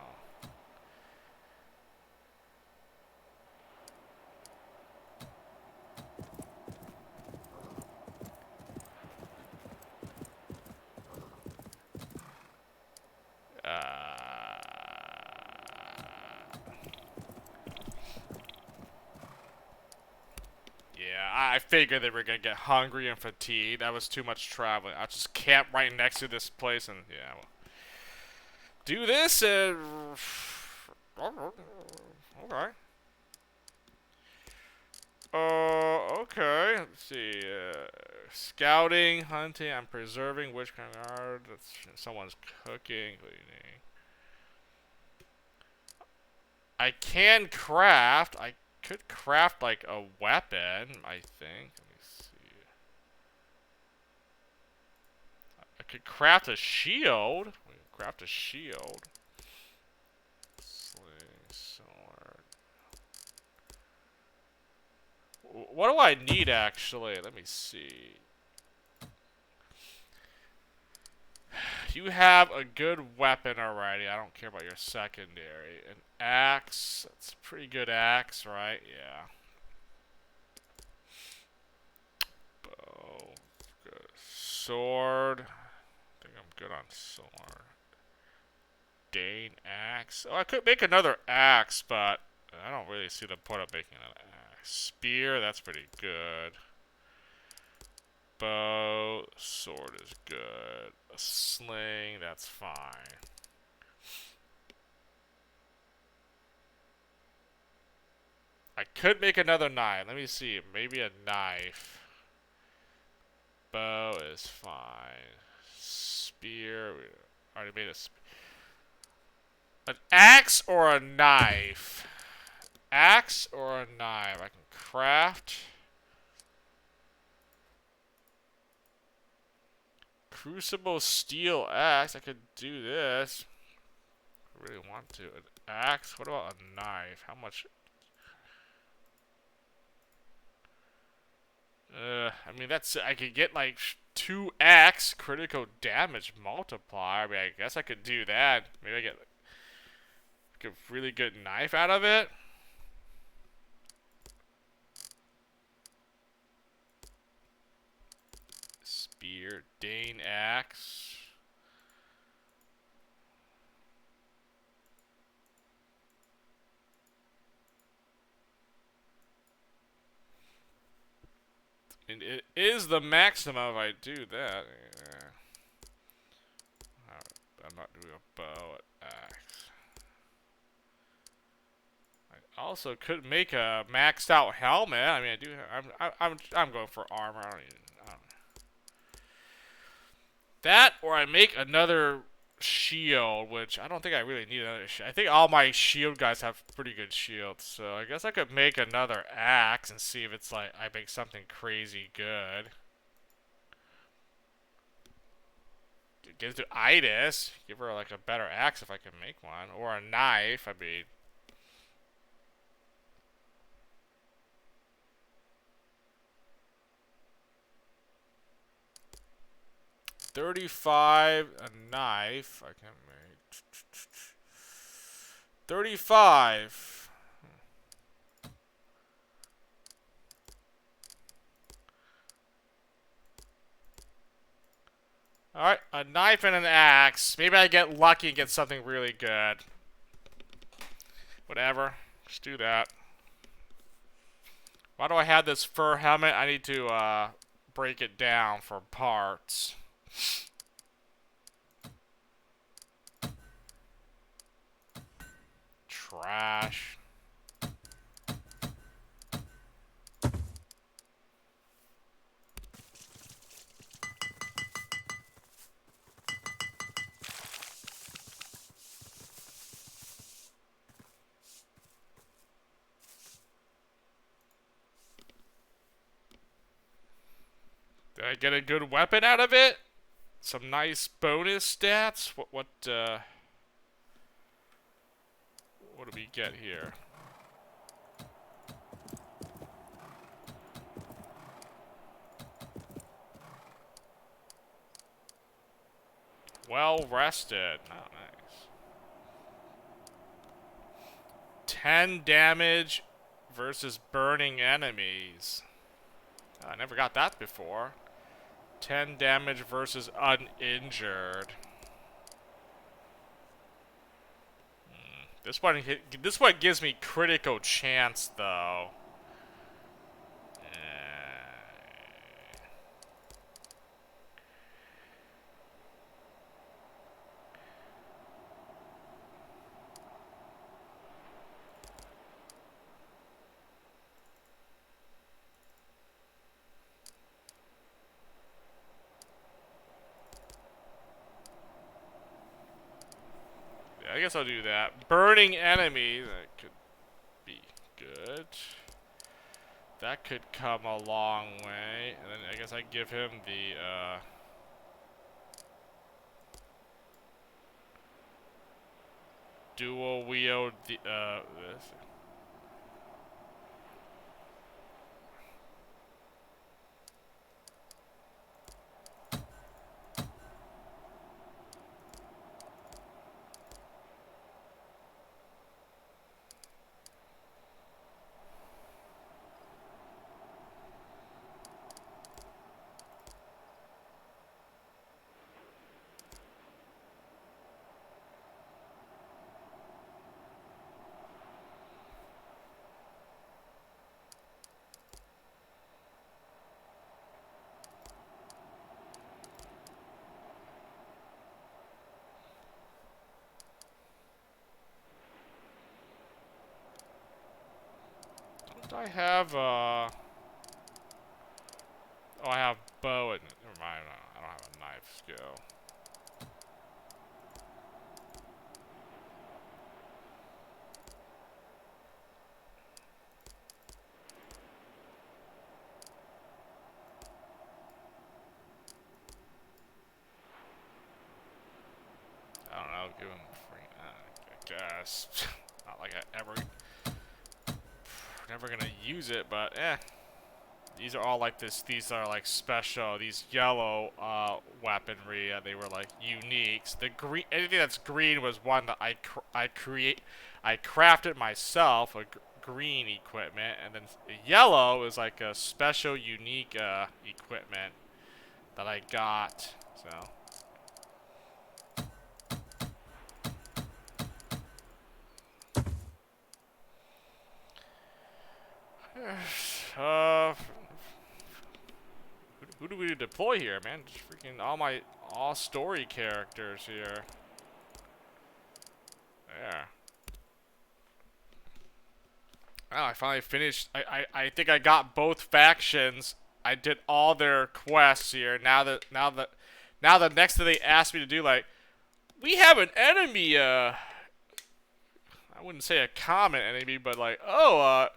Speaker 1: Yeah, I figured they were gonna get hungry and fatigued. That was too much traveling. I'll just camp right next to this place and, yeah, well, do this and... Okay. Okay. Let's see. Scouting, hunting, I'm preserving, which kind of art? That's someone's cooking, cleaning. I can craft. I could craft like a weapon, I think. Let me see. I could craft a shield. Craft a shield. Sling, sword. What do I need actually? Let me see. You have a good weapon already. I don't care about your secondary. An axe. That's a pretty good axe, right? Yeah. Bow. Good. Sword. I think I'm good on sword. Dane axe. Oh, I could make another axe, but I don't really see the point of making an axe. Spear. That's pretty good. Bow, sword is good. A sling, that's fine. I could make another knife. Let me see. Maybe a knife. Bow is fine. Spear. We already made a spear. An axe or a knife? Axe or a knife? I can craft. Crucible steel axe. I could do this. I really want to. An axe? What about a knife? How much? I mean, that's... I could get, like, 2x critical damage multiplier. I mean, I guess I could do that. Maybe I get like, a really good knife out of it. Spear. Dane axe. And it is the maximum if I do that. Yeah. I'm not doing a bow at axe. I also could make a maxed out helmet. I mean, I do. I'm going for armor. I don't that, or I make another shield, which I don't think I really need another shield. I think all my shield guys have pretty good shields, so I guess I could make another axe and see if it's like I make something crazy good. Give it to Itis. Give her like a better axe if I can make one, or a knife. I mean. 35, a knife. I can make 35. Alright, a knife and an axe. Maybe I get lucky and get something really good. Whatever. Just do that. Why do I have this fur helmet? I need to break it down for parts. Trash. Did I get a good weapon out of it? Some nice bonus stats? What do we get here? Well rested. Oh, nice. 10 damage versus burning enemies. I never got that before. 10 damage versus uninjured. This one gives me critical chance though. I guess I'll do that. Burning enemies. That could be good. That could come a long way. And then I guess I give him the, dual wield, this. Don't I have, oh, I have bow and, never mind, I don't have a knife skill. I don't know, give him free, I guess. Not like I ever, never gonna use it, but these are all like this, these are like special, these yellow weaponry, they were like uniques. The green, anything that's green was one that I crafted myself, green equipment, and then yellow is like a special unique equipment that I got, so. Who do we deploy here, man? Just freaking all story characters here. There. Oh, I finally finished. I think I got both factions. I did all their quests here. Now the next thing they asked me to do, like, we have an enemy. I wouldn't say a common enemy, but like, oh,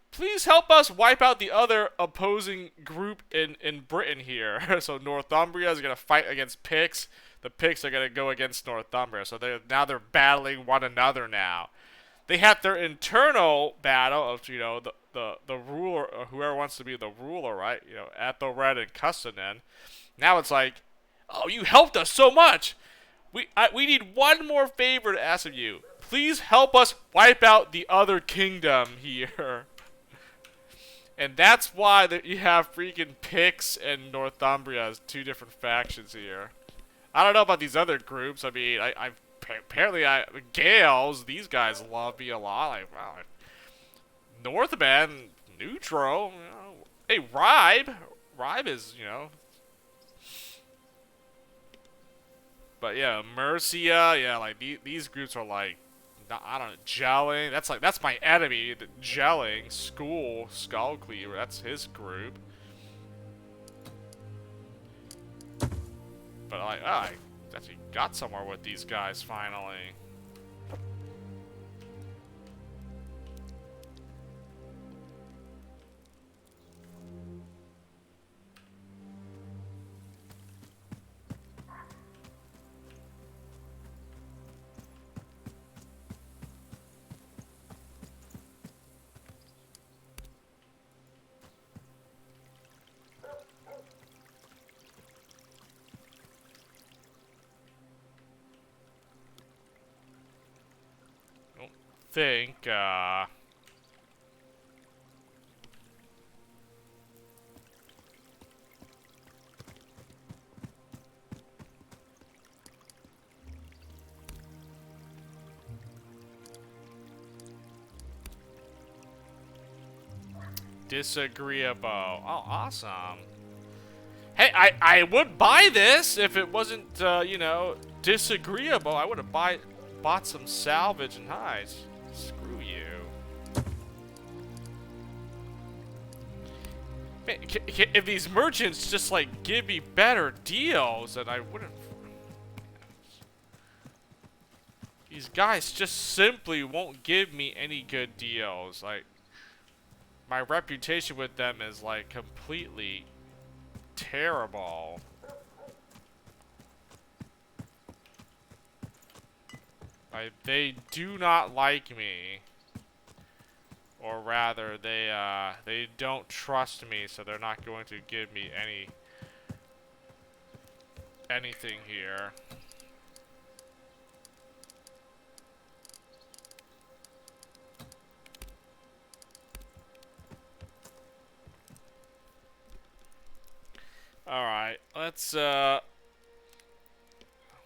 Speaker 1: please help us wipe out the other opposing group in Britain here. So Northumbria is gonna fight against Picts. The Picts are gonna go against Northumbria. So they're battling one another now. They had their internal battle of, you know, the ruler, or whoever wants to be the ruler, right? You know, Ethelred and Cussenden. Now it's like, oh, you helped us so much. We need one more favor to ask of you. Please help us wipe out the other kingdom here. And that's why you have freaking Picts and Northumbria as two different factions here. I don't know about these other groups. I mean, apparently Gales, these guys love me a lot. Like, wow, Northman, neutral. You know. Hey, Ribe is, you know. But yeah, Mercia, yeah, like these groups are like, I don't know, gelling. That's my enemy. The gelling, Skullcleaver. That's his group. But like, oh, I actually got somewhere with these guys finally. Think, disagreeable. Oh, awesome. Hey, I would buy this if it wasn't, you know, disagreeable. I would have bought some salvage and hides. Screw you. Man, if these merchants just, like, give me better deals, then I wouldn't... These guys just simply won't give me any good deals. Like, my reputation with them is, like, completely terrible. They do not like me. Or rather, they don't trust me, so they're not going to give me anything here. Alright, let's, wow,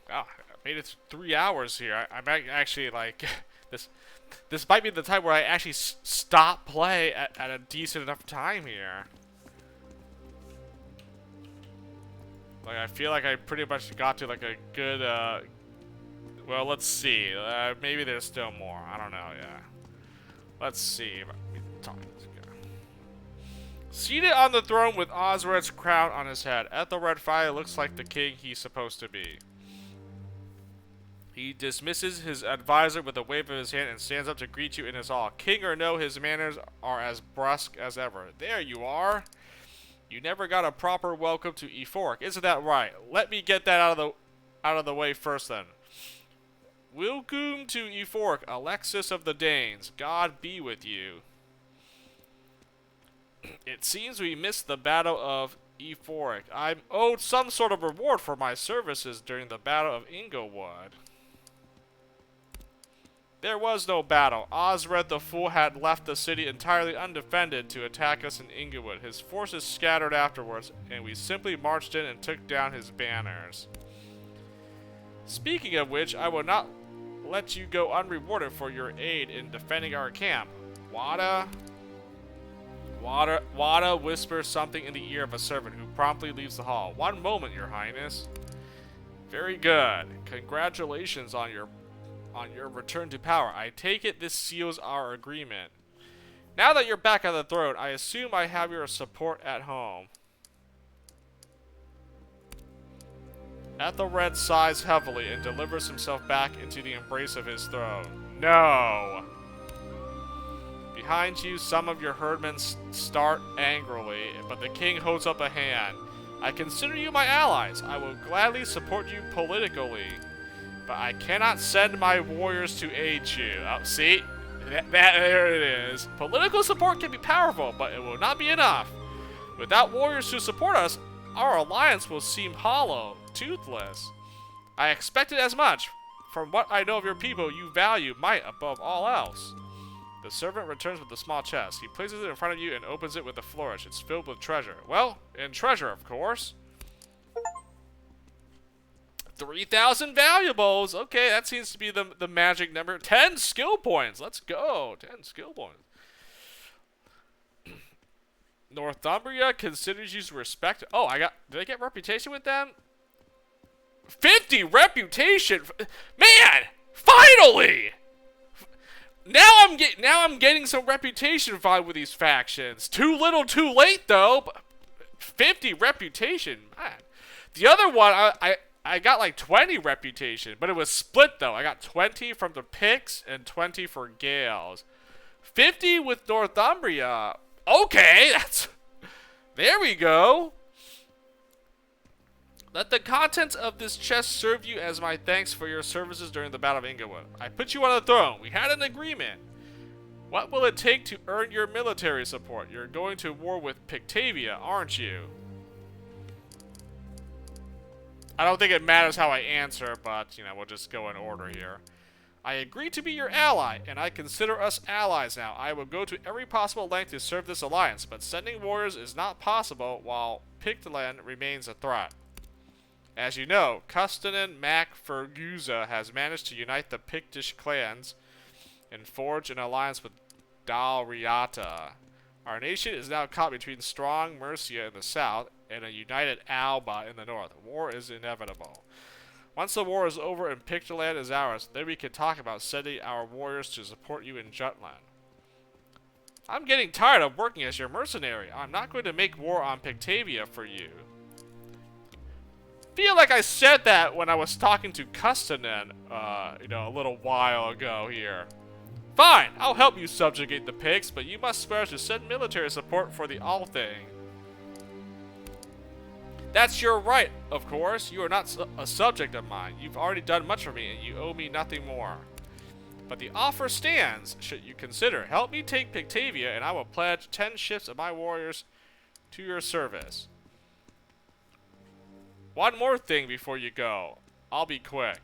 Speaker 1: I made it 3 hours here. I might actually, like, this might be the time where I actually stop play at a decent enough time here. Like, I feel like I pretty much got to, like, a good, well, let's see. Maybe there's still more. I don't know, yeah. Let's see. Seated on the throne with Osred's crown on his head, Ethelred finally looks like the king he's supposed to be. He dismisses his advisor with a wave of his hand and stands up to greet you in his hall. King or no, his manners are as brusque as ever. There you are. You never got a proper welcome to Ephoric, isn't that right? Let me get that out of the way first then. Welcome to Ephoric, Alexis of the Danes. God be with you. It seems we missed the Battle of Ephoric. I'm owed some sort of reward for my services during the Battle of Inglewood. There was no battle. Osred the Fool had left the city entirely undefended to attack us in Inglewood. His forces scattered afterwards, and we simply marched in and took down his banners. Speaking of which, I will not let you go unrewarded for your aid in defending our camp. Wada? Wada whispers something in the ear of a servant who promptly leaves the hall. One moment, Your Highness. Very good. Congratulations on your return to power. I take it this seals our agreement. Now that you're back on the throne, I assume I have your support at home. Ethelred sighs heavily and delivers himself back into the embrace of his throne. No! Behind you, some of your herdmen start angrily, but the king holds up a hand. I consider you my allies. I will gladly support you politically, but I cannot send my warriors to aid you. Oh, see? There it is. Political support can be powerful, but it will not be enough. Without warriors to support us, our alliance will seem hollow, toothless. I expected as much. From what I know of your people, you value might above all else. The servant returns with a small chest. He places it in front of you and opens it with a flourish. It's filled with treasure. Well, in treasure, of course. 3,000 valuables. Okay, that seems to be the magic number. 10 skill points. Let's go. 10 skill points. Northumbria considers you respected. Oh, did I get reputation with them? 50 reputation. Man, finally. Now I'm getting some reputation vibe with these factions. Too little, too late though. But 50 reputation, man. The other one, I got like 20 reputation, but it was split though. I got 20 from the Picts and 20 for Gales. 50 with Northumbria. Okay, there we go. Let the contents of this chest serve you as my thanks for your services during the Battle of Inglewood. I put you on the throne. We had an agreement. What will it take to earn your military support? You're going to war with Pictavia, aren't you? I don't think it matters how I answer, but, you know, we'll just go in order here. I agree to be your ally, and I consider us allies now. I will go to every possible length to serve this alliance, but sending warriors is not possible while Pictland remains a threat. As you know, Custonin Mac Fergusa has managed to unite the Pictish clans and forge an alliance with Dalriata. Our nation is now caught between strong Mercia in the south and a united Alba in the north. War is inevitable. Once the war is over and Pictland is ours, then we can talk about sending our warriors to support you in Jutland. I'm getting tired of working as your mercenary. I'm not going to make war on Pictavia for you. Feel like I said that when I was talking to Custonin, you know, a little while ago here. Fine, I'll help you subjugate the Picts, but you must swear to send military support for the Althing. That's your right, of course. You are not a subject of mine. You've already done much for me, and you owe me nothing more. But the offer stands, should you consider. Help me take Pictavia, and I will pledge 10 ships of my warriors to your service. One more thing before you go. I'll be quick.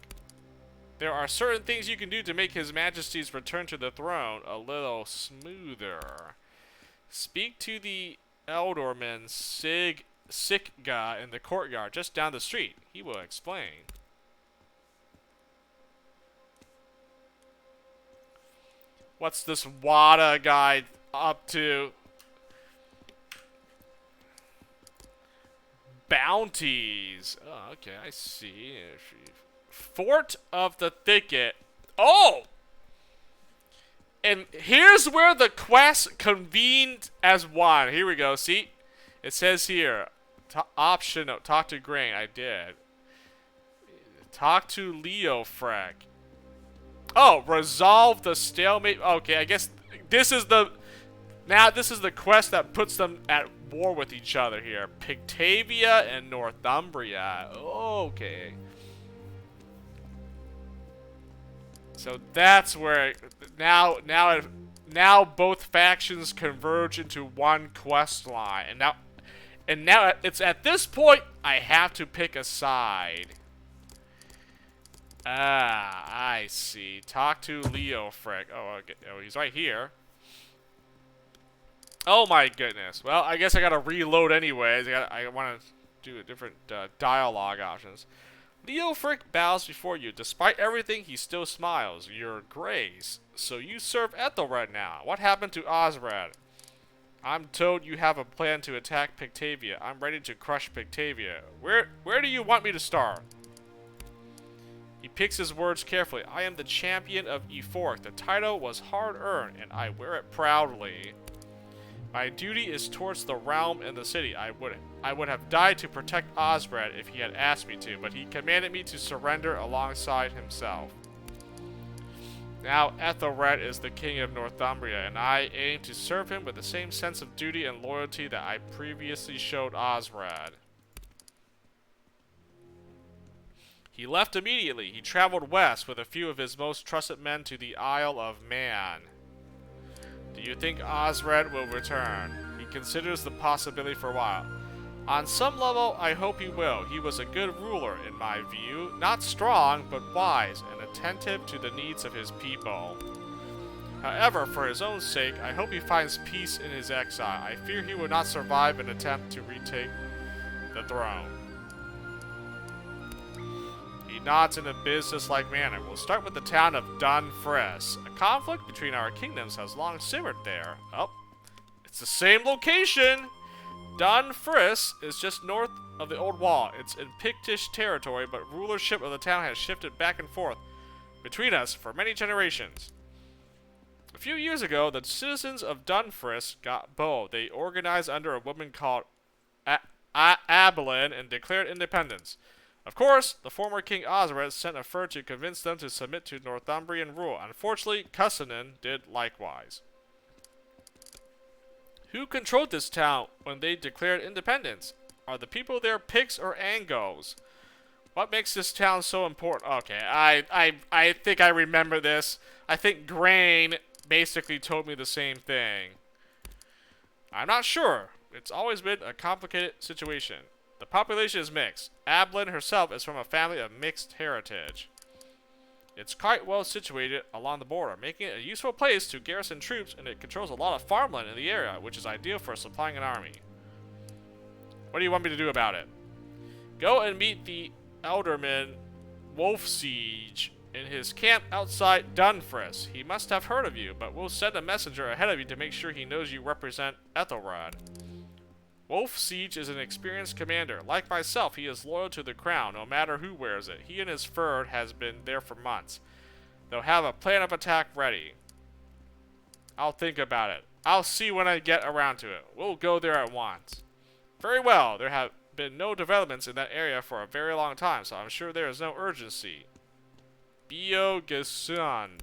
Speaker 1: There are certain things you can do to make His Majesty's return to the throne a little smoother. Speak to the ealdorman Sikga in the courtyard just down the street. He will explain. What's this Wada guy up to? Bounties. Oh, okay, I see. Fort of the Thicket. Oh! And here's where the quest convened as one. Here we go. See? It says here. Option. Talk to Grain. I did. Talk to Leofrek. Oh, resolve the stalemate. Okay, I guess this is the... Now, this is the quest that puts them at war with each other here. Pictavia and Northumbria. Okay. So that's where now both factions converge into one quest line. And now it's at this point I have to pick a side. Ah, I see. Talk to Leofrek. Oh, okay. Oh, he's right here. Oh my goodness. Well, I guess I gotta reload anyways. I want to do a different dialogue options. Leofric bows before you. Despite everything, he still smiles. Your grace. So you serve Ethelred now. What happened to Osred? I'm told you have a plan to attack Pictavia. I'm ready to crush Pictavia. Where do you want me to start? He picks his words carefully. I am the champion of Euphoric. The title was hard-earned, and I wear it proudly. My duty is towards the realm and the city. I would have died to protect Osred if he had asked me to, but he commanded me to surrender alongside himself. Now Ethelred is the king of Northumbria, and I aim to serve him with the same sense of duty and loyalty that I previously showed Osred. He left immediately. He traveled west with a few of his most trusted men to the Isle of Man. Do you think Osred will return? He considers the possibility for a while. On some level, I hope he will. He was a good ruler, in my view. Not strong, but wise, and attentive to the needs of his people. However, for his own sake, I hope he finds peace in his exile. I fear he will not survive an attempt to retake the throne. He nods in a business-like manner. We'll start with the town of Dunfris. A conflict between our kingdoms has long simmered there. Oh, it's the same location! Dunfris is just north of the old wall. It's in Pictish territory, but rulership of the town has shifted back and forth between us for many generations. A few years ago, the citizens of Dunfris got bold. They organized under a woman called Abilene and declared independence. Of course, the former King Osred sent a fur to convince them to submit to Northumbrian rule. Unfortunately, Cussinen did likewise. Who controlled this town when they declared independence? Are the people there Picts or Angles? What makes this town so important? Okay, I think I remember this. I think Grain basically told me the same thing. I'm not sure. It's always been a complicated situation. The population is mixed. Ablin herself is from a family of mixed heritage. It's quite well situated along the border, making it a useful place to garrison troops, and it controls a lot of farmland in the area, which is ideal for supplying an army. What do you want me to do about it? Go and meet the Elderman Wolfsiege in his camp outside Dunfris. He must have heard of you, but we'll send a messenger ahead of you to make sure he knows you represent Ethelred. Wolfsiege is an experienced commander. Like myself, he is loyal to the crown, no matter who wears it. He and his fyrd has been there for months. They'll have a plan of attack ready. I'll think about it. I'll see when I get around to it. We'll go there at once. Very well. There have been no developments in that area for a very long time, so I'm sure there is no urgency. Bio Gesund.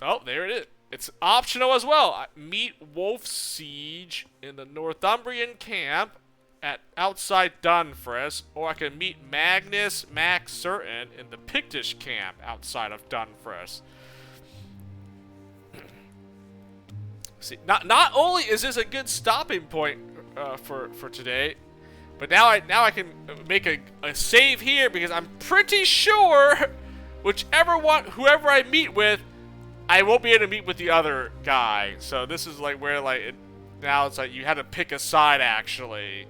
Speaker 1: Oh, there it is. It's optional as well. Meet Wolfsiege in the Northumbrian camp at outside Dunfris, or I can meet Magnus Mac Certain in the Pictish camp outside of Dunfris. See, not only is this a good stopping point for today, but now I can make a save here because I'm pretty sure whoever I meet with, I won't be able to meet with the other guy. So this is like where now it's like you had to pick a side actually.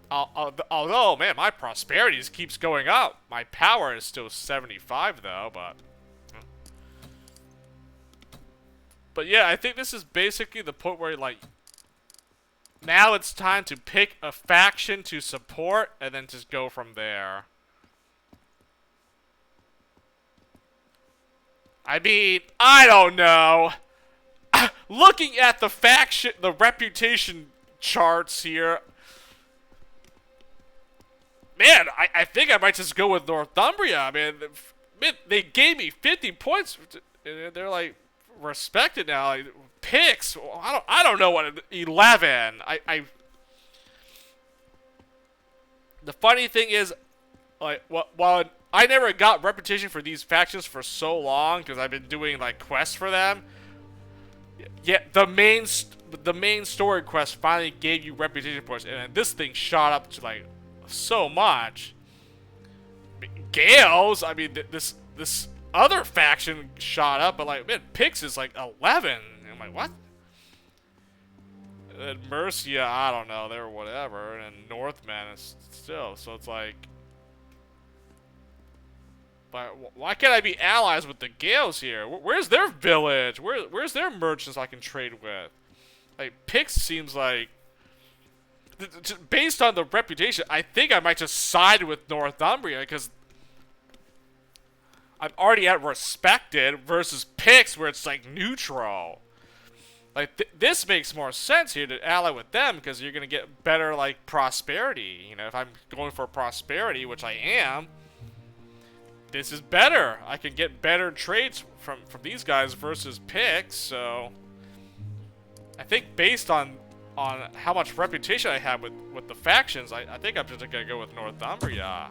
Speaker 1: Although, man, my prosperity keeps going up. My power is still 75 though, but yeah, I think this is basically the point where like now it's time to pick a faction to support and then just go from there. I mean, I don't know. Looking at the faction, the reputation charts here, man, I think I might just go with Northumbria. I mean, they gave me 50 points. They're like respected now. Like, picks. I don't know what 11. The funny thing is, like, while I never got reputation for these factions for so long because I've been doing like quests for them. Yeah, the main story quest finally gave you reputation points, and this thing shot up to like so much. Gales, I mean, this other faction shot up, but like, man, Pix is like 11. I'm like, what? And Mercia, I don't know, they're whatever, and Northmen is still, so it's like. But why can't I be allies with the Gales here? Where's their village? Where's their merchants I can trade with? Like, Pix seems like... Based on the reputation, I think I might just side with Northumbria, because I'm already at respected versus Pix, where it's like neutral. Like, this makes more sense here to ally with them, because you're going to get better, like, prosperity. You know, if I'm going for prosperity, which I am, this is better. I can get better trades from these guys versus Pix, so... I think based on how much reputation I have with the factions, I think I'm just going to go with Northumbria.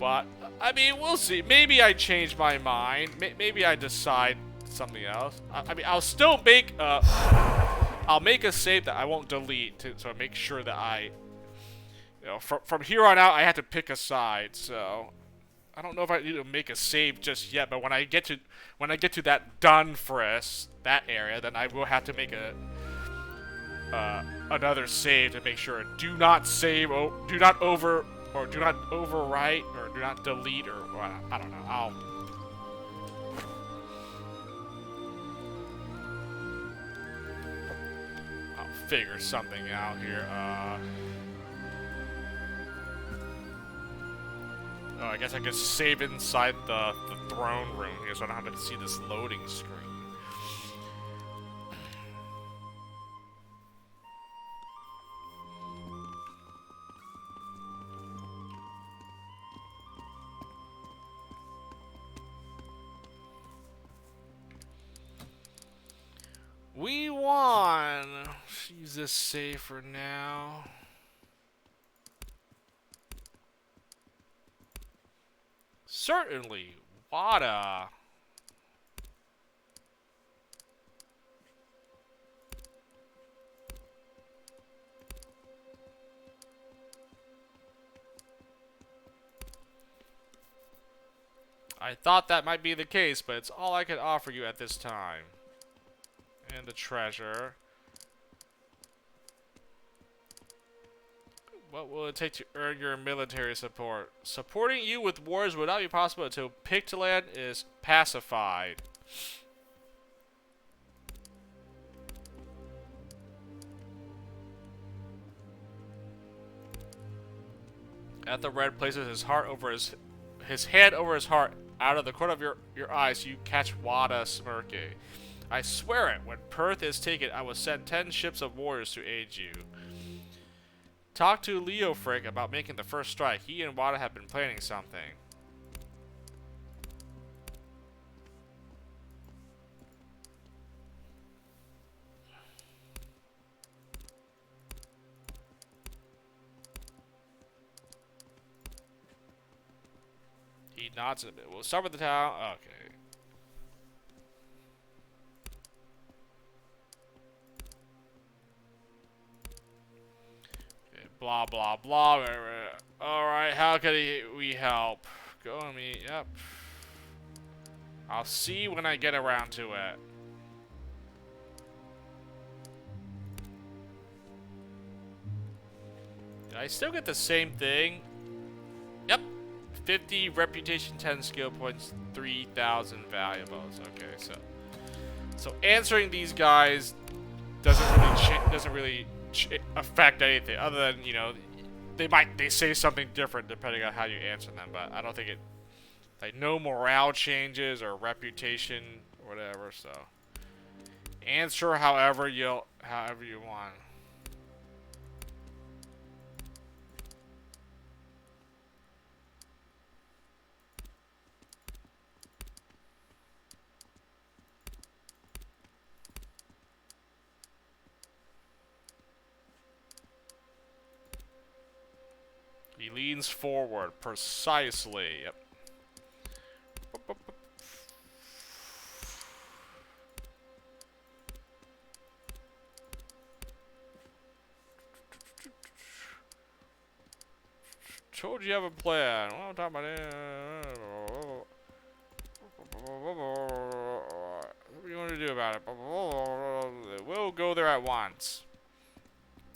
Speaker 1: But, I mean, we'll see. Maybe I change my mind. Maybe I decide something else. I mean, I'll still make I'll make a save that I won't delete so I make sure that I, you know, from here on out I have to pick a side. So I don't know if I need to make a save just yet. But when I get to that Dunfris, that area, then I will have to make another save to make sure do not save, do not overwrite, or do not delete, or I don't know. I'll figure something out here. Oh, I guess I could save inside the throne room here, so I don't have to see this loading screen. We won! Let's use this save for now. Certainly. Wada. I thought that might be the case, but it's all I can offer you at this time. And the treasure. What will it take to earn your military support? Supporting you with wars would not be possible until Pictoland is pacified. At the red places his heart over his hand over his heart. Out of the corner of your eyes, you catch Wada smirking. I swear it, when Perth is taken, I will send 10 ships of warriors to aid you. Talk to Leofric about making the first strike. He and Wada have been planning something. He nods a bit. We'll start with the town. Okay. Blah, blah, blah. Alright, how can we help? Go on me. Yep. I'll see when I get around to it. Did I still get the same thing? Yep. 50 reputation, 10 skill points, 3,000 valuables. Okay, so answering these guys doesn't really affect anything other than, you know, they say something different depending on how you answer them, but I don't think it, like, no morale changes or reputation or whatever. So answer however you want. He leans forward, precisely. Yep. Told you have a plan. Well, I'm talking about it. What do you want to do about it? We'll go there at once.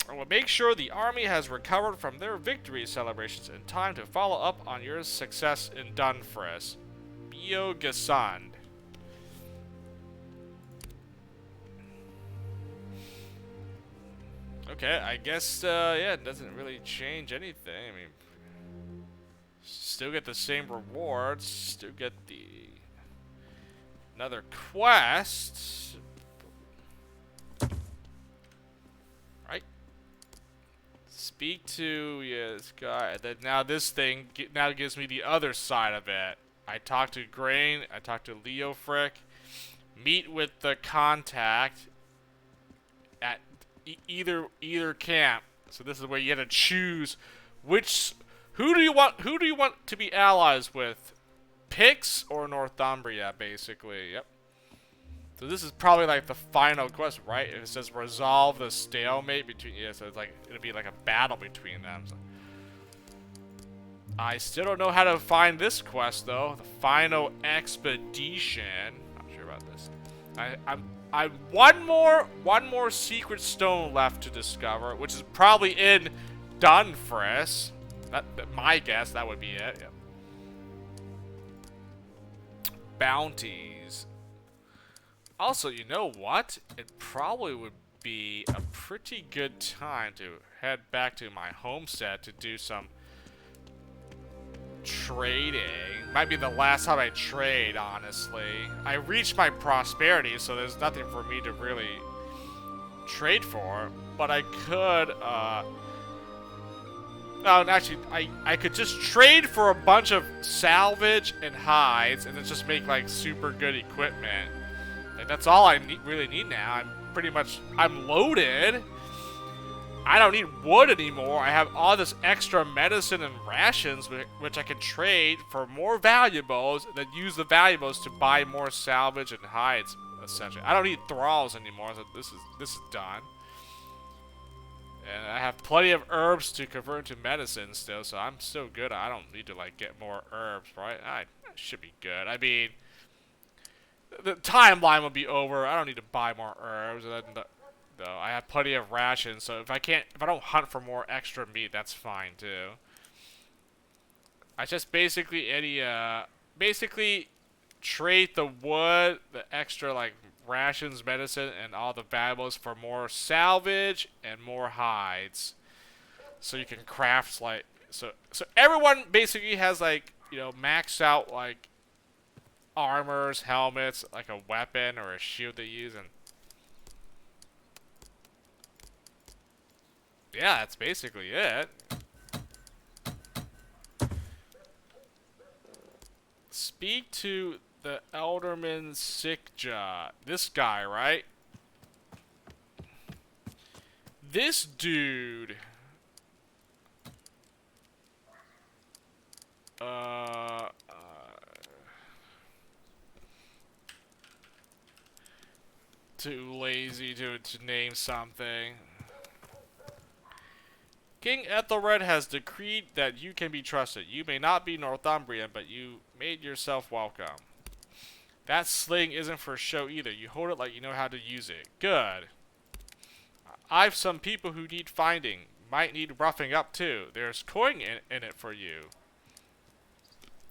Speaker 1: I will make sure the army has recovered from their victory celebrations in time to follow up on your success in Dunfris. Bio Gasand. Okay, I guess, yeah, it doesn't really change anything. I mean, still get the same rewards, still get the another quest. Right? Speak to this guy. And then now this thing now gives me the other side of it. I talked to Grain, I talked to Leo Frick, meet with the contact at either camp. So this is where you have to choose who do you want to be allies with? Pix or Northumbria, basically. Yep. So this is probably like the final quest, right? It says resolve the stalemate between, yeah, so it's like it'll be like a battle between them. So. I still don't know how to find this quest though. The final expedition. Not sure about this. I one more secret stone left to discover, which is probably in Dunfris. That my guess, that would be it. Yep. Bounties. Also, you know what? It probably would be a pretty good time to head back to my homestead to do some trading. Might be the last time I trade, honestly. I reached my prosperity, so there's nothing for me to really trade for. But I could, no, actually, I could just trade for a bunch of salvage and hides, and then just make, like, super good equipment. Like, that's all I really need now. I'm loaded. I don't need wood anymore. I have all this extra medicine and rations, which I can trade for more valuables, and then use the valuables to buy more salvage and hides, essentially. I don't need thralls anymore, so this is done. And I have plenty of herbs to convert into medicine still, so I'm still good. I don't need to, like, get more herbs, right? I should be good. I mean, the timeline will be over. I don't need to buy more herbs. Though I have plenty of rations, so if I don't hunt for more extra meat, that's fine too. I just basically trade the wood, the extra like rations, medicine, and all the valuables for more salvage and more hides, so you can craft like so everyone basically has like, you know, maxed out like armors, helmets, like a weapon or a shield they use, and yeah, that's basically it. Speak to the Elderman Sickja. This guy, right? This dude. Too lazy to name something. King Ethelred has decreed that you can be trusted. You may not be Northumbrian, but you made yourself welcome. That sling isn't for show either. You hold it like you know how to use it. Good. I've some people who need finding. Might need roughing up too. There's coin in it for you.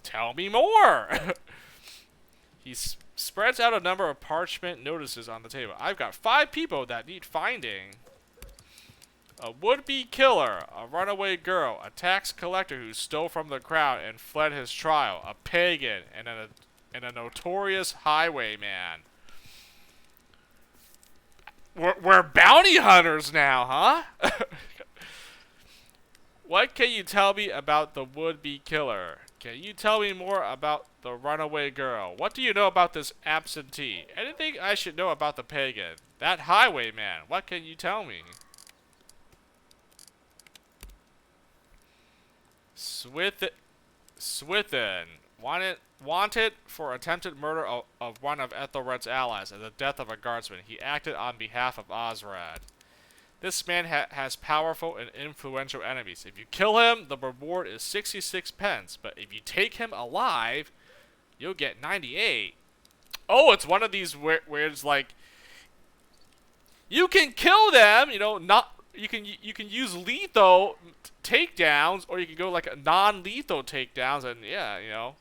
Speaker 1: Tell me more! He spreads out a number of parchment notices on the table. I've got 5 people that need finding. A would-be killer, a runaway girl, a tax collector who stole from the crowd and fled his trial, a pagan, and a notorious highwayman. We're bounty hunters now, huh? What can you tell me about the would-be killer? Can you tell me more about the runaway girl? What do you know about this absentee? Anything I should know about the pagan? That highwayman, what can you tell me? Swithin, wanted for attempted murder of one of Ethelred's allies and the death of a guardsman. He acted on behalf of Osred. This man has powerful and influential enemies. If you kill him, the reward is 66 pence, but if you take him alive, you'll get 98. Oh, it's one of these where it's like, you can kill them, you know, you can use lethal takedowns, or you can go like a non-lethal takedowns, and yeah, you know.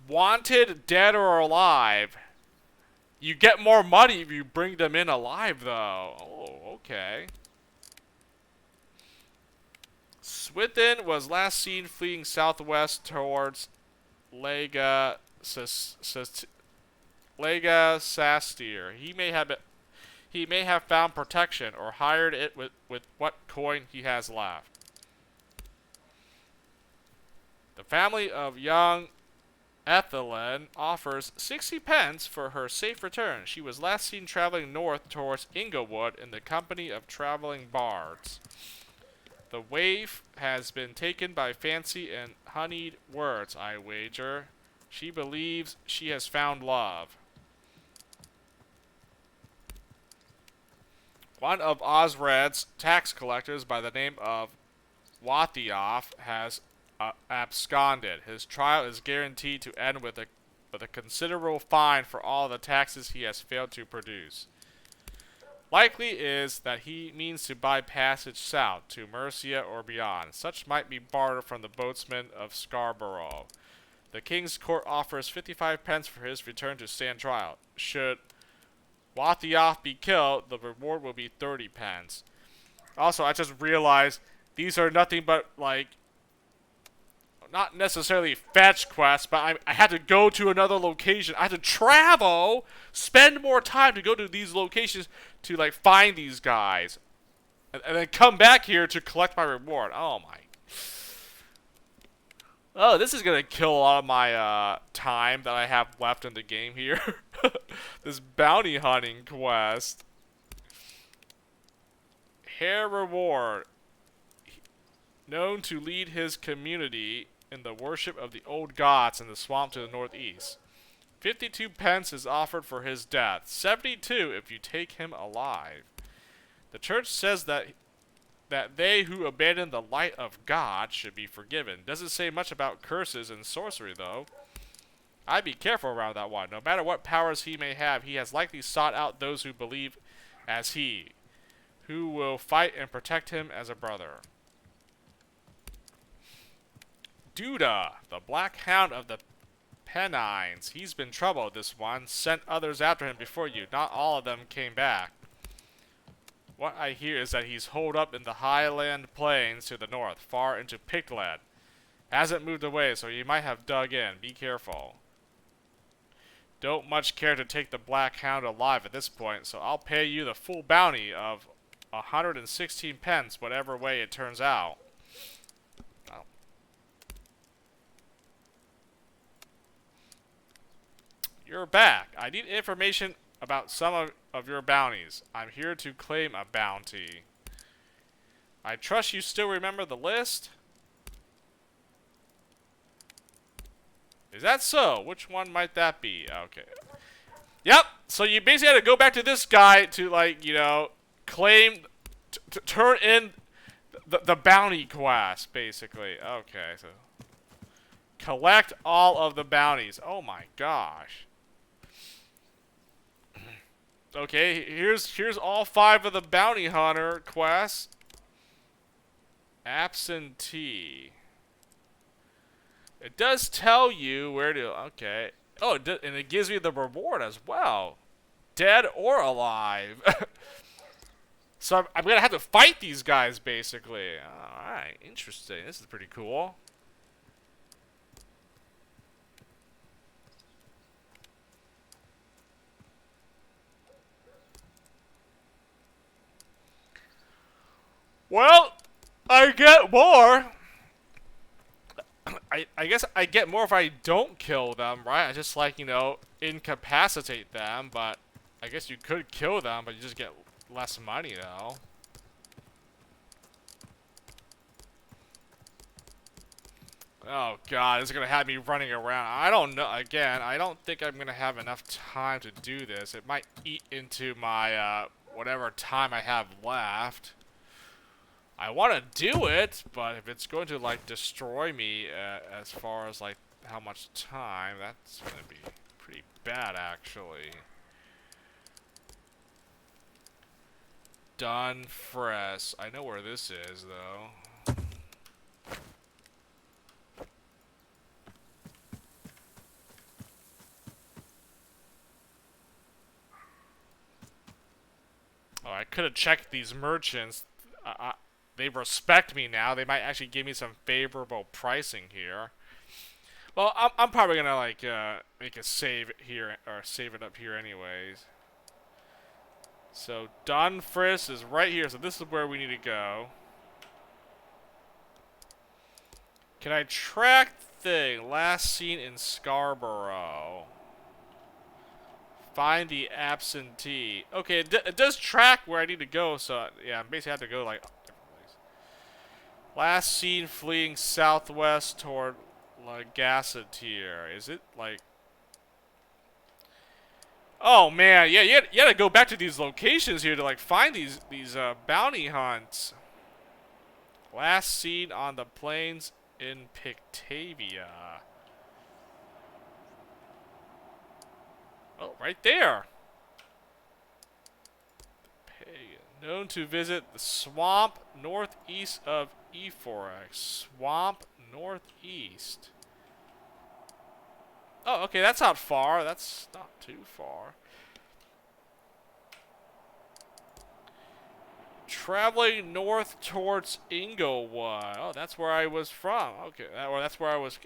Speaker 1: Wanted, dead or alive. You get more money if you bring them in alive, though. Oh, okay. Swithin was last seen fleeing southwest towards Lega Sastir. He may have found protection or hired it with what coin he has left. The family of young Ethelyn offers 60 pence for her safe return. She was last seen traveling north towards Inglewood in the company of traveling bards. The waif has been taken by fancy and honeyed words, I wager. She believes she has found love. One of Osred's tax collectors by the name of Wathioff has absconded. His trial is guaranteed to end with a considerable fine for all the taxes he has failed to produce. Likely is that he means to buy passage south to Mercia or beyond. Such might be bartered from the boatsmen of Scarborough. The King's Court offers 55 pence for his return to stand trial. Should Wathioff be killed, the reward will be 30 pence. Also, I just realized these are nothing but, like, not necessarily fetch quests, but I had to go to another location. I had to travel, spend more time to go to these locations to, like, find these guys. And then come back here to collect my reward. Oh, my. Oh, this is going to kill a lot of my time that I have left in the game here. This bounty hunting quest. Hair reward. Known to lead his community in the worship of the old gods in the swamp to the northeast. 52 pence is offered for his death. 72 if you take him alive. The church says that they who abandon the light of God should be forgiven. Doesn't say much about curses and sorcery, though. I'd be careful around that one. No matter what powers he may have, he has likely sought out those who believe as he, who will fight and protect him as a brother. Duda, the Black Hound of the Pennines. He's been troubled, this one. Sent others after him before you. Not all of them came back. What I hear is that he's holed up in the highland plains to the north, far into Pictland. Hasn't moved away, so he might have dug in. Be careful. Don't much care to take the Black Hound alive at this point, so I'll pay you the full bounty of 116 pence, whatever way it turns out. Oh. You're back. I need information about some of your bounties. I'm here to claim a bounty. I trust you still remember the list? Is that so? Which one might that be? Okay. Yep. So you basically had to go back to this guy to, like, you know, claim, to turn in the bounty quest, basically. Okay. So collect all of the bounties. Oh my gosh. Okay, here's all 5 of the bounty hunter quests. Absentee. It does tell you where to. Okay. Oh, and it gives me the reward as well. Dead or alive. So I'm gonna have to fight these guys, basically. All right, interesting. This is pretty cool. Well, I get more. I guess I get more if I don't kill them, right? I just, like, you know, incapacitate them, but I guess you could kill them, but you just get less money, though. Oh god, it's gonna have me running around. I don't know. Again, I don't think I'm gonna have enough time to do this. It might eat into my, whatever time I have left. I want to do it, but if it's going to, like, destroy me as far as, like, how much time, that's going to be pretty bad, actually. Dunfress. I know where this is, though. Oh, I could have checked these merchants. They respect me now. They might actually give me some favorable pricing here. Well, I'm probably gonna like make a save here or save it up here anyways. So Dunfress is right here. So this is where we need to go. Can I track thing? Last seen in Scarborough. Find the absentee. Okay, it does track where I need to go. So yeah, I basically have to go like different places. Last seen fleeing southwest toward Gasatier. Is it like? Oh man, yeah, you had to go back to these locations here to like find these bounty hunts. Last seen on the plains in Pictavia. Oh, right there. Pagan. Known to visit the swamp northeast of Eforex. Swamp northeast. Oh, okay, that's not far. That's not too far. Traveling north towards Inglewood. Oh, that's where I was from. Okay, or that's where I was.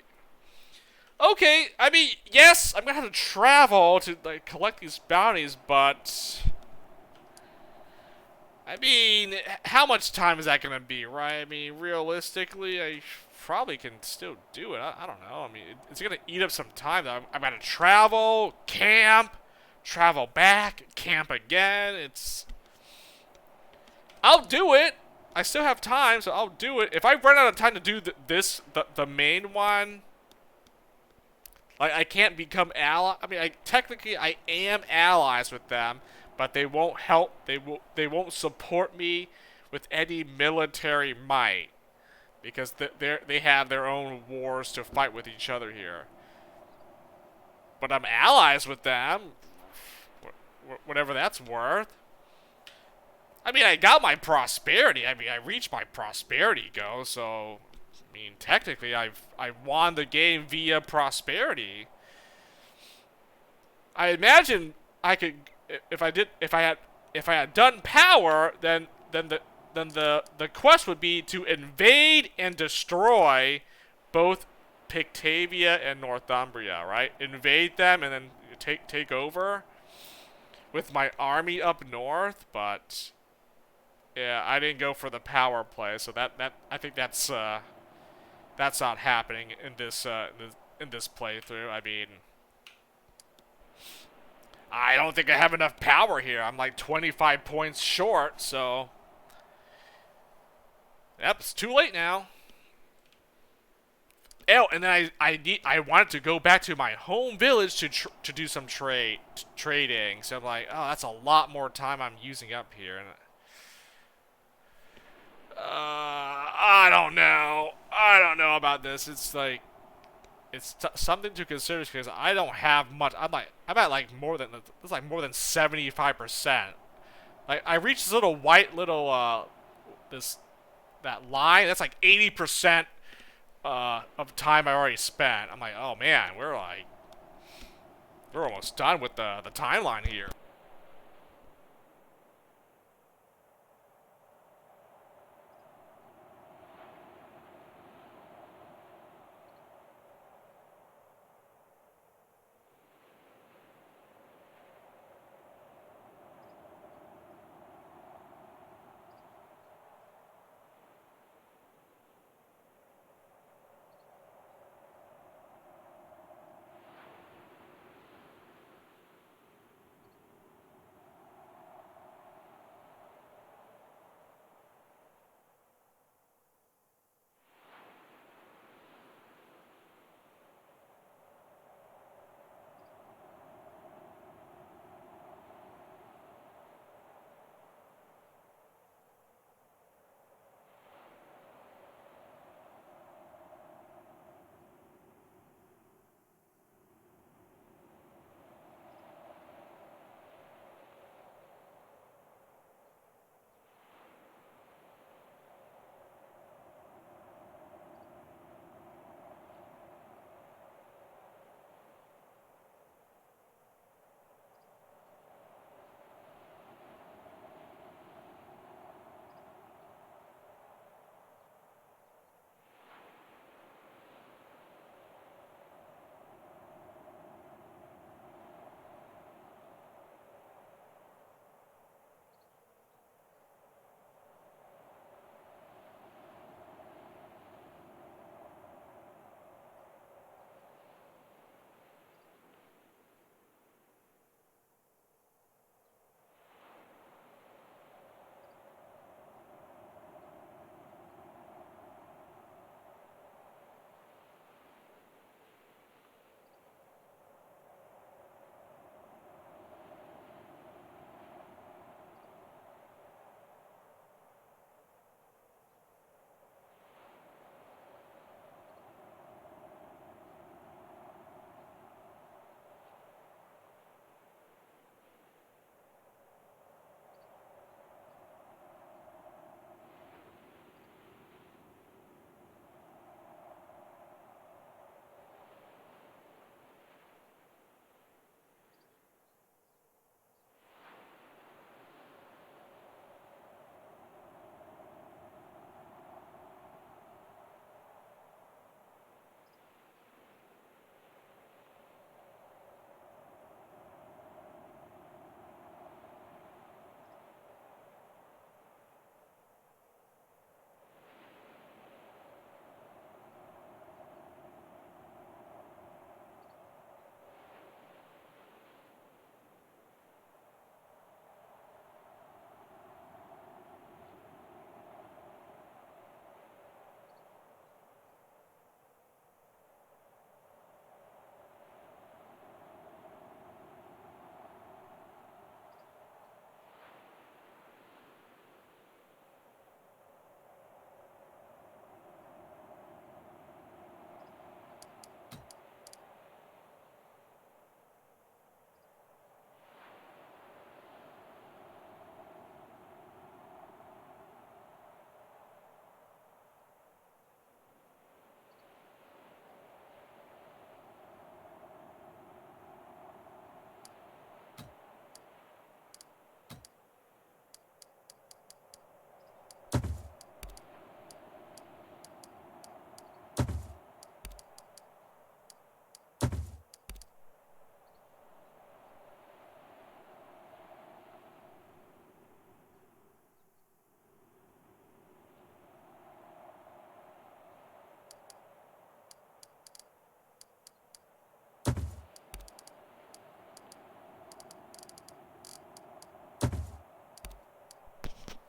Speaker 1: Okay, I mean, yes, I'm gonna have to travel to like collect these bounties, but I mean, how much time is that gonna be, right? I mean, realistically, I probably can still do it. I don't know. I mean, it's gonna eat up some time. Though. I'm gonna travel, camp, travel back, camp again. I'll do it. I still have time, so I'll do it. If I run out of time to do the main one. Like, I can't become ally. I mean, technically I am allies with them, but they won't help. They won't support me with any military might because they have their own wars to fight with each other here. But I'm allies with them, whatever that's worth. I mean, I got my prosperity. I mean, I reached my prosperity goal, so. I mean, technically, I won the game via prosperity. I imagine I could, if I had done power, then the quest would be to invade and destroy both Pictavia and Northumbria, right? Invade them and then take over with my army up north, but yeah, I didn't go for the power play, so that I think that's not happening in this playthrough. I mean, I don't think I have enough power here. I'm like 25 points short, so yep, it's too late now. Oh, and then I wanted to go back to my home village to do some trading. So I'm like, oh, that's a lot more time I'm using up here. And I don't know. I don't know about this. It's like, it's something to consider because I don't have much. I'm at like more than 75%. Like I reached this little white little that line. That's like 80% of time I already spent. I'm like, oh man, we're almost done with the timeline here.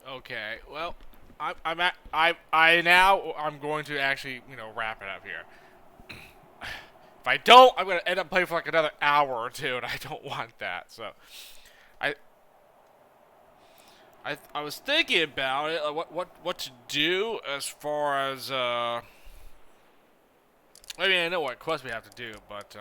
Speaker 1: Okay, well, I'm going to actually, wrap it up here. If I don't, I'm gonna end up playing for like another hour or two, and I don't want that. So, I I was thinking about it, like what to do as far as I mean, I know what quest we have to do, but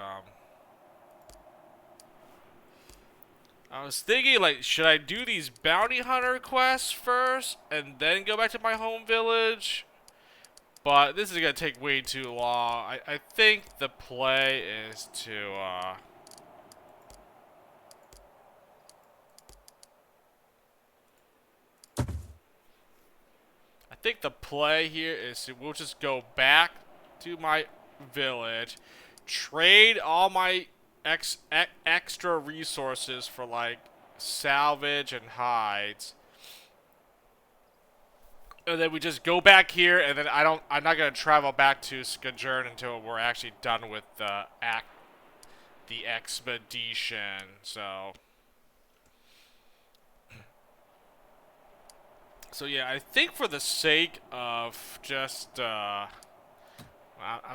Speaker 1: I was thinking, like, should I do these bounty hunter quests first and then go back to my home village? But this is gonna take way too long. I think the play is to I think the play here is to we'll just go back to my village, trade all my extra resources for like salvage and hides, and then we just go back here, and then I'm not gonna travel back to Skajern until we're actually done with the expedition. So yeah, I think for the sake of just I'm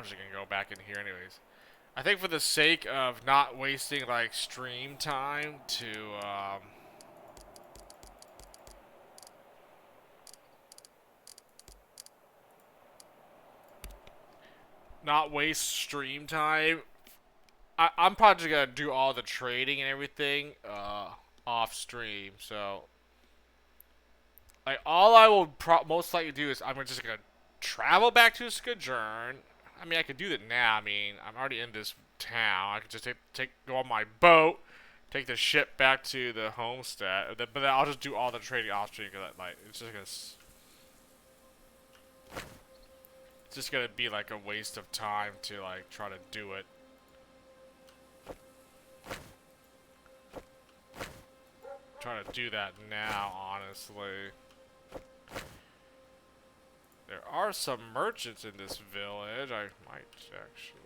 Speaker 1: just gonna go back in here anyways. I think for the sake of not wasting like stream time to not waste stream time, I'm probably just gonna do all the trading and everything off stream. So like all I will most likely do is I'm just gonna travel back to Skajern. I mean, I could do that now. I mean, I'm already in this town. I could just go on my boat, take the ship back to the homestead. But then I'll just do all the trading off stream because like it's just gonna be like a waste of time to like try to do it. Trying to do that now, honestly. There are some merchants in this village. I might actually.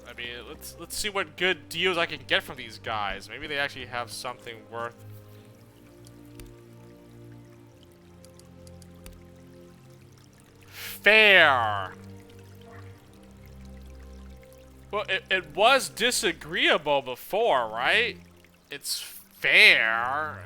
Speaker 1: I mean, let's see what good deals I can get from these guys. Maybe they actually have something worth. Fair. Well, it was disagreeable before, right? It's fair.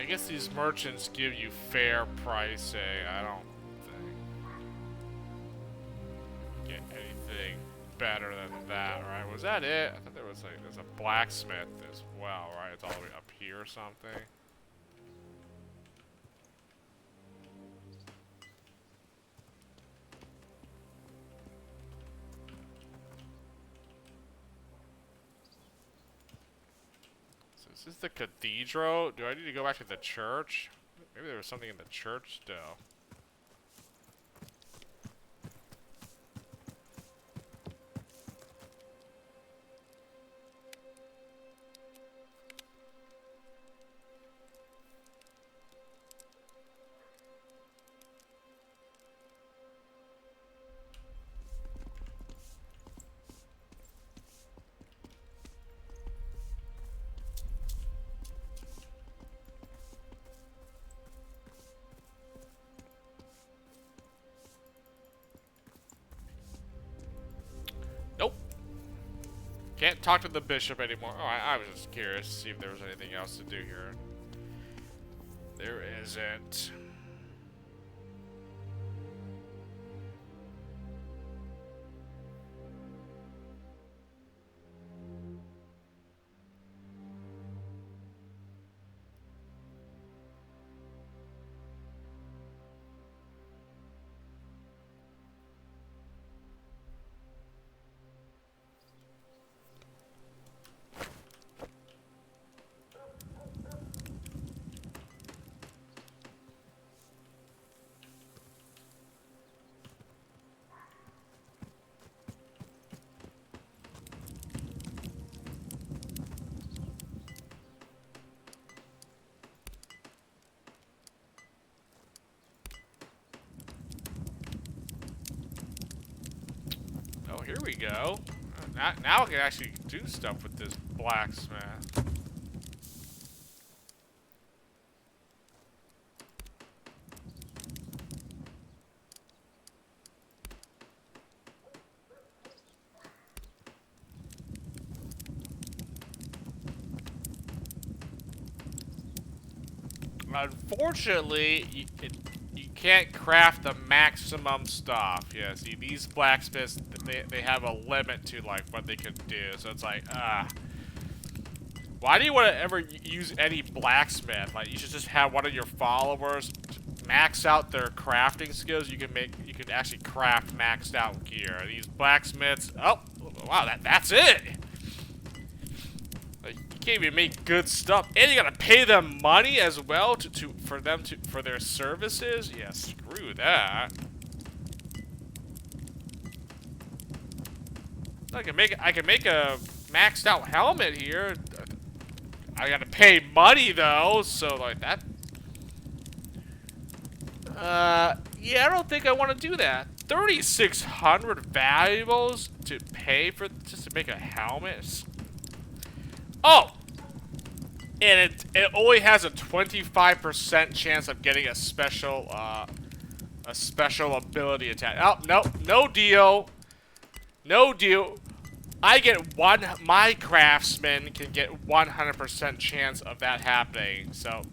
Speaker 1: I guess these merchants give you fair pricing. I don't think get anything better than that, right? Was that it? I thought there's a blacksmith as well, right? It's all the way up here or something. Is this the cathedral? Do I need to go back to the church? Maybe there was something in the church still. Nope. Can't talk to the bishop anymore. Oh, I was just curious to see if there was anything else to do here. There isn't. here we go. Now I can actually do stuff with this blacksmith. Unfortunately, you can't craft the maximum stuff. Yeah, see, these blacksmiths, they have a limit to, like, what they could do. So it's like, why do you want to ever use any blacksmith? Like, you should just have one of your followers max out their crafting skills. You can actually craft maxed out gear. These blacksmiths, oh, wow, that's it. Like, you can't even make good stuff, and you gotta pay them money as well for their services. Yeah, screw that. I can make a maxed out helmet here. I gotta pay money though, so like that. Yeah, I don't think I want to do that. 3,600 valuables to pay for just to make a helmet. Oh, and it only has a 25% chance of getting a special ability attack. Oh no, no deal, no deal. I get one. My craftsman can get 100% chance of that happening. So,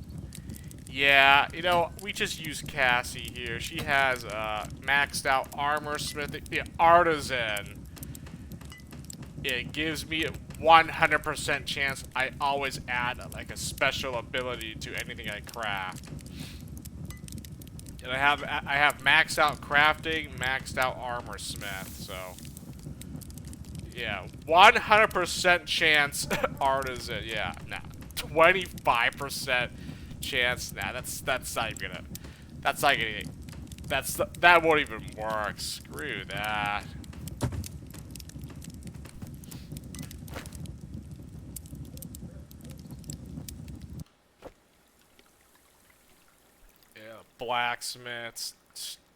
Speaker 1: yeah, you know, we just use Cassie here. She has maxed out armor smithing, the artisan. It gives me 100% chance. I always add like a special ability to anything I craft. And I have maxed out crafting, maxed out armor smith. So. Yeah, 100% chance artisan. Yeah, nah, 25% chance. Nah, that's not even gonna. That's not gonna. That won't even work. Screw that. Yeah, blacksmiths.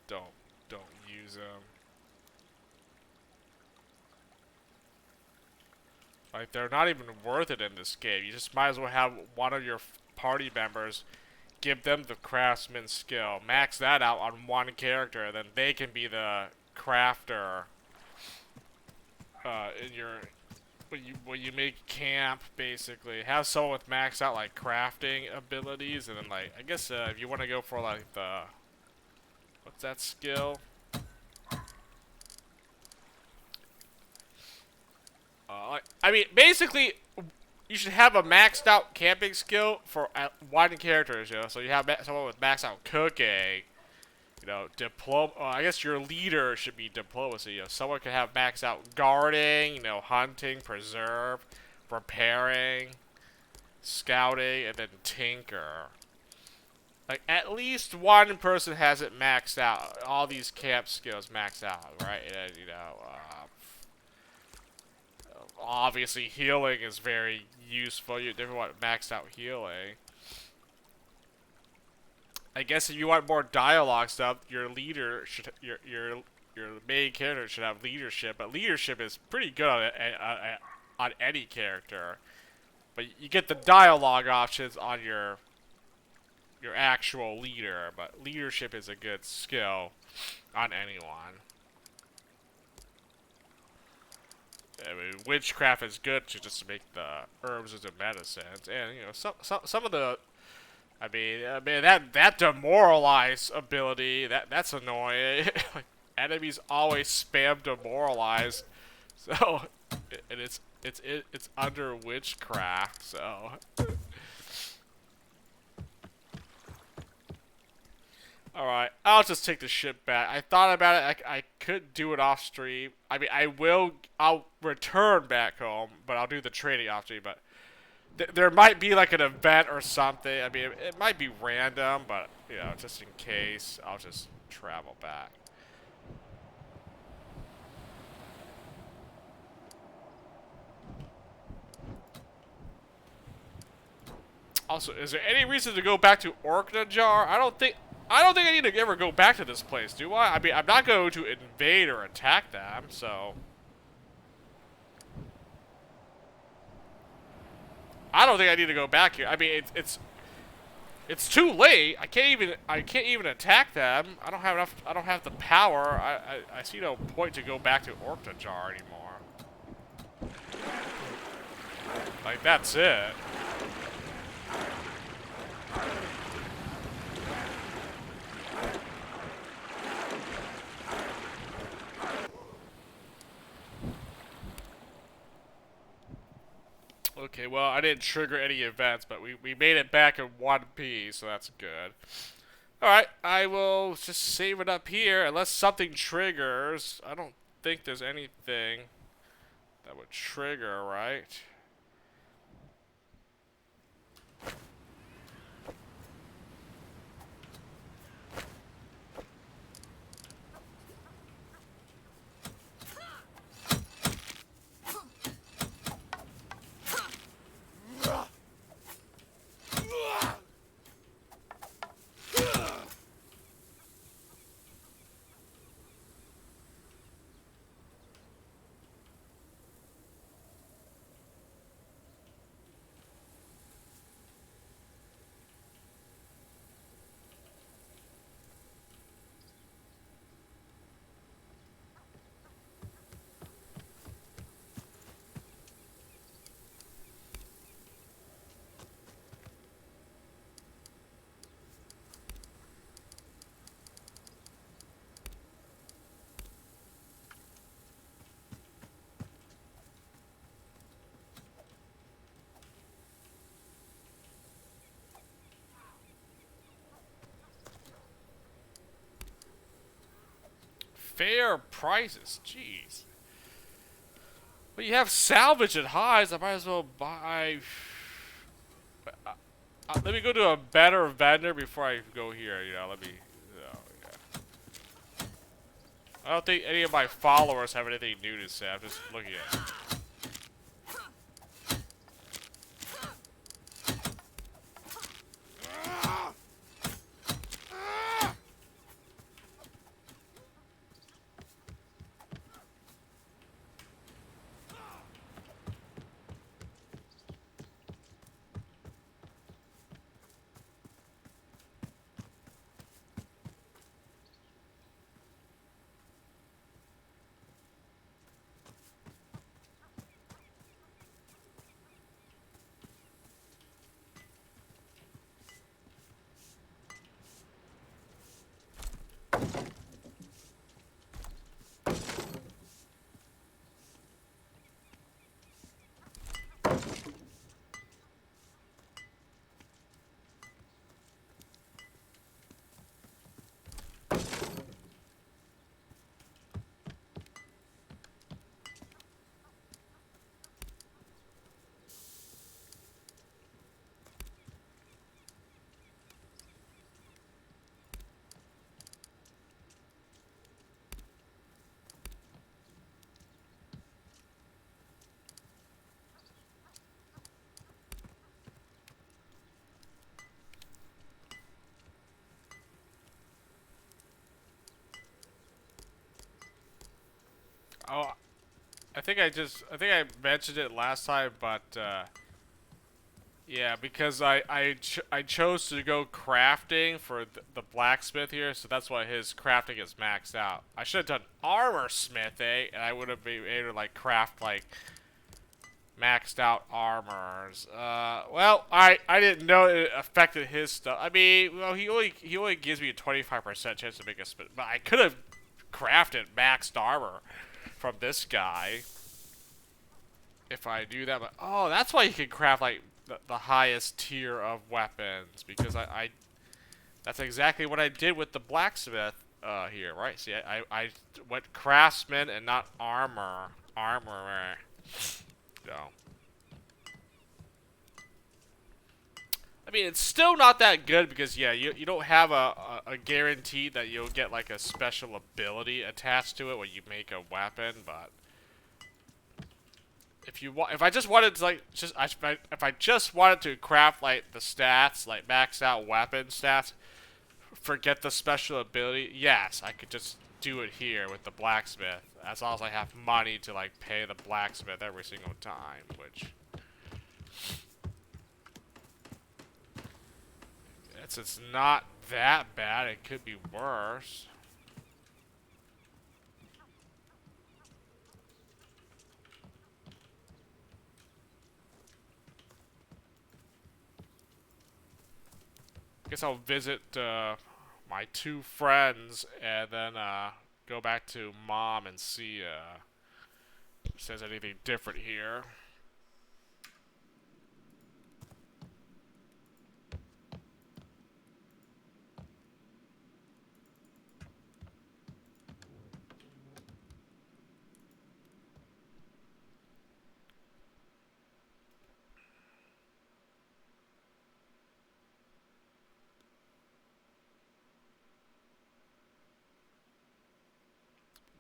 Speaker 1: Don't use them. Like, they're not even worth it in this game. You just might as well have one of your party members give them the craftsman skill. Max that out on one character, and then they can be the crafter in your when you make camp, basically. Have someone with maxed out like crafting abilities, and then like I guess if you want to go for like the what's that skill? I mean, basically, you should have a maxed out camping skill for one character, you know. So you have someone with maxed out cooking, you know, I guess your leader should be diplomacy. You know, someone could have maxed out guarding, you know, hunting, preserve, repairing, scouting, and then tinker. Like, at least one person has it maxed out. All these camp skills maxed out, right? And, you know, obviously, healing is very useful. You never want maxed out healing. I guess if you want more dialogue stuff, your leader should your main character should have leadership. But leadership is pretty good on any character. But you get the dialogue options on your actual leader. But leadership is a good skill on anyone. I mean, witchcraft is good to just make the herbs into medicines, and you know some of the, I mean that demoralize ability that's annoying. Like, enemies always spam demoralize, so and it's under witchcraft, so. Alright, I'll just take the ship back. I thought about it, I could do it off stream. I mean, I'll return back home, but I'll do the trading off stream, but there might be like an event or something. I mean, it might be random, but, you know, just in case, I'll just travel back. Also, is there any reason to go back to Orknajar? I don't think I need to ever go back to this place, do I? I mean, I'm not going to invade or attack them, so. I don't think I need to go back here. I mean, it's too late. I can't even attack them. I don't have enough. I don't have the power. I see no point to go back to Orknajar anymore. Like, that's it. Okay, well, I didn't trigger any events, but we made it back in one piece, so that's good. Alright, I will just save it up here, unless something triggers. I don't think there's anything that would trigger, right? Fair prices, jeez. But you have salvage at highs, I might as well buy... let me go to a better vendor before I go here, you know, let me... yeah. I don't think any of my followers have anything new to say, I'm just looking at it. Oh, I think I mentioned it last time, but yeah, because I chose to go crafting for the blacksmith here, so that's why his crafting is maxed out. I should have done armor smithing, and I would have been able to like craft like maxed out armors. Well, I didn't know it affected his stuff. I mean, well, he only gives me a 25% chance to make a smith, but I could have crafted maxed armor from this guy if I do that. But oh, that's why you can craft like the highest tier of weapons, because I that's exactly what I did with the blacksmith here, right? See, I went craftsman and not armorer. So I mean, it's still not that good because yeah, you don't have a guarantee that you'll get like a special ability attached to it when you make a weapon, but if I just wanted to like if I just wanted to craft like the stats, like max out weapon stats, forget the special ability, yes, I could just do it here with the blacksmith, as long as I have money to like pay the blacksmith every single time, which it's not that bad, it could be worse. Guess I'll visit my two friends and then go back to Mom and see if there's anything different here.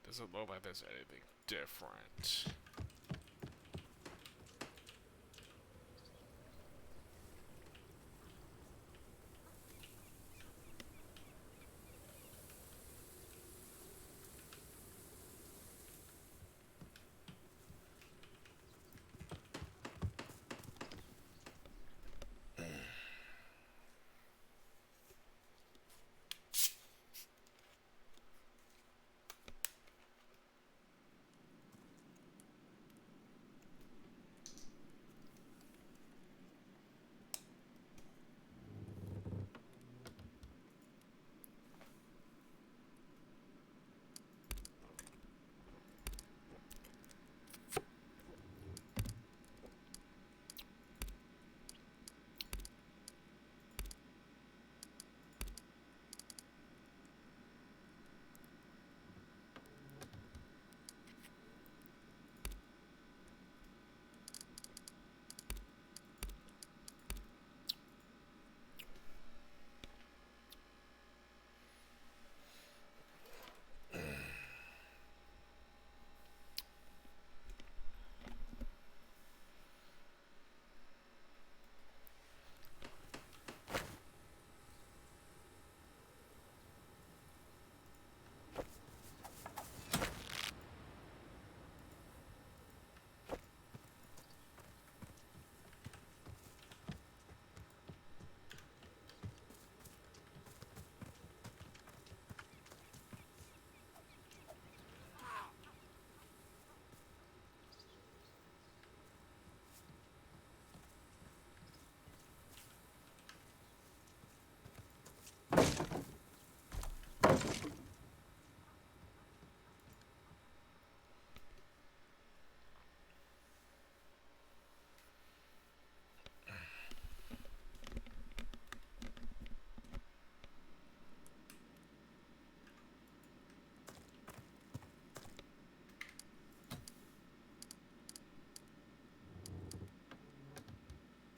Speaker 1: Doesn't look like there's anything different.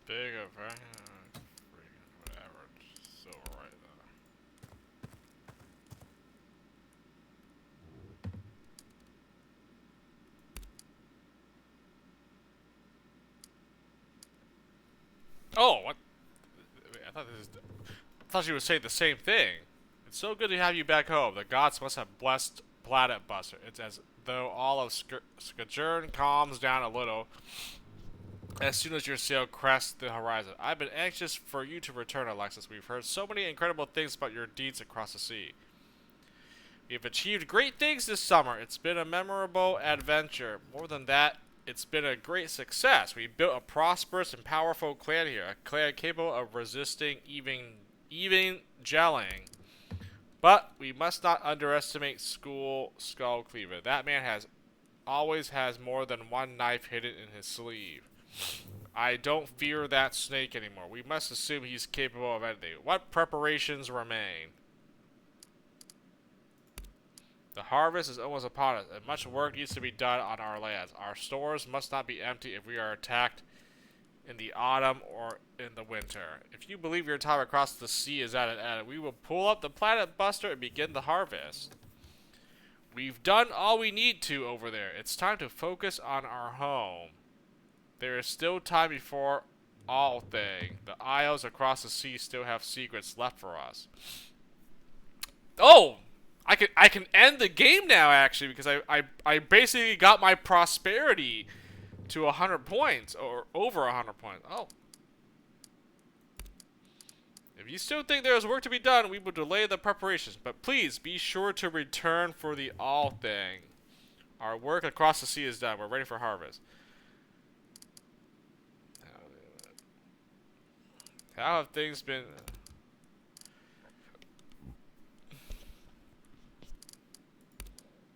Speaker 1: Big of whatever. So right there. Oh, what? I thought she would say the same thing. It's so good to have you back home. The gods must have blessed Planet Buster. It's as though all of Skadjern calms down a little as soon as your sail crests the horizon. I've been anxious for you to return, Alexis. We've heard so many incredible things about your deeds across the sea. We've achieved great things this summer. It's been a memorable adventure. More than that, it's been a great success. We built a prosperous and powerful clan here, a clan capable of resisting even gelling. But we must not underestimate Skull Cleaver. That man always has more than one knife hidden in his sleeve. I don't fear that snake anymore. We must assume he's capable of anything. What preparations remain? The harvest is almost upon us, and much work needs to be done on our lands. Our stores must not be empty if we are attacked in the autumn or in the winter. If you believe your time across the sea is at an end, we will pull up the Planet Buster and begin the harvest. We've done all we need to over there. It's time to focus on our home. There is still time before all thing. The isles across the sea still have secrets left for us. Oh! I can end the game now, actually, because I basically got my prosperity to 100 points, or over 100 points. Oh. If you still think there is work to be done, we will delay the preparations. But please, be sure to return for the all thing. Our work across the sea is done. We're ready for harvest. How have things been...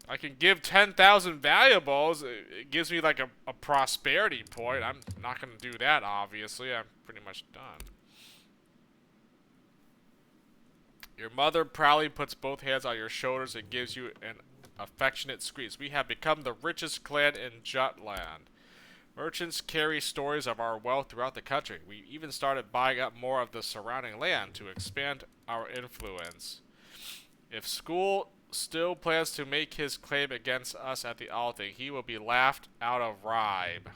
Speaker 1: I can give 10,000 valuables. It gives me like a prosperity point. I'm not going to do that, obviously. I'm pretty much done. Your mother proudly puts both hands on your shoulders and gives you an affectionate squeeze. We have become the richest clan in Jutland. Merchants carry stories of our wealth throughout the country. We even started buying up more of the surrounding land to expand our influence. If School still plans to make his claim against us at the Althing, he will be laughed out of Ribe.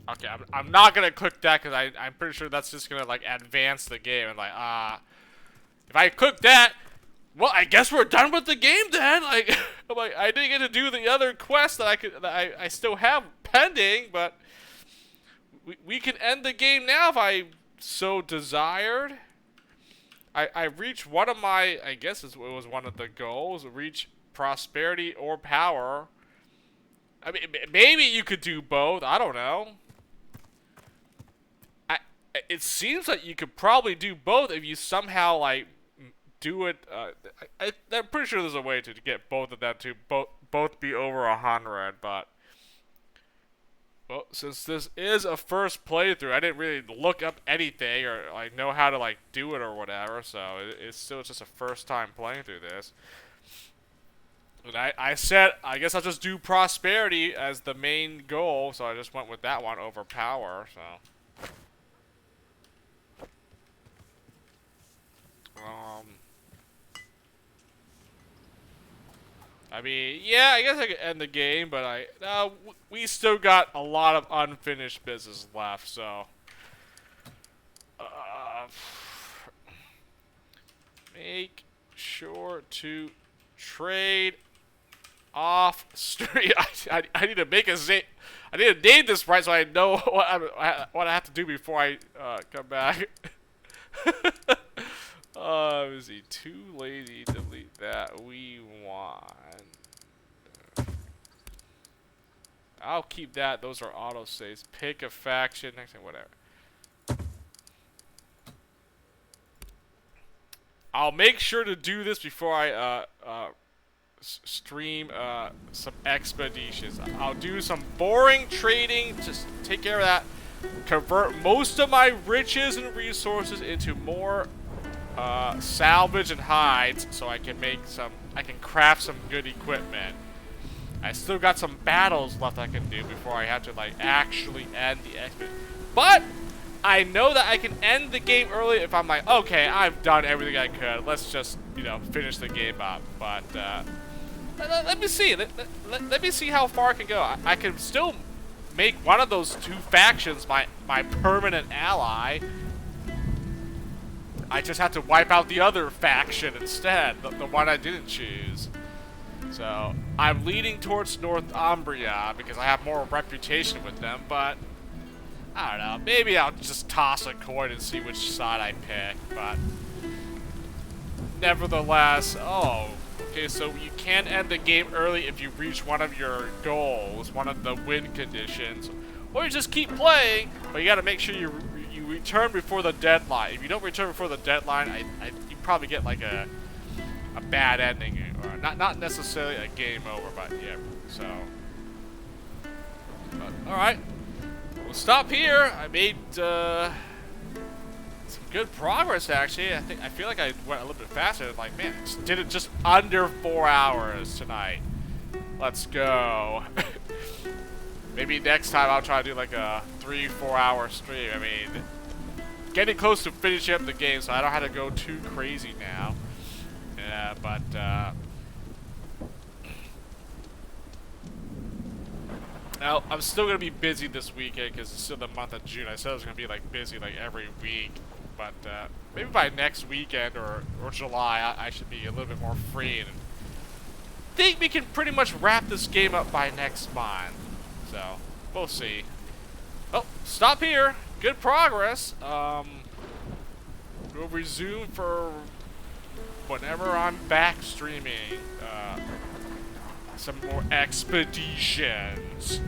Speaker 1: Okay, I'm not gonna click that because I'm pretty sure that's just gonna like advance the game and like if I click that, well, I guess we're done with the game then. Like, I'm like, I didn't get to do the other quest that I still have pending, but we can end the game now if I so desired. I reached one of my, I guess it was one of the goals, reach prosperity or power. I mean, maybe you could do both. I don't know. It seems like you could probably do both if you somehow like do it. I'm pretty sure there's a way to get both of them to both be over 100. But well, since this is a first playthrough, I didn't really look up anything or like know how to like do it or whatever. So it's still just a first time playing through this. And I said, I guess I'll just do prosperity as the main goal, so I just went with that one over power, so. I mean, yeah, I guess I could end the game, but we still got a lot of unfinished business left, so. Make sure to trade off street. I need to make a I need to name this right so I know what I have to do before I come back. Let me see. Too lazy. Delete that. We want. I'll keep that. Those are auto saves. Pick a faction. Next thing, whatever. I'll make sure to do this before I stream some expeditions. I'll do some boring trading, just take care of that. Convert most of my riches and resources into more salvage and hides, so I can craft some good equipment. I still got some battles left I can do before I have to like actually end the expedition. But I know that I can end the game early if I'm like, okay, I've done everything I could. Let's just, finish the game up. But let me see. Let me see how far I can go. I can still make one of those two factions my permanent ally. I just have to wipe out the other faction instead, the one I didn't choose. So I'm leaning towards Northumbria because I have more reputation with them, but I don't know. Maybe I'll just toss a coin and see which side I pick, but nevertheless, okay, so you can end the game early if you reach one of your goals, one of the win conditions, or you just keep playing, but you gotta make sure you return before the deadline. If you don't return before the deadline, you probably get like a bad ending, or not necessarily a game over, but yeah, so. But, alright. We'll stop here. I made some good progress actually. I feel like I went a little bit faster. Like, man, did it just under 4 hours tonight. Let's go. Maybe next time I'll try to do like a 3-4 hour stream. I mean, getting close to finishing up the game, so I don't have to go too crazy now. Yeah, but now, I'm still going to be busy this weekend because it's still the month of June. I said I was going to be like busy like every week. But maybe by next weekend or July, I should be a little bit more free and think we can pretty much wrap this game up by next month. So, we'll see. Oh, stop here. Good progress. We'll resume for whenever I'm back streaming. Some more expeditions.